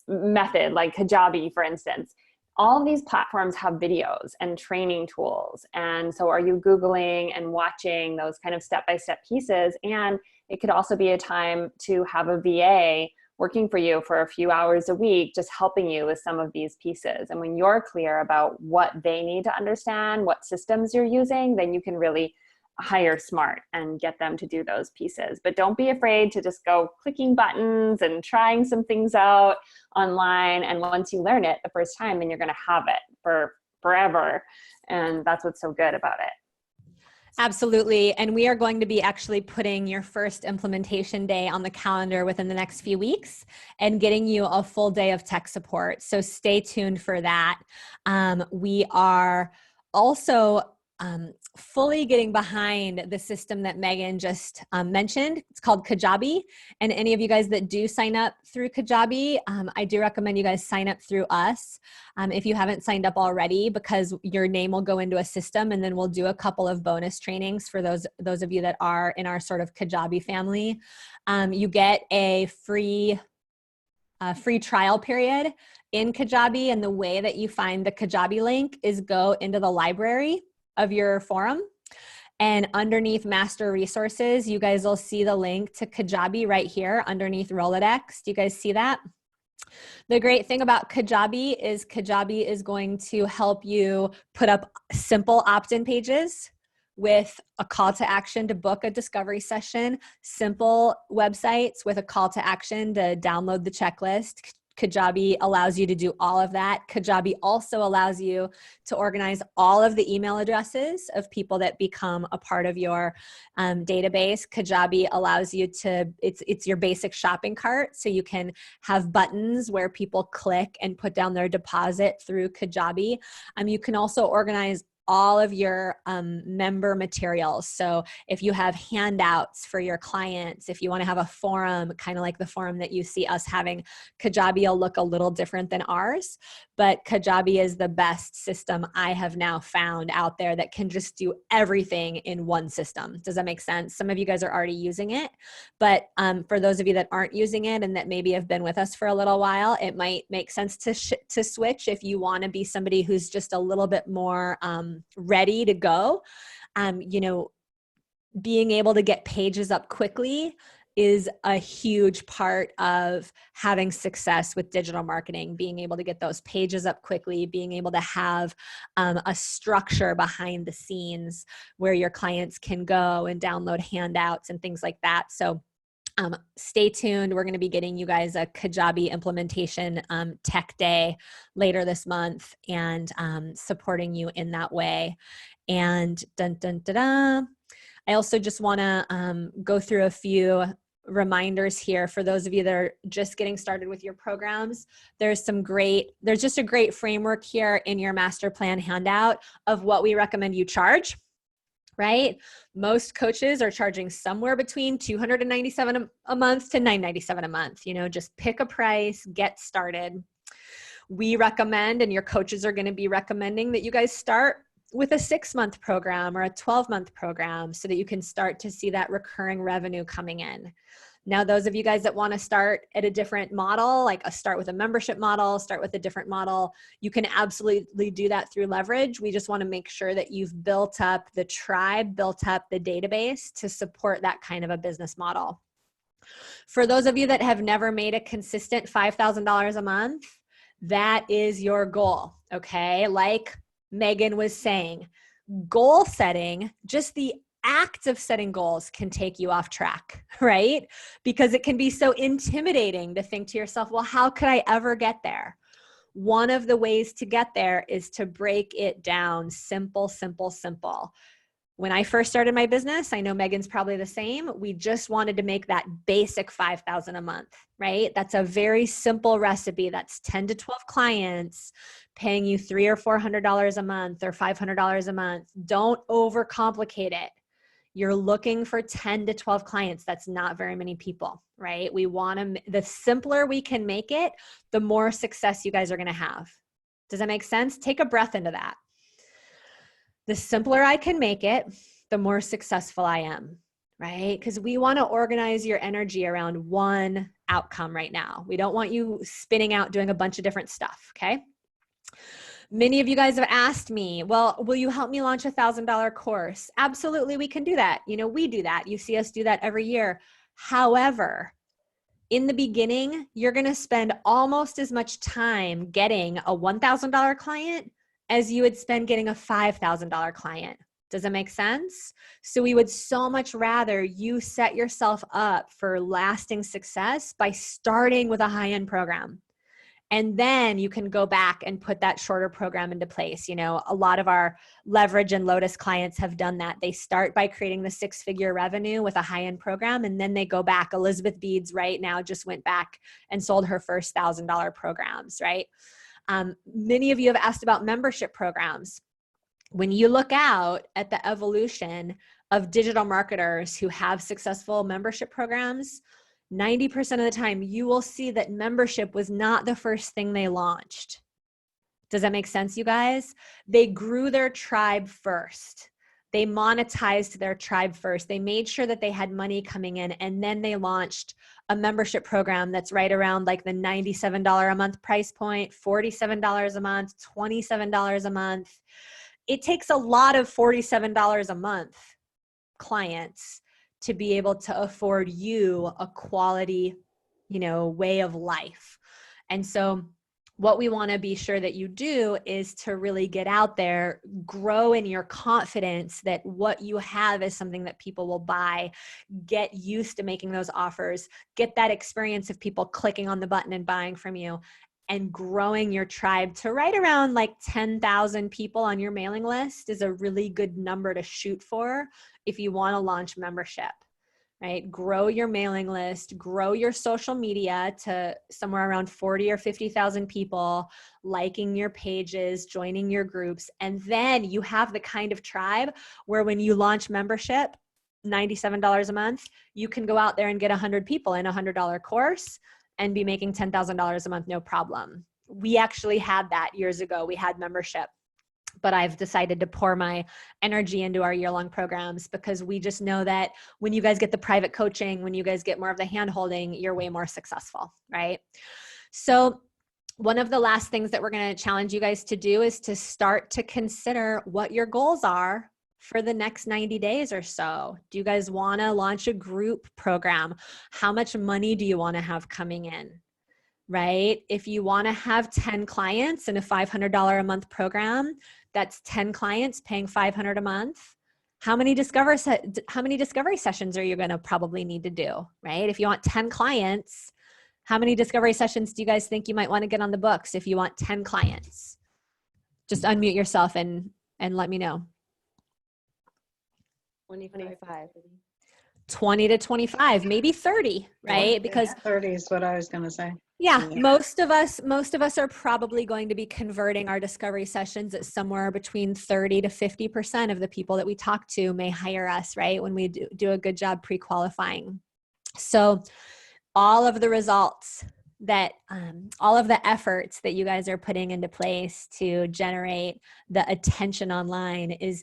[SPEAKER 4] method like Kajabi, for instance, all of these platforms have videos and training tools. And so are you Googling and watching those kind of step-by-step pieces? And it could also be a time to have a VA working for you for a few hours a week, just helping you with some of these pieces. And when you're clear about what they need to understand, what systems you're using, then you can really hire smart and get them to do those pieces. But don't be afraid to just go clicking buttons and trying some things out online. And once you learn it the first time, then you're going to have it for forever. And that's what's so good about it.
[SPEAKER 1] Absolutely. And we are going to be actually putting your first implementation day on the calendar within the next few weeks and getting you a full day of tech support. So stay tuned for that. We are also fully getting behind the system that Megan just mentioned. It's called Kajabi. And any of you guys that do sign up through Kajabi, I do recommend you guys sign up through us if you haven't signed up already, because your name will go into a system, and then we'll do a couple of bonus trainings for those of you that are in our sort of Kajabi family. You get a free trial period in Kajabi, and the way that you find the Kajabi link is go into the library of your forum, and underneath master resources, you guys will see the link to Kajabi right here underneath Rolodex. Do you guys see that? The great thing about Kajabi is going to help you put up simple opt-in pages with a call to action to book a discovery session, simple websites with a call to action to download the checklist. Kajabi allows you to do all of that. Kajabi also allows you to organize all of the email addresses of people that become a part of your database. Kajabi allows you to, it's your basic shopping cart, so you can have buttons where people click and put down their deposit through Kajabi. You can also organize all of your member materials. So if you have handouts for your clients, if you want to have a forum, kind of like the forum that you see us having, Kajabi will look a little different than ours, but Kajabi is the best system I have now found out there that can just do everything in one system. Does that make sense? Some of you guys are already using it, but for those of you that aren't using it and that maybe have been with us for a little while, it might make sense to switch if you want to be somebody who's just a little bit more ready to go. Being able to get pages up quickly is a huge part of having success with digital marketing, being able to get those pages up quickly, being able to have a structure behind the scenes where your clients can go and download handouts and things like that. So stay tuned. We're going to be getting you guys a Kajabi implementation tech day later this month and supporting you in that way. And I also just want to go through a few reminders here for those of you that are just getting started with your programs. There's just a great framework here in your master plan handout of what we recommend you charge. Right? Most coaches are charging somewhere between $297 a month to $997 a month. Just pick a price, get started. We recommend, and your coaches are going to be recommending, that you guys start with a 6-month program or a 12-month program so that you can start to see that recurring revenue coming in. Now, those of you guys that want to start at a different model, like start with a membership model, start with a different model, you can absolutely do that through Leverage. We just want to make sure that you've built up the tribe, built up the database to support that kind of a business model. For those of you that have never made a consistent $5,000 a month, that is your goal, okay? Like Megan was saying, goal setting, just the act of setting goals can take you off track, right? Because it can be so intimidating to think to yourself, well, how could I ever get there? One of the ways to get there is to break it down simple, simple, simple. When I first started my business, I know Megan's probably the same. We just wanted to make that basic $5,000 a month, right? That's a very simple recipe. That's 10 to 12 clients paying you $300 or $400 a month or $500 a month. Don't overcomplicate it. You're looking for 10 to 12 clients. That's not very many people, right? We want to, the simpler we can make it, the more success you guys are going to have. Does that make sense? Take a breath into that. The simpler I can make it, the more successful I am, right? Because we want to organize your energy around one outcome right now. We don't want you spinning out doing a bunch of different stuff, okay? Many of you guys have asked me, well, will you help me launch a $1,000 course? Absolutely, we can do that. We do that. You see us do that every year. However, in the beginning, you're going to spend almost as much time getting a $1,000 client as you would spend getting a $5,000 client. Does that make sense? So we would so much rather you set yourself up for lasting success by starting with a high-end program. And then you can go back and put that shorter program into place. A lot of our Leverage and Lotus clients have done that. They start by creating the 6-figure revenue with a high-end program, and then they go back. Elizabeth Beads right now just went back and sold her first $1,000 programs, right? Many of you have asked about membership programs. When you look out at the evolution of digital marketers who have successful membership programs, 90% of the time, you will see that membership was not the first thing they launched. Does that make sense, you guys? They grew their tribe first. They monetized their tribe first. They made sure that they had money coming in, and then they launched a membership program that's right around like the $97 a month price point, $47 a month, $27 a month. It takes a lot of $47 a month clients to be able to afford you a quality, way of life. And so what we want to be sure that you do is to really get out there, grow in your confidence that what you have is something that people will buy, get used to making those offers, get that experience of people clicking on the button and buying from you, and growing your tribe to right around like 10,000 people on your mailing list is a really good number to shoot for if you want to launch membership, right? Grow your mailing list, grow your social media to somewhere around 40 or 50,000 people liking your pages, joining your groups. And then you have the kind of tribe where when you launch membership, $97 a month, you can go out there and get 100 people in a $100 course and be making $10,000 a month, no problem. We actually had that years ago. We had membership. But I've decided to pour my energy into our year-long programs because we just know that when you guys get the private coaching, when you guys get more of the hand-holding, you're way more successful, right? So one of the last things that we're going to challenge you guys to do is to start to consider what your goals are for the next 90 days or so? Do you guys want to launch a group program? How much money do you want to have coming in? Right? If you want to have 10 clients in a $500 a month program, that's 10 clients paying $500 a month. How many discovery sessions are you going to probably need to do, right? If you want 10 clients, how many discovery sessions do you guys think you might want to get on the books if you want 10 clients? Just unmute yourself and let me know.
[SPEAKER 14] 25.
[SPEAKER 1] 20 to 25, maybe 30, right? Because
[SPEAKER 15] 30 is what I was going to say.
[SPEAKER 1] yeah, most of us are probably going to be converting our discovery sessions at somewhere between 30 to 50% of the people that we talk to may hire us, right? When we do a good job pre-qualifying. So all of the results that, all of the efforts that you guys are putting into place to generate the attention online is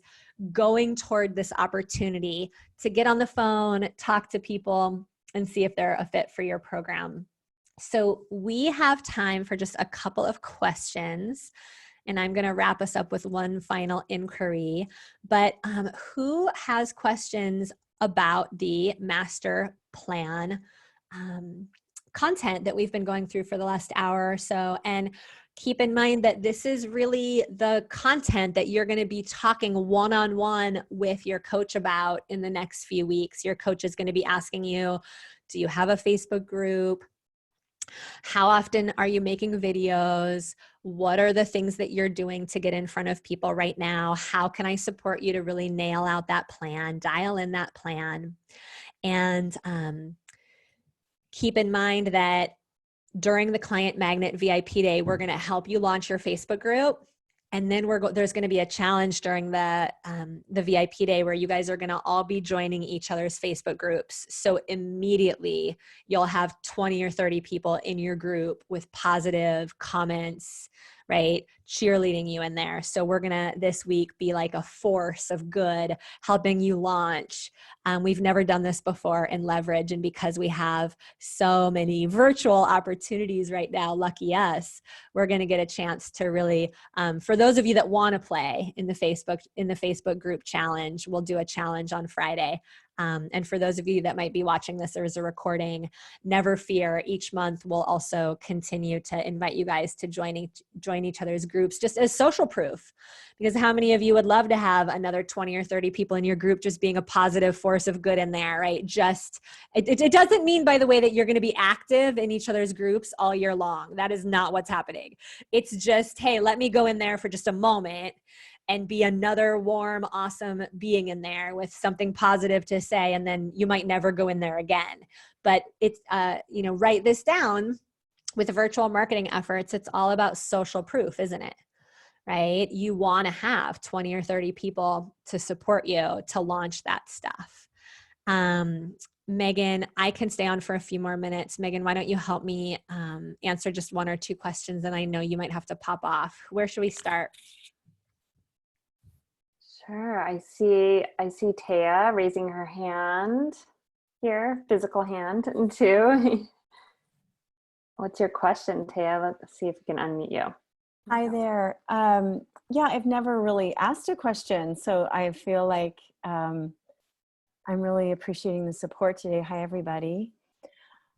[SPEAKER 1] going toward this opportunity to get on the phone, talk to people, and see if they're a fit for your program. So we have time for just a couple of questions, and I'm going to wrap us up with one final inquiry. But who has questions about the master plan content that we've been going through for the last hour or so? And keep in mind that this is really the content that you're going to be talking one-on-one with your coach about in the next few weeks. Your coach is going to be asking you, do you have a Facebook group? How often are you making videos? What are the things that you're doing to get in front of people right now? How can I support you to really nail out that plan, dial in that plan? And keep in mind that during the Client Magnet VIP Day, we're going to help you launch your Facebook group. And then there's going to be a challenge during the VIP Day where you guys are going to all be joining each other's Facebook groups. So immediately you'll have 20 or 30 people in your group with positive comments, right? Cheerleading you in there. So we're going to this week be like a force of good, helping you launch. We've never done this before in Leverage. And because we have so many virtual opportunities right now, lucky us, we're going to get a chance to really, for those of you that want to play in the Facebook group challenge, we'll do a challenge on Friday. And for those of you that might be watching this as a recording, never fear, each month we'll also continue to invite you guys to join each other's groups just as social proof. Because how many of you would love to have another 20 or 30 people in your group just being a positive force of good in there, right? It doesn't mean, by the way, that you're going to be active in each other's groups all year long. That is not what's happening. It's just, hey, let me go in there for just a moment and be another warm, awesome being in there with something positive to say, and then you might never go in there again. But it's, write this down. With virtual marketing efforts, it's all about social proof, isn't it? Right? You want to have 20 or 30 people to support you to launch that stuff. Megan, I can stay on for a few more minutes. Megan, why don't you help me answer just one or two questions? And I know you might have to pop off. Where should we start?
[SPEAKER 4] Sure. I see Taya raising her hand here, physical hand too. What's your question, Taya? Let's see if we can unmute you.
[SPEAKER 14] Hi there. Yeah, I've never really asked a question, so I feel like I'm really appreciating the support today. Hi, everybody.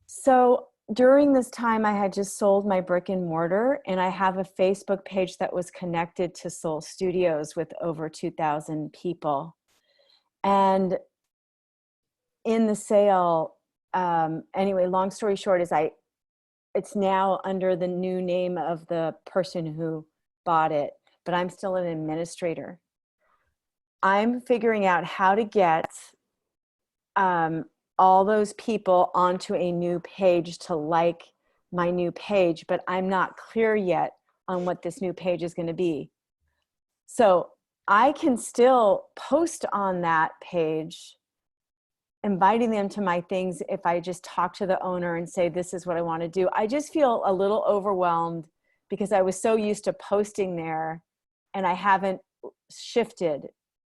[SPEAKER 14] So during this time, I had just sold my brick and mortar, and I have a Facebook page that was connected to Soul Studios with over 2,000 people. And in the sale, anyway, long story short is it's now under the new name of the person who bought it, but I'm still an administrator. I'm figuring out how to get all those people onto a new page to like my new page, but I'm not clear yet on what this new page is going to be. So I can still post on that page, inviting them to my things if I just talk to the owner and say, this is what I want to do. I just feel a little overwhelmed because I was so used to posting there and I haven't shifted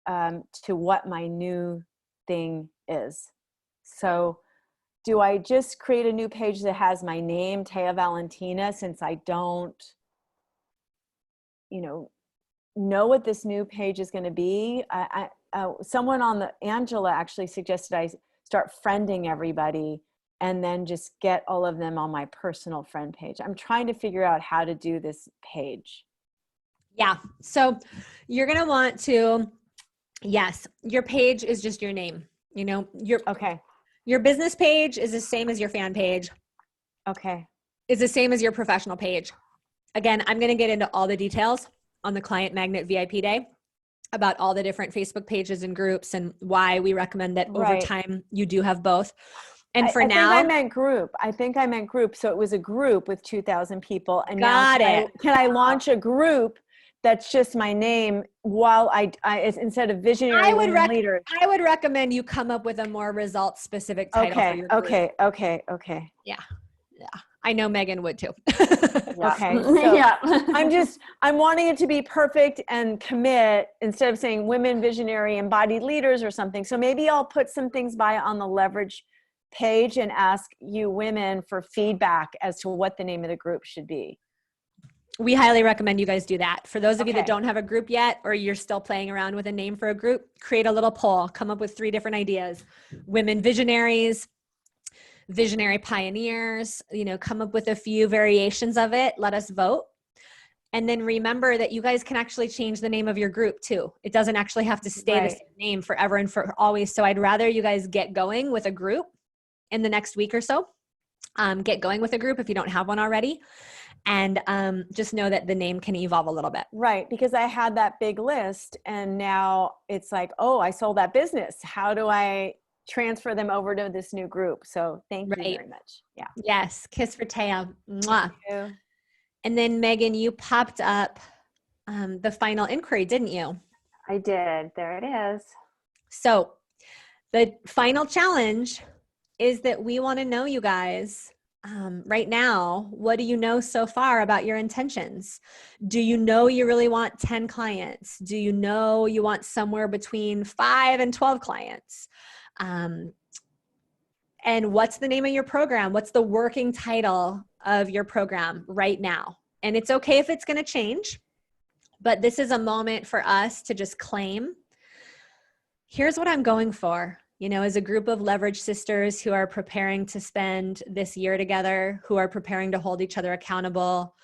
[SPEAKER 14] to what my new thing is. So do I just create a new page that has my name, Taya Valentina, since I don't, know what this new page is going to be? someone on Angela actually suggested I start friending everybody and then just get all of them on my personal friend page. I'm trying to figure out how to do this page.
[SPEAKER 1] Yeah. So you're going to want to, yes, your page is just your name. You know, your business page is the same as your fan page.
[SPEAKER 14] Okay.
[SPEAKER 1] It's the same as your professional page. Again, I'm going to get into all the details on the Client Magnet VIP Day about all the different Facebook pages and groups and why we recommend that over time you do have both. And for now,
[SPEAKER 14] I think I meant group. So it was a group with 2,000 people. And
[SPEAKER 1] got
[SPEAKER 14] now
[SPEAKER 1] it.
[SPEAKER 14] Can I launch a group that's just my name while I instead of Visionary Women Leaders?
[SPEAKER 1] I would recommend you come up with a more results specific title for your group.
[SPEAKER 14] Okay.
[SPEAKER 1] Yeah. I know Megan would too.
[SPEAKER 14] Okay. So I'm wanting it to be perfect and commit instead of saying women visionary embodied leaders or something. So maybe I'll put some things on the leverage page and ask you women for feedback as to what the name of the group should be.
[SPEAKER 1] We highly recommend you guys do that. For those of you that don't have a group yet, or you're still playing around with a name for a group, create a little poll, come up with 3 different ideas. Women visionaries, visionary pioneers, come up with a few variations of it. Let us vote. And then remember that you guys can actually change the name of your group too. It doesn't actually have to stay the same name forever and for always. So I'd rather you guys get going with a group in the next week or so. Get going with a group if you don't have one already. And just know that the name can evolve a little bit.
[SPEAKER 14] Right, because I had that big list and now it's like, oh, I sold that business. How do I transfer them over to this new group? So thank you very much. Yeah.
[SPEAKER 1] Yes. Kiss for Taya. Mwah.
[SPEAKER 14] Thank you.
[SPEAKER 1] And then Megan, you popped up the final inquiry, didn't you?
[SPEAKER 4] I did. There it is.
[SPEAKER 1] So the final challenge is that we want to know, you guys, right now, what do you know so far about your intentions? Do you know you really want 10 clients? Do you know you want somewhere between 5 and 12 clients? And what's the name of your program? What's the working title of your program right now? And it's okay if it's going to change, but this is a moment for us to just claim, here's what I'm going for. As a group of leverage sisters who are preparing to spend this year together, who are preparing to hold each other accountable,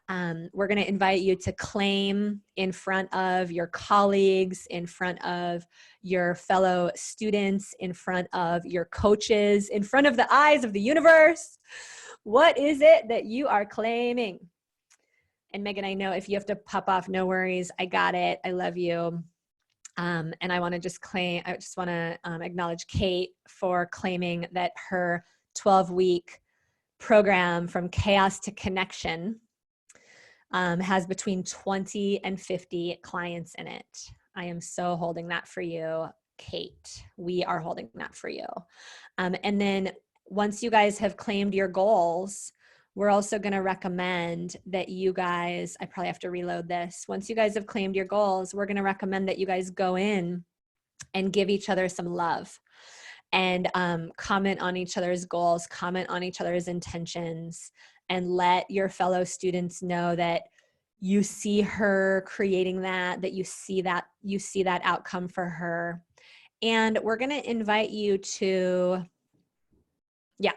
[SPEAKER 1] we're going to invite you to claim in front of your colleagues, in front of your fellow students, in front of your coaches, in front of the eyes of the universe. What is it that you are claiming? And Megan, I know if you have to pop off, no worries. I got it. I love you. And I want to just acknowledge Kate for claiming that her 12-week program From Chaos to Connection has between 20 and 50 clients in it. I am so holding that for you, Kate. We are holding that for you. And then once you guys have claimed your goals, we're also going to recommend that you guys, I probably have to reload this. Once you guys have claimed your goals, we're going to recommend that you guys go in and give each other some love and comment on each other's goals, comment on each other's intentions, and let your fellow students know that you see her creating that you see that outcome for her. And we're going to invite you to,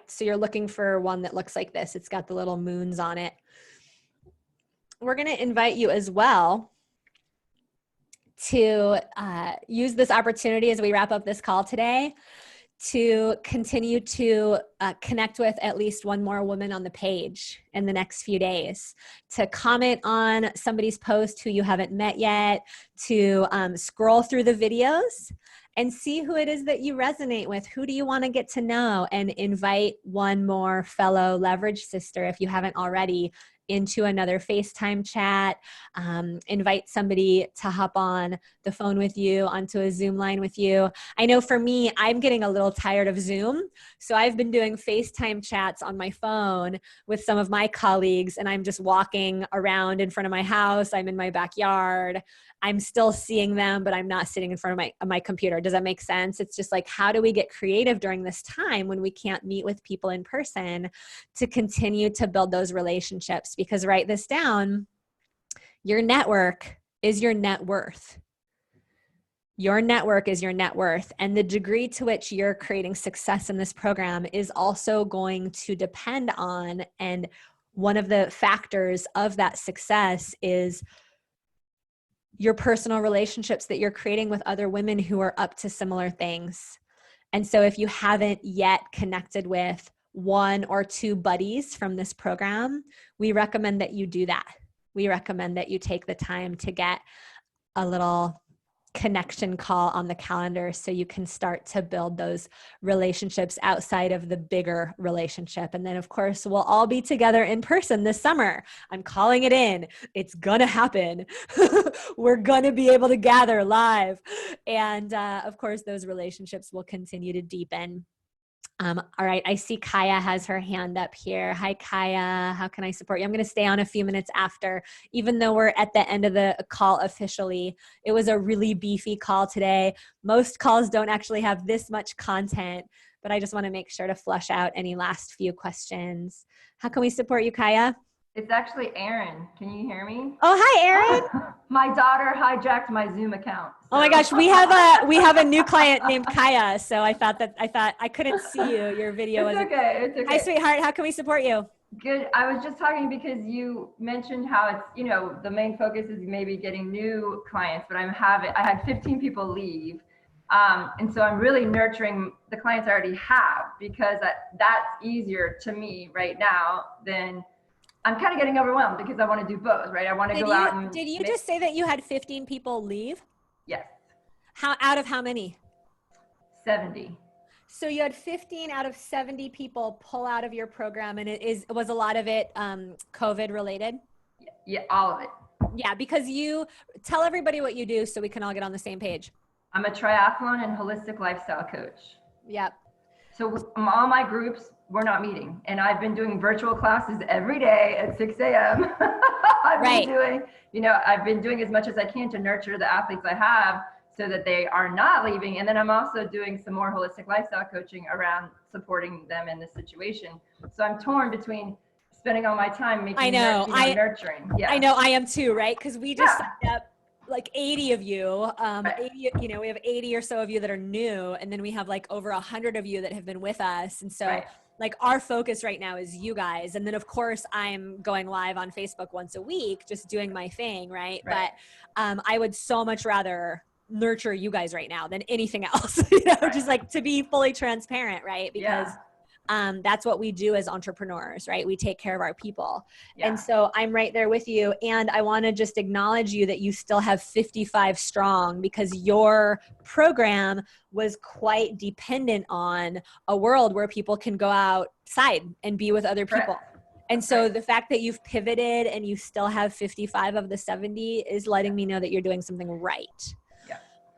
[SPEAKER 1] so you're looking for one that looks like this. It's got the little moons on it. We're going to invite you as well to use this opportunity as we wrap up this call today to continue to connect with at least one more woman on the page in the next few days, to comment on somebody's post who you haven't met yet, to scroll through the videos and see who it is that you resonate with. Who do you want to get to know? And invite one more fellow leverage sister, if you haven't already, into another FaceTime chat. Invite somebody to hop on the phone with you, onto a Zoom line with you. I know for me, I'm getting a little tired of Zoom. So I've been doing FaceTime chats on my phone with some of my colleagues, and I'm just walking around in front of my house. I'm in my backyard. I'm still seeing them, but I'm not sitting in front of my computer. Does that make sense? It's just like, how do we get creative during this time when we can't meet with people in person to continue to build those relationships? Because write this down, your network is your net worth. Your network is your net worth, and the degree to which you're creating success in this program is also going to depend on, and one of the factors of that success is your personal relationships that you're creating with other women who are up to similar things. And so if you haven't yet connected with 1 or 2 buddies from this program, we recommend that you do that. We recommend that you take the time to get a little connection call on the calendar so you can start to build those relationships outside of the bigger relationship. And then of course, we'll all be together in person this summer. I'm calling it in. It's gonna happen. We're gonna be able to gather live. And of course, those relationships will continue to deepen. All right, I see Kaya has her hand up here. Hi, Kaya. How can I support you? I'm going to stay on a few minutes after, even though we're at the end of the call officially. It was a really beefy call today. Most calls don't actually have this much content, but I just want to make sure to flush out any last few questions. How can we support you, Kaya?
[SPEAKER 16] It's actually Erin. Can you hear me?
[SPEAKER 1] Oh, hi, Erin.
[SPEAKER 16] My daughter hijacked my Zoom account. So.
[SPEAKER 1] Oh my gosh, we have a new client named Kaya, so I thought I couldn't see you. Your video was
[SPEAKER 16] okay. It's okay.
[SPEAKER 1] Hi, sweetheart. How can we support you?
[SPEAKER 16] Good. I was just talking because you mentioned how it's, you know, the main focus is maybe getting new clients, but I had 15 people leave. And so I'm really nurturing the clients I already have, because that's easier to me right now than I'm kind of getting overwhelmed because I want to do both, right? I want to go out and...
[SPEAKER 1] Did you just say that you had 15 people leave?
[SPEAKER 16] Yes.
[SPEAKER 1] Out of how many?
[SPEAKER 16] 70.
[SPEAKER 1] So you had 15 out of 70 people pull out of your program, and was a lot of it COVID related?
[SPEAKER 16] Yeah, all of it.
[SPEAKER 1] Yeah, because you tell everybody what you do so we can all get on the same page.
[SPEAKER 16] I'm a triathlon and holistic lifestyle coach.
[SPEAKER 1] Yep.
[SPEAKER 16] So all my groups, we're not meeting, and I've been doing virtual classes every day at 6 a.m. I've been doing as much as I can to nurture the athletes I have so that they are not leaving. And then I'm also doing some more holistic lifestyle coaching around supporting them in this situation. So I'm torn between spending all my time making nurturing. Yeah.
[SPEAKER 1] I know, I am too, right? Because we just signed up like 80 of you, 80, we have 80 or so of you that are new, and then we have like over 100 of you that have been with us. And so like our focus right now is you guys. And then of course I'm going live on Facebook once a week, just doing my thing. Right. But I would so much rather nurture you guys right now than anything else, just like to be fully transparent. Right. Because that's what we do as entrepreneurs, right? We take care of our people. And so I'm right there with you. And I want to just acknowledge you that you still have 55 strong, because your program was quite dependent on a world where people can go outside and be with other people. And so the fact that you've pivoted and you still have 55 of the 70 is letting me know that you're doing something right.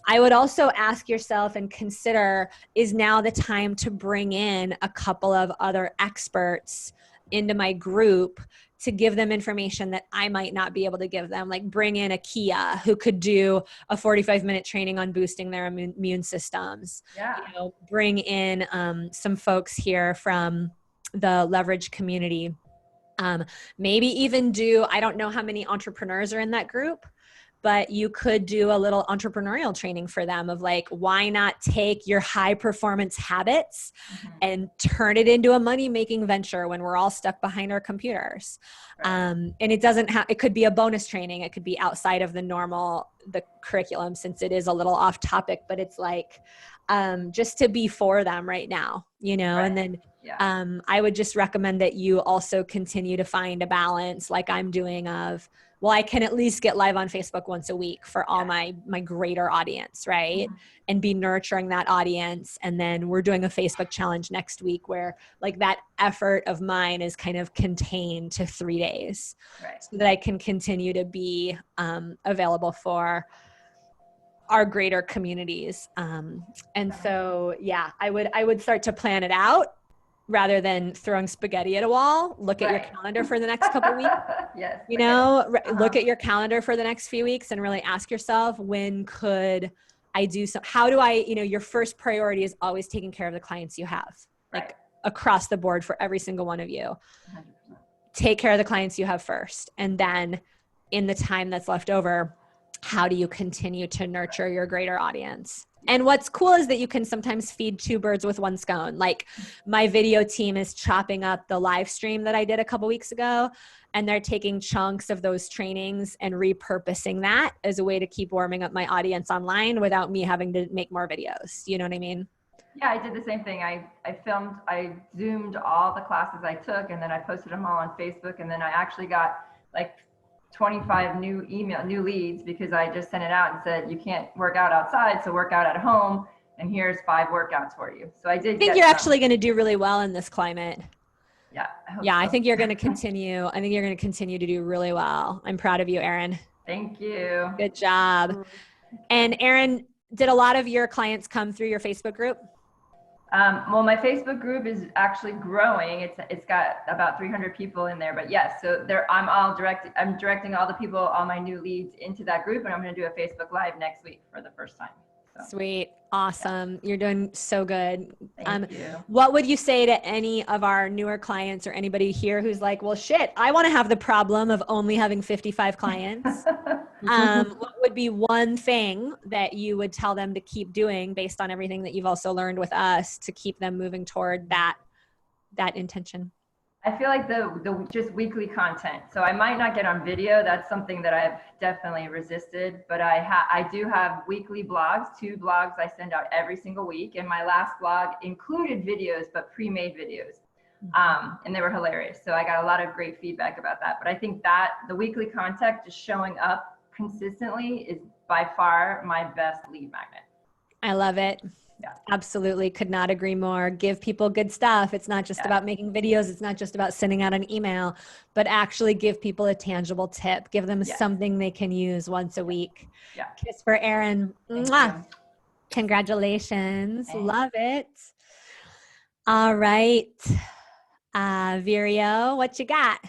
[SPEAKER 1] I would also ask yourself and consider, is now the time to bring in a couple of other experts into my group to give them information that I might not be able to give them? Like bring in a Kia who could do a 45-minute training on boosting their immune systems. Bring in some folks here from the Leverage community. Maybe even I don't know how many entrepreneurs are in that group, but you could do a little entrepreneurial training for them of like, why not take your high performance habits and turn it into a money-making venture when we're all stuck behind our computers? And it could be a bonus training. It could be outside of the curriculum, since it is a little off topic, but it's like, just to be for them right now, and then I would just recommend that you also continue to find a balance like I'm doing of, well, I can at least get live on Facebook once a week for all my greater audience, right? And be nurturing that audience. And then we're doing a Facebook challenge next week where like that effort of mine is kind of contained to 3 days, so that I can continue to be available for our greater communities. And so, I would start to plan it out rather than throwing spaghetti at a wall. Look at your calendar for the next couple of weeks. Look at your calendar for the next few weeks and really ask yourself, when could I do so? How do I, your first priority is always taking care of the clients you have, like across the board for every single one of you. 100%. Take care of the clients you have first. And then in the time that's left over, how do you continue to nurture your greater audience? And what's cool is that you can sometimes feed two birds with one stone. Like my video team is chopping up the live stream that I did a couple weeks ago, and they're taking chunks of those trainings and repurposing that as a way to keep warming up my audience online without me having to make more videos. You know what I mean?
[SPEAKER 16] Yeah, I did the same thing. I zoomed all the classes I took, and then I posted them all on Facebook, and then I actually got like 25 new leads because I just sent it out and said, you can't work out outside, so work out at home, and here's 5 workouts for you. So I think
[SPEAKER 1] you're actually going to do really well in this climate.
[SPEAKER 16] Yeah.
[SPEAKER 1] I think you're going to continue. I think you're going to continue to do really well. I'm proud of you, Erin.
[SPEAKER 16] Thank you.
[SPEAKER 1] Good job. And Erin, did a lot of your clients come through your Facebook group?
[SPEAKER 16] Well, my Facebook group is actually growing. It's got about 300 people in there, but yes, so I'm directing all the people, all my new leads into that group, and I'm going to do a Facebook Live next week for the first time. So.
[SPEAKER 1] Sweet. Awesome. You're doing so good.
[SPEAKER 16] Thank you.
[SPEAKER 1] What would you say to any of our newer clients or anybody here who's like, well, shit, I want to have the problem of only having 55 clients. What would be one thing that you would tell them to keep doing based on everything that you've also learned with us to keep them moving toward that intention?
[SPEAKER 16] I feel like the just weekly content. So I might not get on video. That's something that I've definitely resisted, but I do have weekly blogs, 2 blogs I send out every single week. And my last blog included videos, but pre-made videos. And they were hilarious. So I got a lot of great feedback about that. But I think that the weekly content just showing up consistently is by far my best lead magnet.
[SPEAKER 1] I love it. Yeah. Absolutely. Could not agree more. Give people good stuff. It's not just about making videos. It's not just about sending out an email, but actually give people a tangible tip. Give them something they can use once a week.
[SPEAKER 16] Yeah.
[SPEAKER 1] Kiss for Erin. Mwah. Congratulations. Thanks. Love it. All right. Virio, what you got?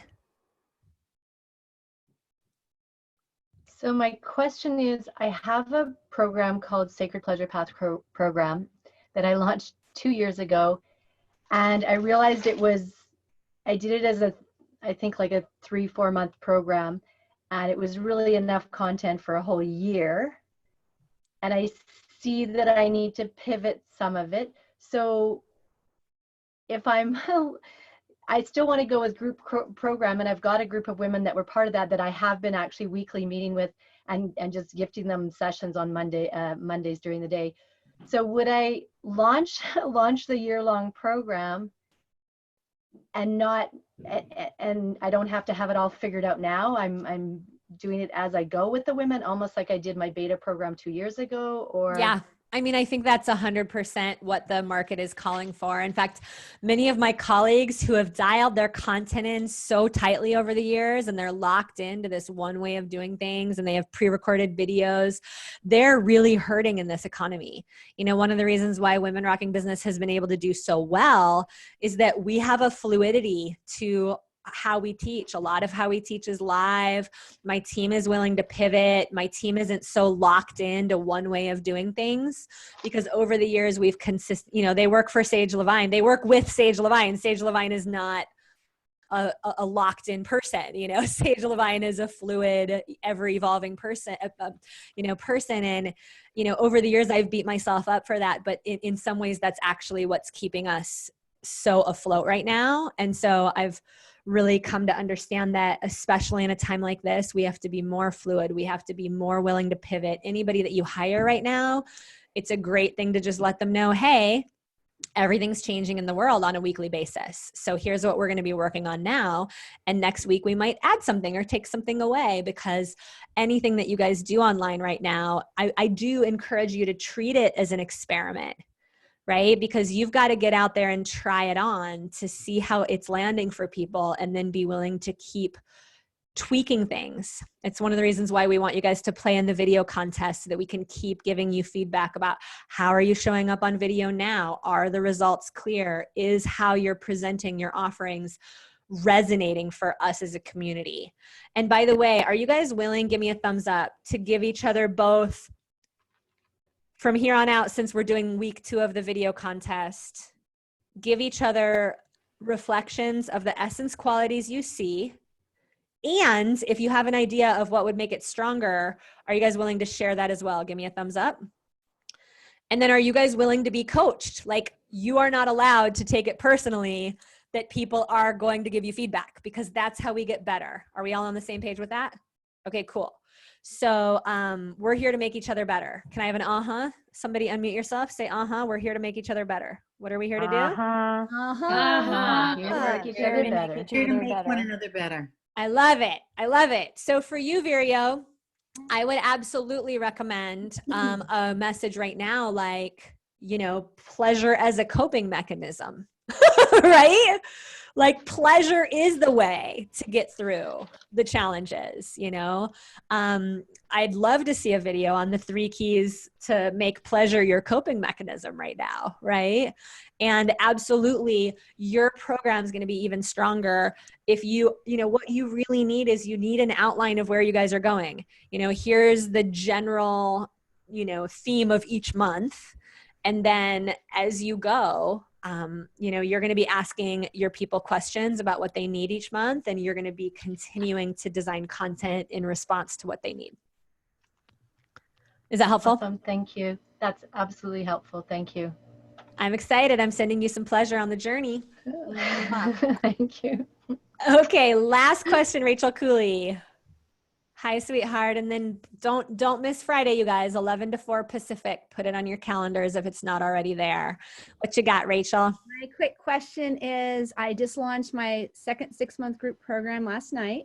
[SPEAKER 9] So my question is, I have a program called Sacred Pleasure Path Program that I launched 2 years ago. And I realized I did it as I think like a 3-4 month program. And it was really enough content for a whole year. And I see that I need to pivot some of it. So if I still want to go with group program, and I've got a group of women that were part of that I have been actually weekly meeting with and just gifting them sessions on Mondays during the day. So would I launch the year-long program and I don't have to have it all figured out now? I'm doing it as I go with the women, almost like I did my beta program 2 years ago, or?
[SPEAKER 1] Yeah. I mean, I think that's 100% what the market is calling for. In fact, many of my colleagues who have dialed their content in so tightly over the years and they're locked into this one way of doing things and they have pre-recorded videos, they're really hurting in this economy. You know, one of the reasons why Women Rocking Business has been able to do so well is that we have a fluidity to how we teach. A lot of how we teach is live. My team is willing to pivot. My team isn't so locked into one way of doing things because over the years we've they work for Sage Levine. They work with Sage Levine. Sage Levine is not a locked in person. You know, Sage Levine is a fluid, ever evolving person, And, over the years I've beat myself up for that, but in some ways that's actually what's keeping us so afloat right now. And so I've really come to understand that, especially in a time like this, we have to be more fluid. We have to be more willing to pivot. Anybody that you hire right now, it's a great thing to just let them know, hey, everything's changing in the world on a weekly basis. So here's what we're going to be working on now. And next week we might add something or take something away, because anything that you guys do online right now, I do encourage you to treat it as an experiment. Right? Because you've got to get out there and try it on to see how it's landing for people and then be willing to keep tweaking things. It's one of the reasons why we want you guys to play in the video contest so that we can keep giving you feedback about how are you showing up on video now? Are the results clear? Is how you're presenting your offerings resonating for us as a community? And by the way, are you guys willing, give me a thumbs up, to give each other both from here on out, since we're doing week 2 of the video contest, give each other reflections of the essence qualities you see And if you have an idea of what would make it stronger, are you guys willing to share that as well? Give me a thumbs up. And then are you guys willing to be coached? Like, you are not allowed to take it personally that people are going to give you feedback, because that's how we get better. Are we all on the same page with that? Okay, cool. So we're here to make each other better. Can I have an uh-huh? Somebody unmute yourself. Say uh-huh. We're here to make each other better. What are we here to do?
[SPEAKER 6] Uh-huh.
[SPEAKER 1] Uh-huh.
[SPEAKER 9] Here to make each other better.
[SPEAKER 17] Here to make one another better.
[SPEAKER 1] I love it. I love it. So for you, Vireo, I would absolutely recommend a message right now, like, you know, pleasure as a coping mechanism, right? Like, pleasure is the way to get through the challenges, you know? I'd love to see a video on the 3 keys to make pleasure your coping mechanism right now, right? And absolutely, your program is going to be even stronger if you know, what you really need is you need an outline of where you guys are going. You know, here's the general, you know, theme of each month. And then as you go, you know, you're going to be asking your people questions about what they need each month, and you're going to be continuing to design content in response to what they need. Is that helpful?
[SPEAKER 9] Awesome. Thank you. That's absolutely helpful. Thank you.
[SPEAKER 1] I'm excited. I'm sending you some pleasure on the journey.
[SPEAKER 9] Thank you.
[SPEAKER 1] Okay, last question, Rachel Cooley. Hi, sweetheart. And then don't miss Friday, you guys, 11 to 4 Pacific. Put it on your calendars if it's not already there. What you got, Rachel?
[SPEAKER 18] My quick question is, I just launched my second 6-month group program last night,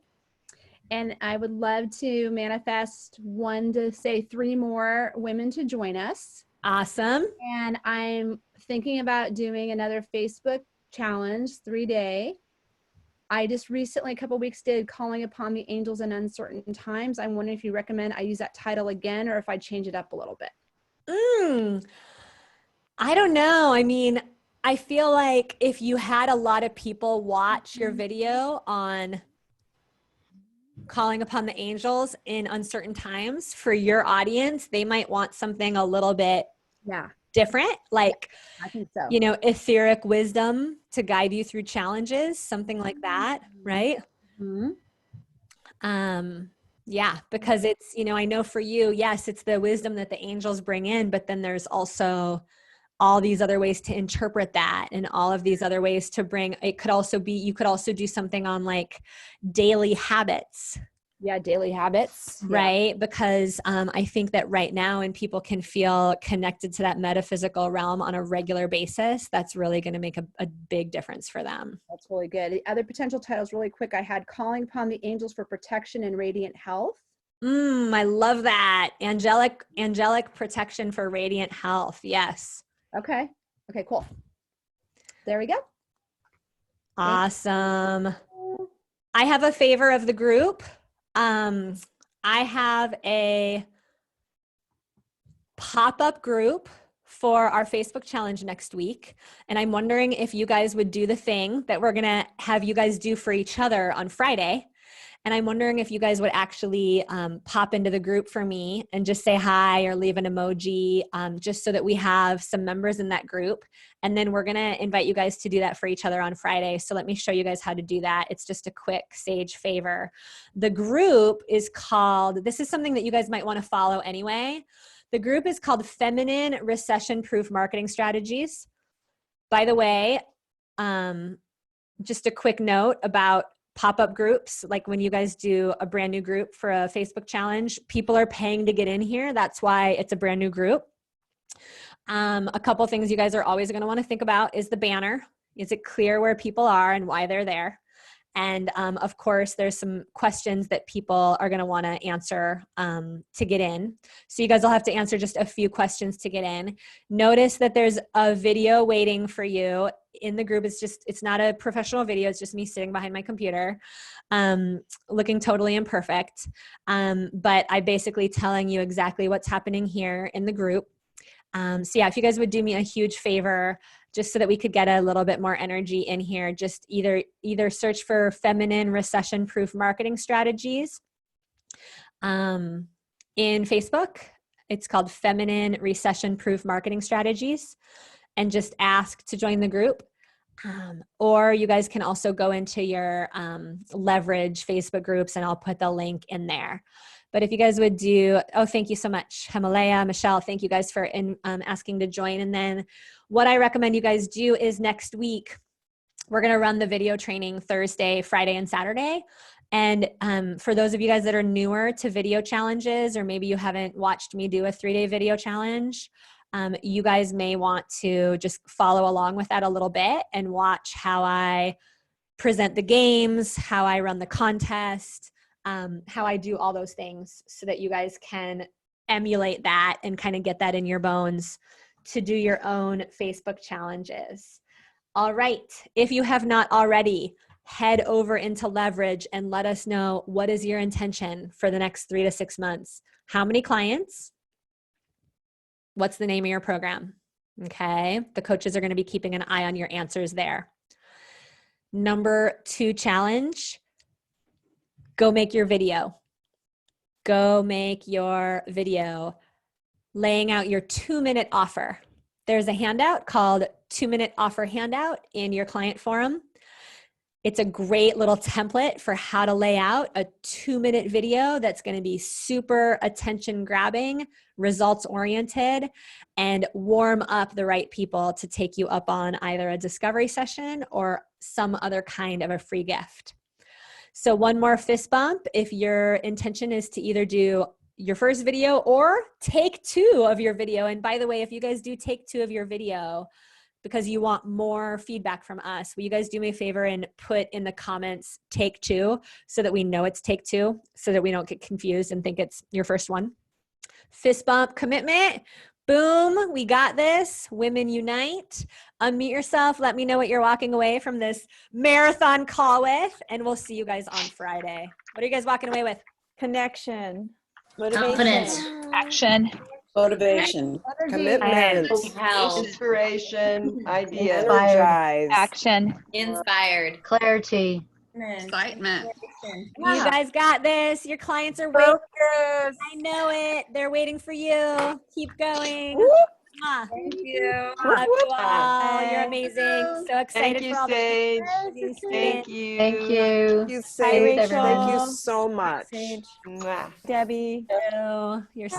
[SPEAKER 18] and I would love to manifest 1 to say 3 more women to join us.
[SPEAKER 1] Awesome.
[SPEAKER 18] And I'm thinking about doing another Facebook challenge, 3-day. I just recently, a couple weeks, did Calling Upon the Angels in Uncertain Times. I'm wondering if you recommend I use that title again, or if I change it up a little bit.
[SPEAKER 1] I don't know. I mean, I feel like if you had a lot of people watch your video on Calling Upon the Angels in Uncertain Times, for your audience, they might want something a little bit different, like,
[SPEAKER 18] I think so.
[SPEAKER 1] You know, etheric wisdom to guide you through challenges, something like that, right? Yeah, because it's, you know, I know for you, yes, it's the wisdom that the angels bring in, but then there's also all these other ways to interpret that, and all of these other ways to bring, it could also be, you could also do something on like daily habits.
[SPEAKER 18] Yeah, daily habits.
[SPEAKER 1] Right? Because I think that right now, and people can feel connected to that metaphysical realm on a regular basis, that's really going to make a big difference for them.
[SPEAKER 18] That's really good. The other potential titles, really quick, I had Calling Upon the Angels for Protection and Radiant Health.
[SPEAKER 1] I love that. Angelic protection for radiant health. Yes.
[SPEAKER 18] Okay, cool. There we go.
[SPEAKER 1] Awesome. I have a favor of the group. I have a pop-up group for our Facebook challenge next week. And I'm wondering if you guys would do the thing that we're going to have you guys do for each other on Friday. And I'm wondering if you guys would actually pop into the group for me and just say hi or leave an emoji, just so that we have some members in that group. And then we're going to invite you guys to do that for each other on Friday. So let me show you guys how to do that. It's just a quick sage favor. The group is called, this is something that you guys might want to follow anyway. The group is called Feminine Recession-Proof Marketing Strategies. By the way, just a quick note about pop-up groups. Like when you guys do a brand new group for a Facebook challenge, people are paying to get in here. That's why it's a brand new group. A couple things you guys are always going to want to think about is the banner. Is it clear where people are and why they're there? And of course, there's some questions that people are going to want to answer to get in. So you guys will have to answer just a few questions to get in. Notice that there's a video waiting for you in the group. It's not a professional video. It's just me sitting behind my computer, looking totally imperfect. But I'm basically telling you exactly what's happening here in the group. So yeah, if you guys would do me a huge favor, just so that we could get a little bit more energy in here, just either search for Feminine Recession-Proof Marketing Strategies in Facebook. It's called Feminine Recession-Proof Marketing Strategies, and just ask to join the group. Or you guys can also go into your Leverage Facebook groups, and I'll put the link in there. But if you guys would do, oh, thank you so much, Himalaya, Michelle, thank you guys for asking to join. And then what I recommend you guys do is next week, we're going to run the video training Thursday, Friday, and Saturday. And for those of you guys that are newer to video challenges, or maybe you haven't watched me do a 3-day video challenge, you guys may want to just follow along with that a little bit and watch how I present the games, how I run the contest, how I do all those things, so that you guys can emulate that and kind of get that in your bones to do your own Facebook challenges. All right, if you have not already, head over into Leverage and let us know, what is your intention for the next 3 to 6 months? How many clients? What's the name of your program? Okay, the coaches are going to be keeping an eye on your answers there. Number 2 challenge, go make your video. Go make your video laying out your 2-minute offer. There's a handout called 2-minute offer handout in your client forum. It's a great little template for how to lay out a 2-minute video that's going to be super attention grabbing, results oriented, and warm up the right people to take you up on either a discovery session or some other kind of a free gift. So one more fist bump if your intention is to either do your first video or take 2 of your video. And by the way, if you guys do take 2 of your video because you want more feedback from us, will you guys do me a favor and put in the comments take 2 so that we know it's take 2, so that we don't get confused and think it's your first one. Fist bump commitment. Boom, we got this. Women unite. Unmute yourself. Let me know what you're walking away from this marathon call with, and we'll see you guys on Friday. What are you guys walking away with?
[SPEAKER 14] Connection.
[SPEAKER 8] Confidence.
[SPEAKER 3] Action.
[SPEAKER 11] Motivation.
[SPEAKER 3] Commitment.
[SPEAKER 8] Health.
[SPEAKER 3] Inspiration. Ideas.
[SPEAKER 9] Inspired.
[SPEAKER 3] Action.
[SPEAKER 10] Inspired.
[SPEAKER 9] Clarity.
[SPEAKER 15] Excitement.
[SPEAKER 1] You guys got this. Your clients are waiting. I know it. They're waiting for you. Keep going. Mwah.
[SPEAKER 10] Thank you.
[SPEAKER 1] Love you all. You're amazing. So excited
[SPEAKER 3] Thank you,
[SPEAKER 1] for all
[SPEAKER 3] Sage.
[SPEAKER 1] the
[SPEAKER 3] Thank you.
[SPEAKER 9] Thank you.
[SPEAKER 3] Thank you,
[SPEAKER 14] Hi,
[SPEAKER 3] Sage.
[SPEAKER 14] Rachel.
[SPEAKER 3] Thank you so much.
[SPEAKER 14] Sage.
[SPEAKER 3] Mwah.
[SPEAKER 14] Debbie.
[SPEAKER 1] You're